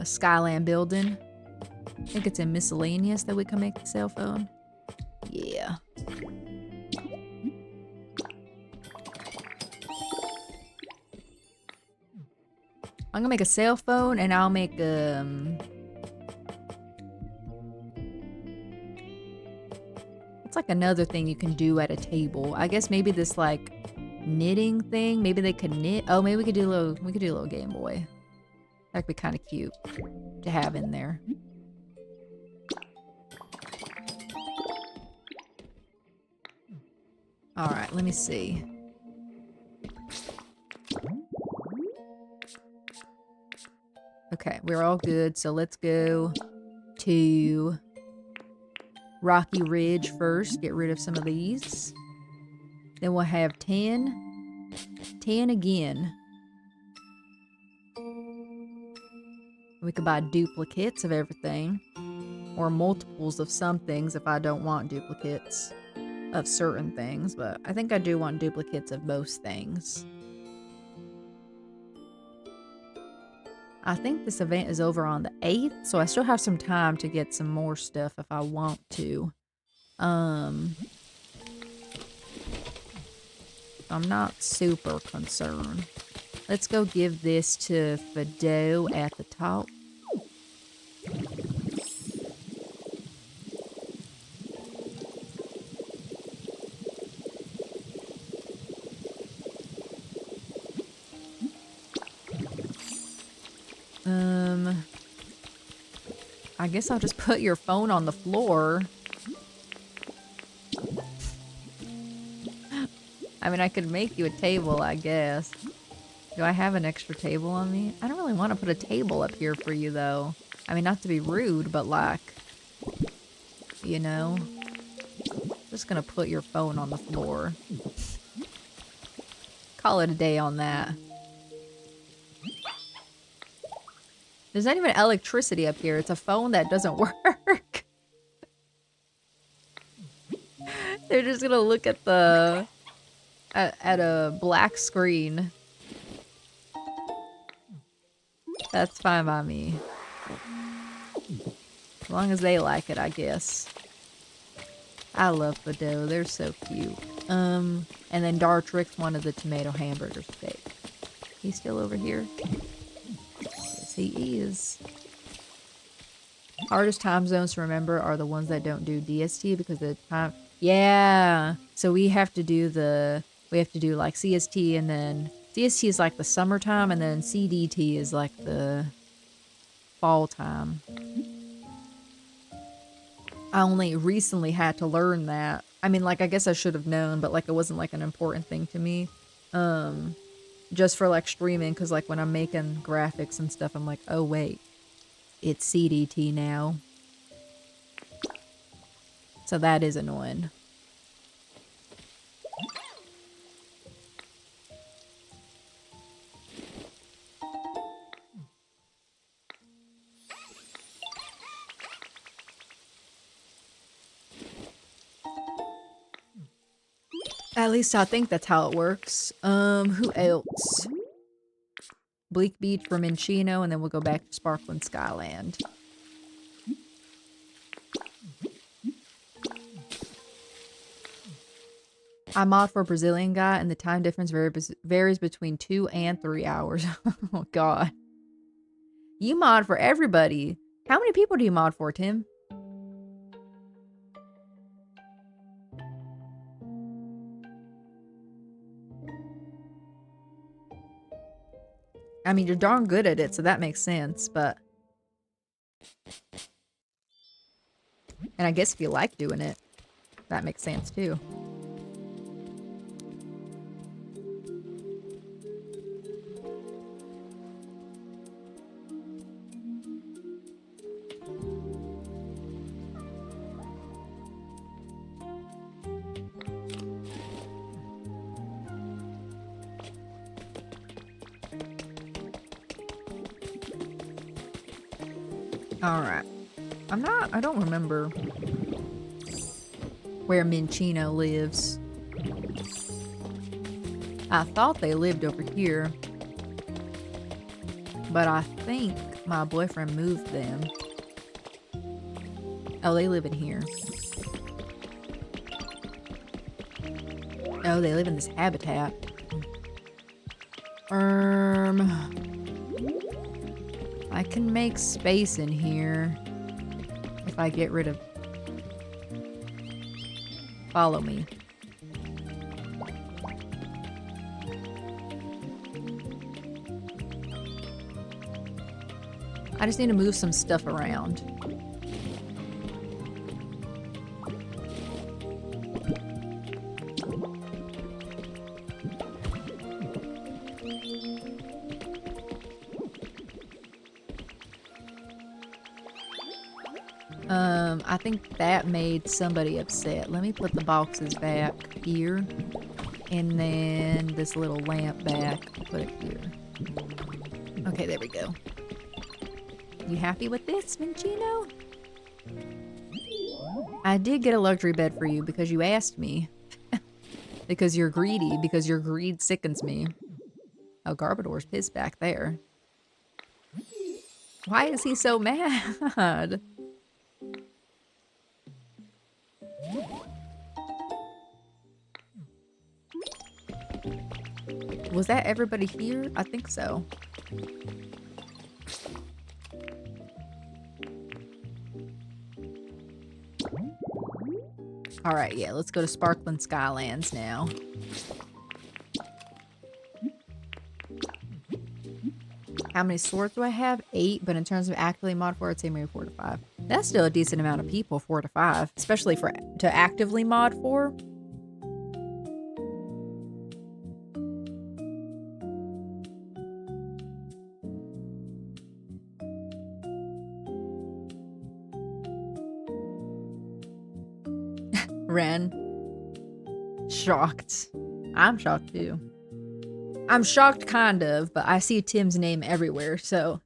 Skyland building. I think it's in miscellaneous that we can make the cell phone. Yeah. I'm gonna make a cell phone and I'll make it's like another thing you can do at a table. I guess maybe this like knitting thing. Maybe they could knit. Oh, maybe we could do a little Game Boy. That'd be kind of cute to have in there. All right, let me see. Okay, we're all good. So let's go to Rocky Ridge first. Get rid of some of these. Then we'll have 10. 10 again. We could buy duplicates of everything. or multiples of some things if I don't want duplicates of certain things, but I think I do want duplicates of most things. I think this event is over on the 8th, so I still have some time to get some more stuff if I want to. I'm not super concerned. Let's go give this to Fido at the top. I guess I'll just put your phone on the floor. I mean, I could make you a table, I guess. Do I have an extra table on me? I don't really want to put a table up here for you, though. I mean, not to be rude, but like, you know, just gonna put your phone on the floor. Call it a day on that. There's not even electricity up here. It's a phone that doesn't work. They're just gonna look at the at a black screen. That's fine by me. As long as they like it, I guess. I love Fido. They're so cute. And then Dartrix wanted the tomato hamburger steak. He's still over here? Yes, he is. Hardest time zones to remember are the ones that don't do DST because the time... Yeah! So we have to do like CST, and then... CST is like the summertime, and then CDT is like the fall time. I only recently had to learn that. I mean, like, I guess I should have known, but, like, it wasn't, like, an important thing to me. Just for, like, streaming, because, like, when I'm making graphics and stuff, I'm like, oh, wait. It's CDT now. So that is annoying. At least I think that's how it works. Who else? Bleak Beach for Minchino, and then we'll go back to Sparkling Skyland. I mod for a Brazilian guy, and the time difference varies between 2 and 3 hours. Oh, God. You mod for everybody. How many people do you mod for, Tim? I mean, you're darn good at it, so that makes sense, but... And I guess if you like doing it, that makes sense, too. Alright. I don't remember where Minchino lives. I thought they lived over here, but I think my boyfriend moved them. Oh, they live in here. Oh, they live in this habitat. I can make space in here if I get rid of... Follow me. I just need to move some stuff around. I think that made somebody upset. Let me put the boxes back here. And then this little lamp back. Put it here. Okay, there we go. You happy with this, Minchino? I did get a luxury bed for you because you asked me. Because you're greedy, because your greed sickens me. Oh, Garbodor's pissed back there. Why is he so mad? Was that everybody here? I think so. Alright, yeah, let's go to Sparkling Skylands now. How many swords do I have? 8, but in terms of actively mod for, I'd say maybe 4 to 5. That's still a decent amount of people, 4 to 5. Especially to actively mod for. Ren. Shocked. I'm shocked too. I'm shocked kind of, but I see Tim's name everywhere, so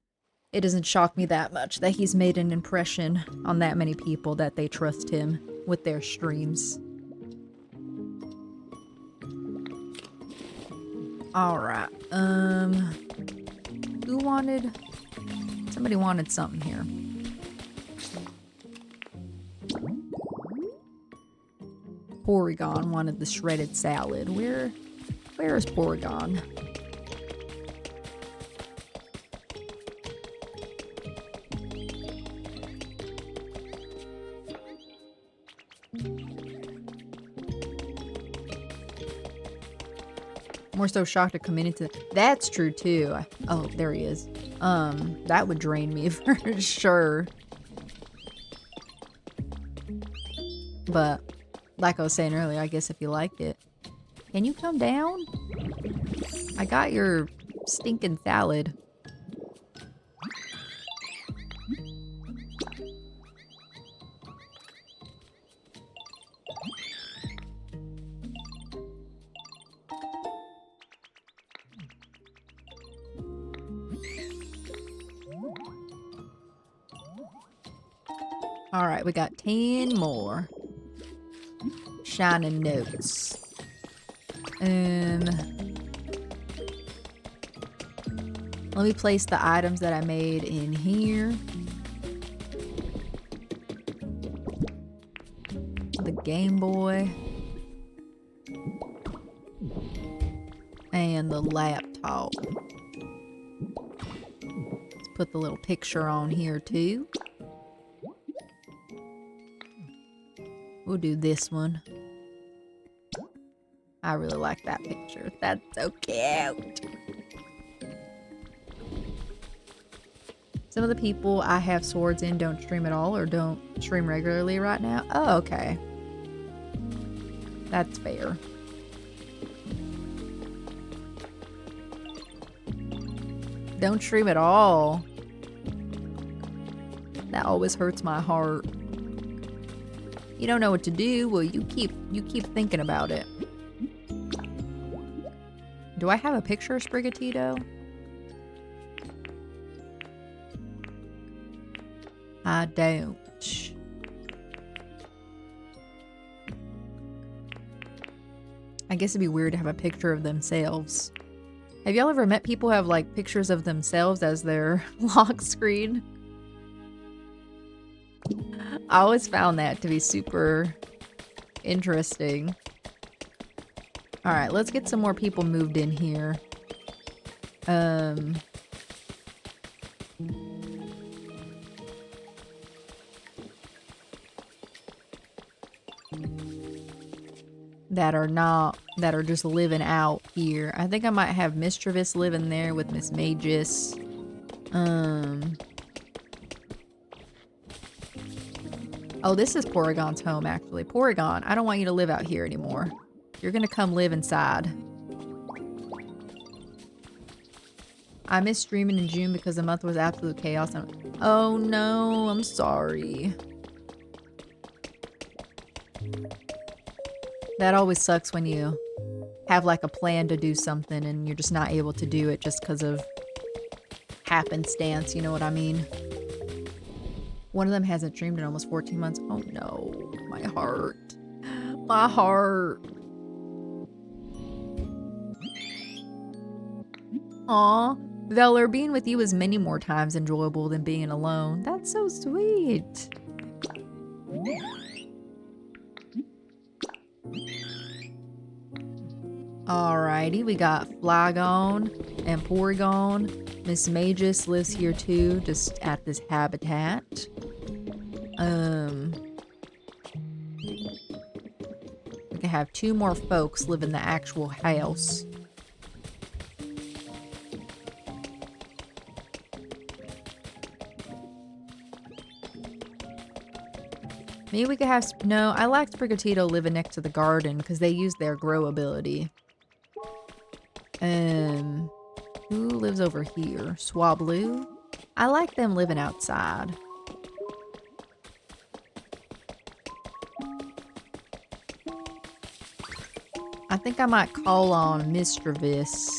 it doesn't shock me that much that he's made an impression on that many people that they trust him with their streams. Alright, who wanted... Somebody wanted something here. Porygon wanted the shredded salad. Where is Porygon? More so shocked to come into... That's true too. Oh, there he is. That would drain me for sure. But like I was saying earlier, I guess if you like it. Can you come down? I got your stinking salad. Alright, we got 10 more. Shining notes. Let me place the items that I made in here. The Game Boy. And the laptop. Let's put the little picture on here too. We'll do this one. I really like that picture. That's so cute. Some of the people I have swords in don't stream at all or don't stream regularly right now. Oh, okay. That's fair. Don't stream at all. That always hurts my heart. You don't know what to do? Well, you keep thinking about it. Do I have a picture of Sprigatito? I don't. I guess it'd be weird to have a picture of themselves. Have y'all ever met people who have like pictures of themselves as their lock screen? I always found that to be super interesting. Alright, let's get some more people moved in here. That are just living out here. I think I might have Mischievous living there with Miss Magus. Oh, this is Porygon's home, actually. Porygon, I don't want you to live out here anymore. You're gonna come live inside. I missed streaming in June because the month was absolute chaos. Oh no, I'm sorry. That always sucks when you have like a plan to do something and you're just not able to do it just because of happenstance, you know what I mean? One of them hasn't streamed in almost 14 months. Oh no, my heart. My heart. Aw, Valor, being with you is many more times enjoyable than being alone. That's so sweet. Alrighty, we got Flygon and Porygon. Miss Magus lives here too, just at this habitat. We can have 2 more folks live in the actual house. Maybe we could have... No, I like Sprigatito living next to the garden because they use their grow ability. Who lives over here? Swablu? I like them living outside. I think I might call on Mistrovis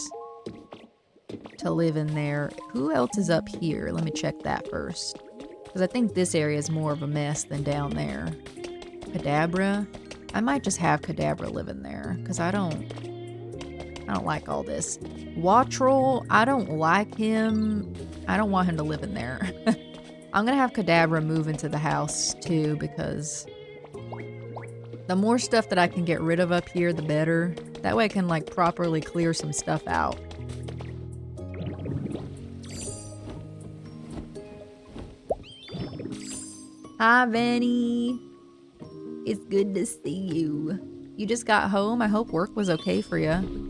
to live in there. Who else is up here? Let me check that first. Because I think this area is more of a mess than down there. Kadabra? I might just have Kadabra live in there. Because I don't like all this. Wattrel, I don't like him. I don't want him to live in there. I'm going to have Kadabra move into the house too, because the more stuff that I can get rid of up here, the better. That way I can like properly clear some stuff out. Hi, Vanny. It's good to see you. You just got home? I hope work was okay for you.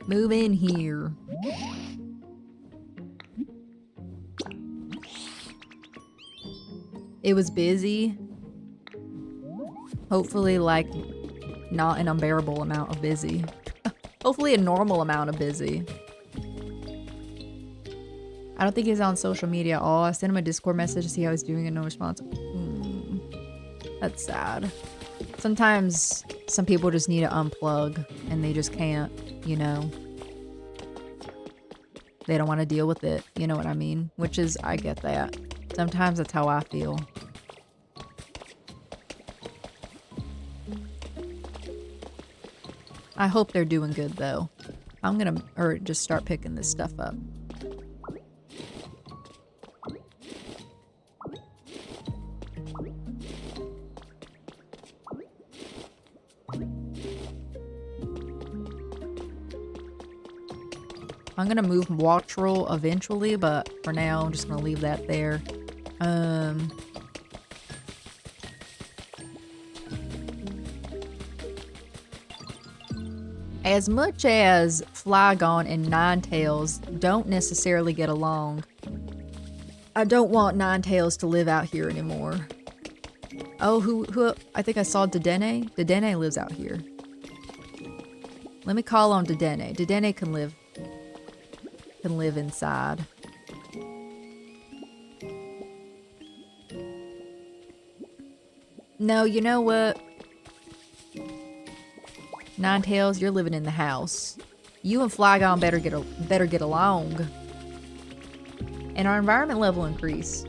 Move in here. It was busy. Hopefully, like, not an unbearable amount of busy. Hopefully a normal amount of busy. I don't think he's on social media at all. I sent him a Discord message to see how he's doing and no response. That's sad. Sometimes some people just need to unplug and they just can't, you know. They don't want to deal with it, you know what I mean? Which is, I get that. Sometimes that's how I feel. I hope they're doing good though. I'm gonna, or just start picking this stuff up. I'm gonna move Wattrel eventually, but for now I'm just gonna leave that there. As much as Flygon and Ninetales don't necessarily get along, I don't want Ninetales to live out here anymore. Oh, who I think I saw Dedenne. Dedenne lives out here. Let me call on Dedenne. Dedenne can live inside. No, you know what? Ninetales, you're living in the house. You and Flygon better get along. And our environment level increase.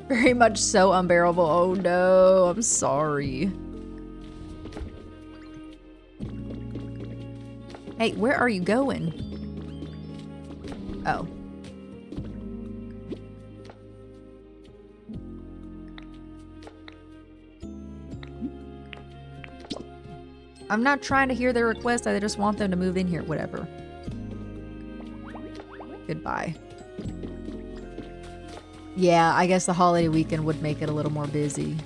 Very much so unbearable. Oh no, I'm sorry. Hey, where are you going? Oh. I'm not trying to hear their request. I just want them to move in here. Whatever. Goodbye. Yeah, I guess the holiday weekend would make it a little more busy.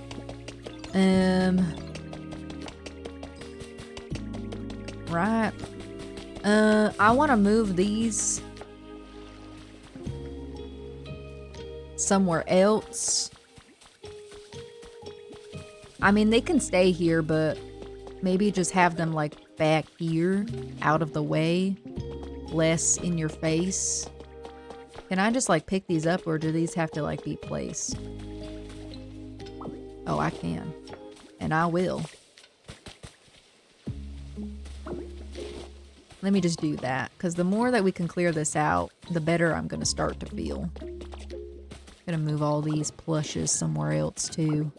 Right. I want to move these somewhere else. I mean, they can stay here, but maybe just have them like back here, out of the way, less in your face. Can I just like pick these up, or do these have to like be placed? Oh, I can. And I will. Let me just do that, because the more that we can clear this out, the better I'm going to start to feel. Gonna move all these plushes somewhere else too.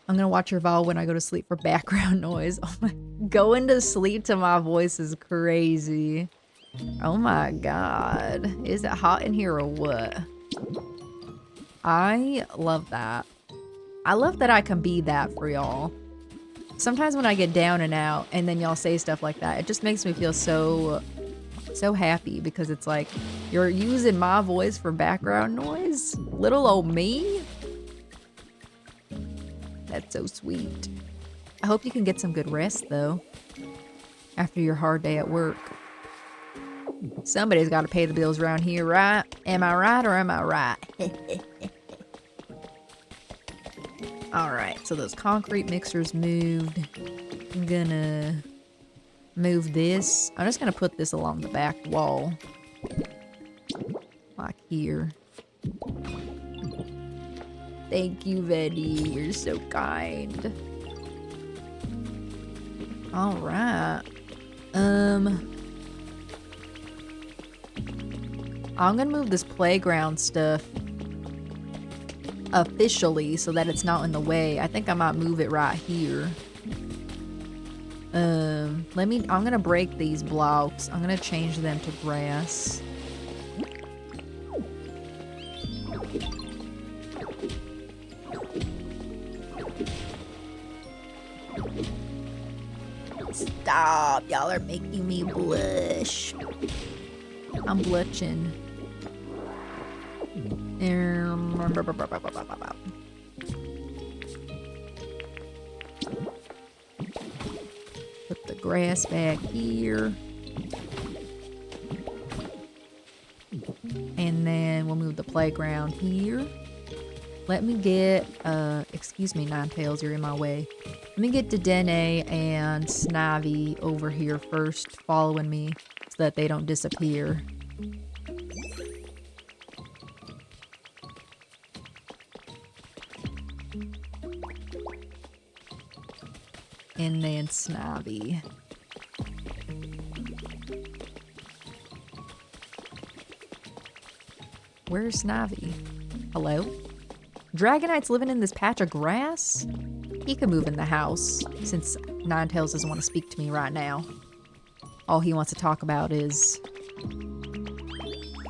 I'm gonna watch your vol when I go to sleep for background noise. Oh my, going to sleep to my voice is crazy. Oh my god. Is it hot in here or what? I love that. I love that I can be that for y'all. Sometimes when I get down and out and then y'all say stuff like that, it just makes me feel so happy, because it's like, you're using my voice for background noise? Little old me? That's so sweet. I hope you can get some good rest, though, after your hard day at work. Somebody's got to pay the bills around here, right? Am I right or am I right? Alright, so those concrete mixers moved. I'm gonna move this. I'm just gonna put this along the back wall. Like here. Thank you, Veddy. You're so kind. Alright. I'm gonna move this playground stuff officially so that it's not in the way. I think I might move it right here. I'm gonna break these blocks. I'm gonna change them to grass. Stop, y'all are making me blush. I'm blushing. Put the grass back here. And then we'll move the playground here. Let me get, excuse me, Ninetails, you're in my way. Let me get Dedenne and Snivy over here first, following me, so that they don't disappear. And then Snivy. Where's Snivy? Hello? Dragonite's living in this patch of grass? He can move in the house, since Ninetails doesn't want to speak to me right now. All he wants to talk about is...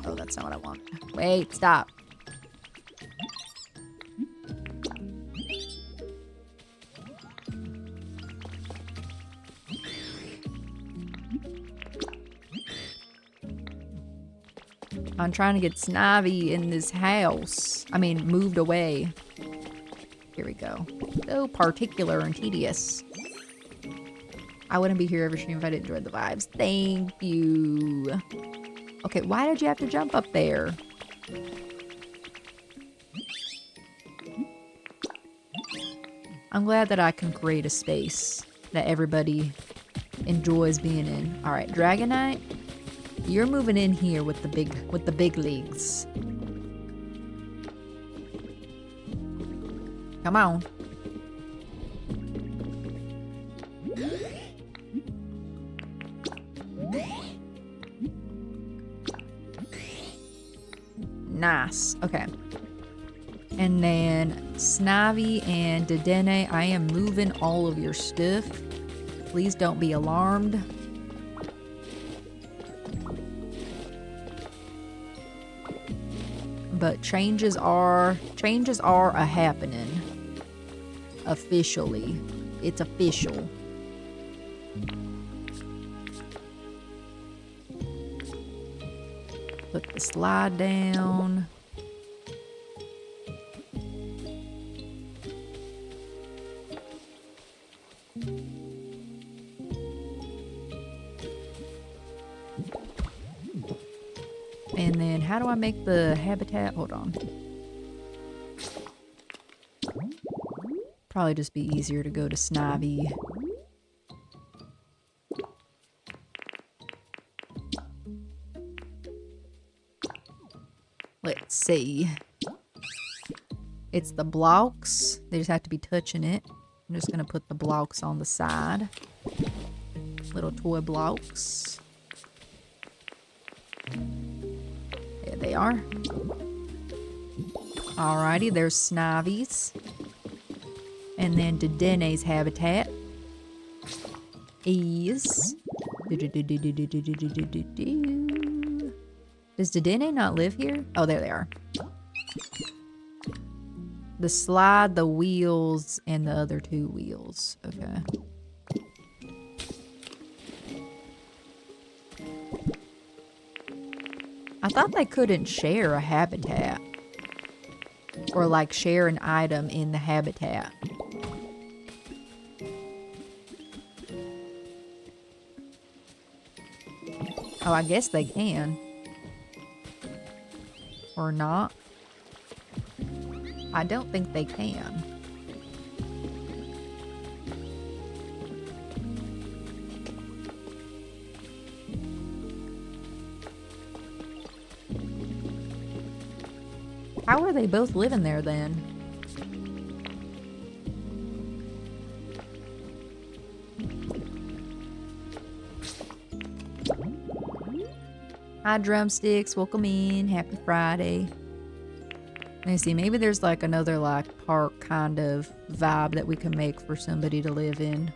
Oh, that's not what I want. Wait, stop. I'm trying to get Snivy in this house. I mean, moved away. Here we go. So particular and tedious. I wouldn't be here every stream if I didn't enjoy the vibes. Thank you. Okay, why did you have to jump up there? I'm glad that I can create a space that everybody enjoys being in. All right, Dragonite, you're moving in here with the big leagues. Come on. Nice. Okay. And then Snivy and Dedenne, I am moving all of your stuff. Please don't be alarmed. But changes are a happening. Officially. It's official. Put the slide down. And then how do I make the habitat? Hold on. Probably just be easier to go to Snivy. Let's see. It's the blocks. They just have to be touching it. I'm just gonna put the blocks on the side. Little toy blocks. There they are. Alrighty, there's Snavi's. And then Dedene's habitat is... Does Dedenne not live here? Oh, there they are. The slide, the wheels, and the other 2 wheels. Okay. I thought they couldn't share a habitat. Or like share an item in the habitat. Oh, I guess they can. Or not. I don't think they can. How are they both living there then? Hi, Drumsticks. Welcome in. Happy Friday. Let me see. Maybe there's like another like park kind of vibe that we can make for somebody to live in.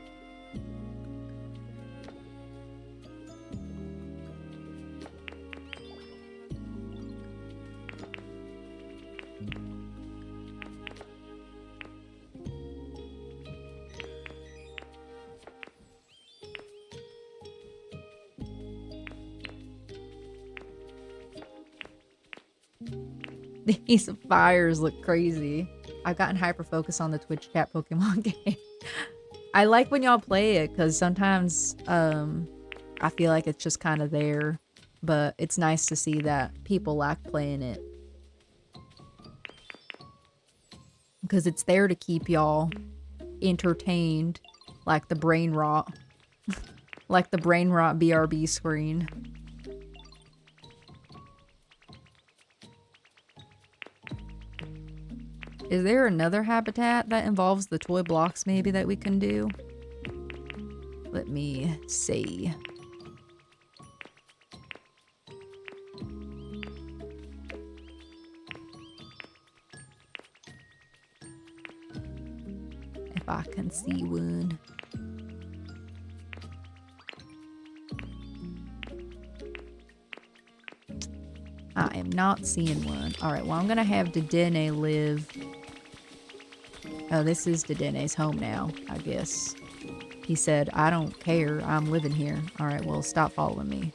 These fires look crazy. I've gotten hyper focused on the Twitch chat Pokemon game. I like when y'all play it because sometimes I feel like it's just kind of there, but it's nice to see that people like playing it because it's there to keep y'all entertained, like the brain rot, like the brain rot BRB screen. Is there another habitat that involves the toy blocks maybe that we can do? Let me see. If I can see one. I am not seeing one. Alright, well I'm gonna have Dedenne live. Oh, this is Dedenne's home now, I guess. He said, I don't care, I'm living here. Alright, well stop following me.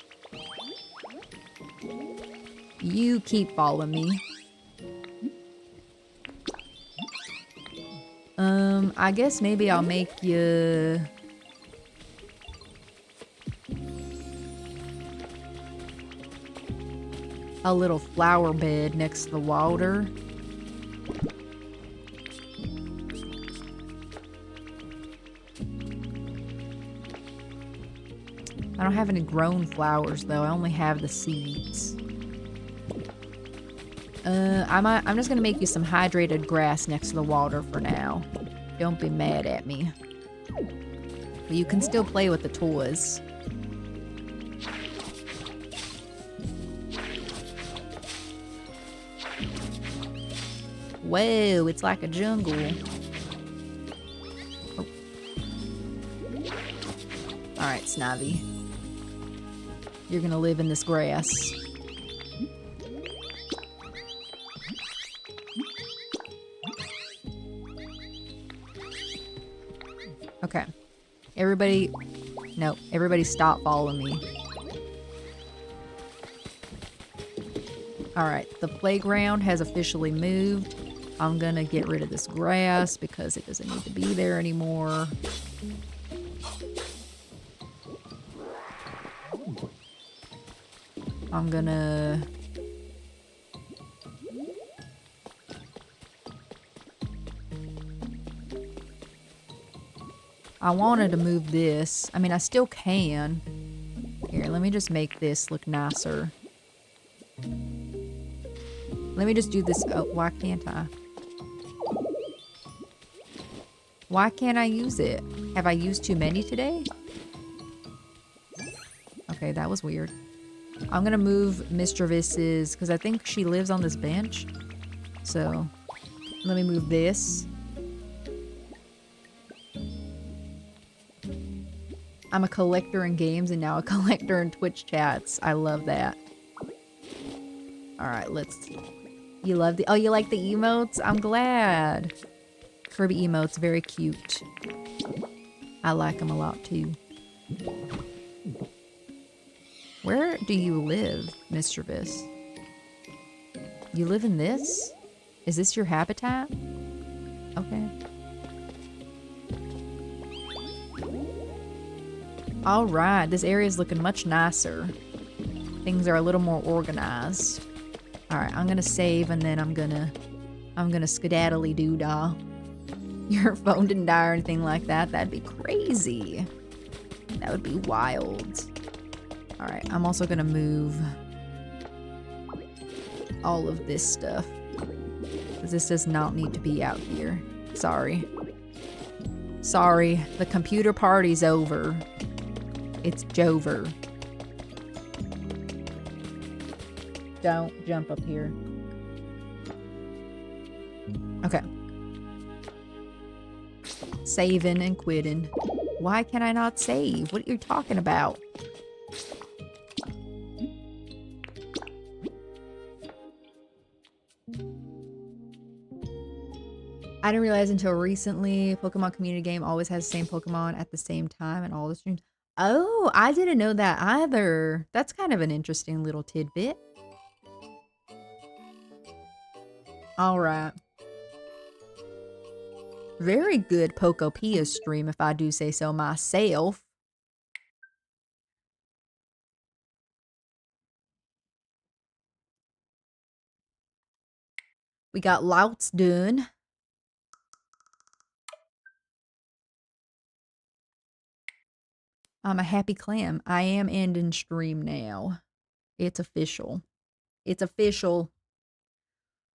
You keep following me. I guess maybe I'll make you... a little flower bed next to the water. I don't have any grown flowers though. I only have the seeds. I'm just gonna make you some hydrated grass next to the water for now. Don't be mad at me. But you can still play with the toys. Whoa, it's like a jungle. Oh. Alright, Snivy. You're gonna live in this grass. Okay. Everybody stop following me. Alright, the playground has officially moved. I'm gonna get rid of this grass because it doesn't need to be there anymore. I'm gonna... I wanted to move this. I mean, I still can. Here, let me just make this look nicer. Let me just do this. Oh, why can't I? Why can't I use it? Have I used too many today? Okay, that was weird. I'm gonna move Mistrevis's, because I think she lives on this bench. So, let me move this. I'm a collector in games and now a collector in Twitch chats. I love that. Alright, let's... You love the... Oh, you like the emotes? I'm glad. Kirby emotes, very cute. I like them a lot too. Where do you live, Mr. Vis? You live in this? Is this your habitat? Okay. Alright, this area is looking much nicer. Things are a little more organized. Alright, I'm gonna save and then I'm gonna skedaddly doo-dah. Your phone didn't die or anything like that. That'd be crazy. That would be wild. Alright, I'm also gonna move all of this stuff. Because this does not need to be out here. Sorry. Sorry, the computer party's over. It's Jover. Don't jump up here. Okay. Saving and quitting. Why can I not save? What are you talking about? I didn't realize until recently, Pokemon community game always has the same Pokemon at the same time in all the streams. Oh, I didn't know that either. That's kind of an interesting little tidbit. Alright. Very good Pokopia stream, if I do say so myself. We got Louts done. I'm a happy clam. I am ending stream now. It's official. It's official.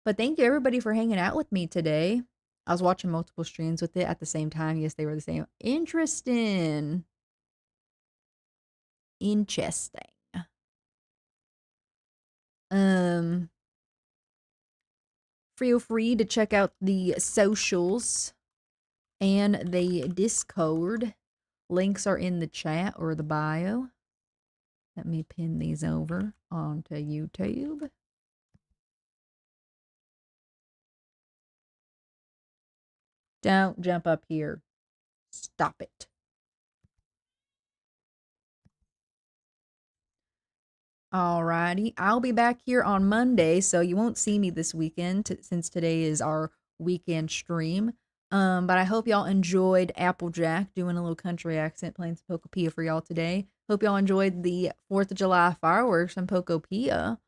But thank you everybody for hanging out with me today. I was watching multiple streams with it at the same time. Yes, they were the same. Interesting. Interesting. Feel free to check out the socials and the Discord. Links are in the chat or the bio. Let me pin these over onto YouTube. Don't jump up here. Stop it. Alrighty, I'll be back here on Monday, so you won't see me this weekend since today is our weekend stream. But I hope y'all enjoyed Applejack doing a little country accent playing some Pokopia for y'all today. Hope y'all enjoyed the 4th of July fireworks in Pokopia.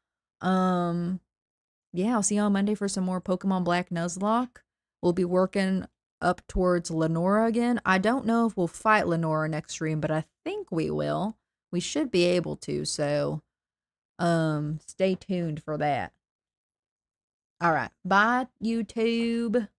Yeah, I'll see y'all Monday for some more Pokemon Black Nuzlocke. We'll be working up towards Lenora again. I don't know if we'll fight Lenora next stream, but I think we will. We should be able to, so stay tuned for that. All right, bye YouTube.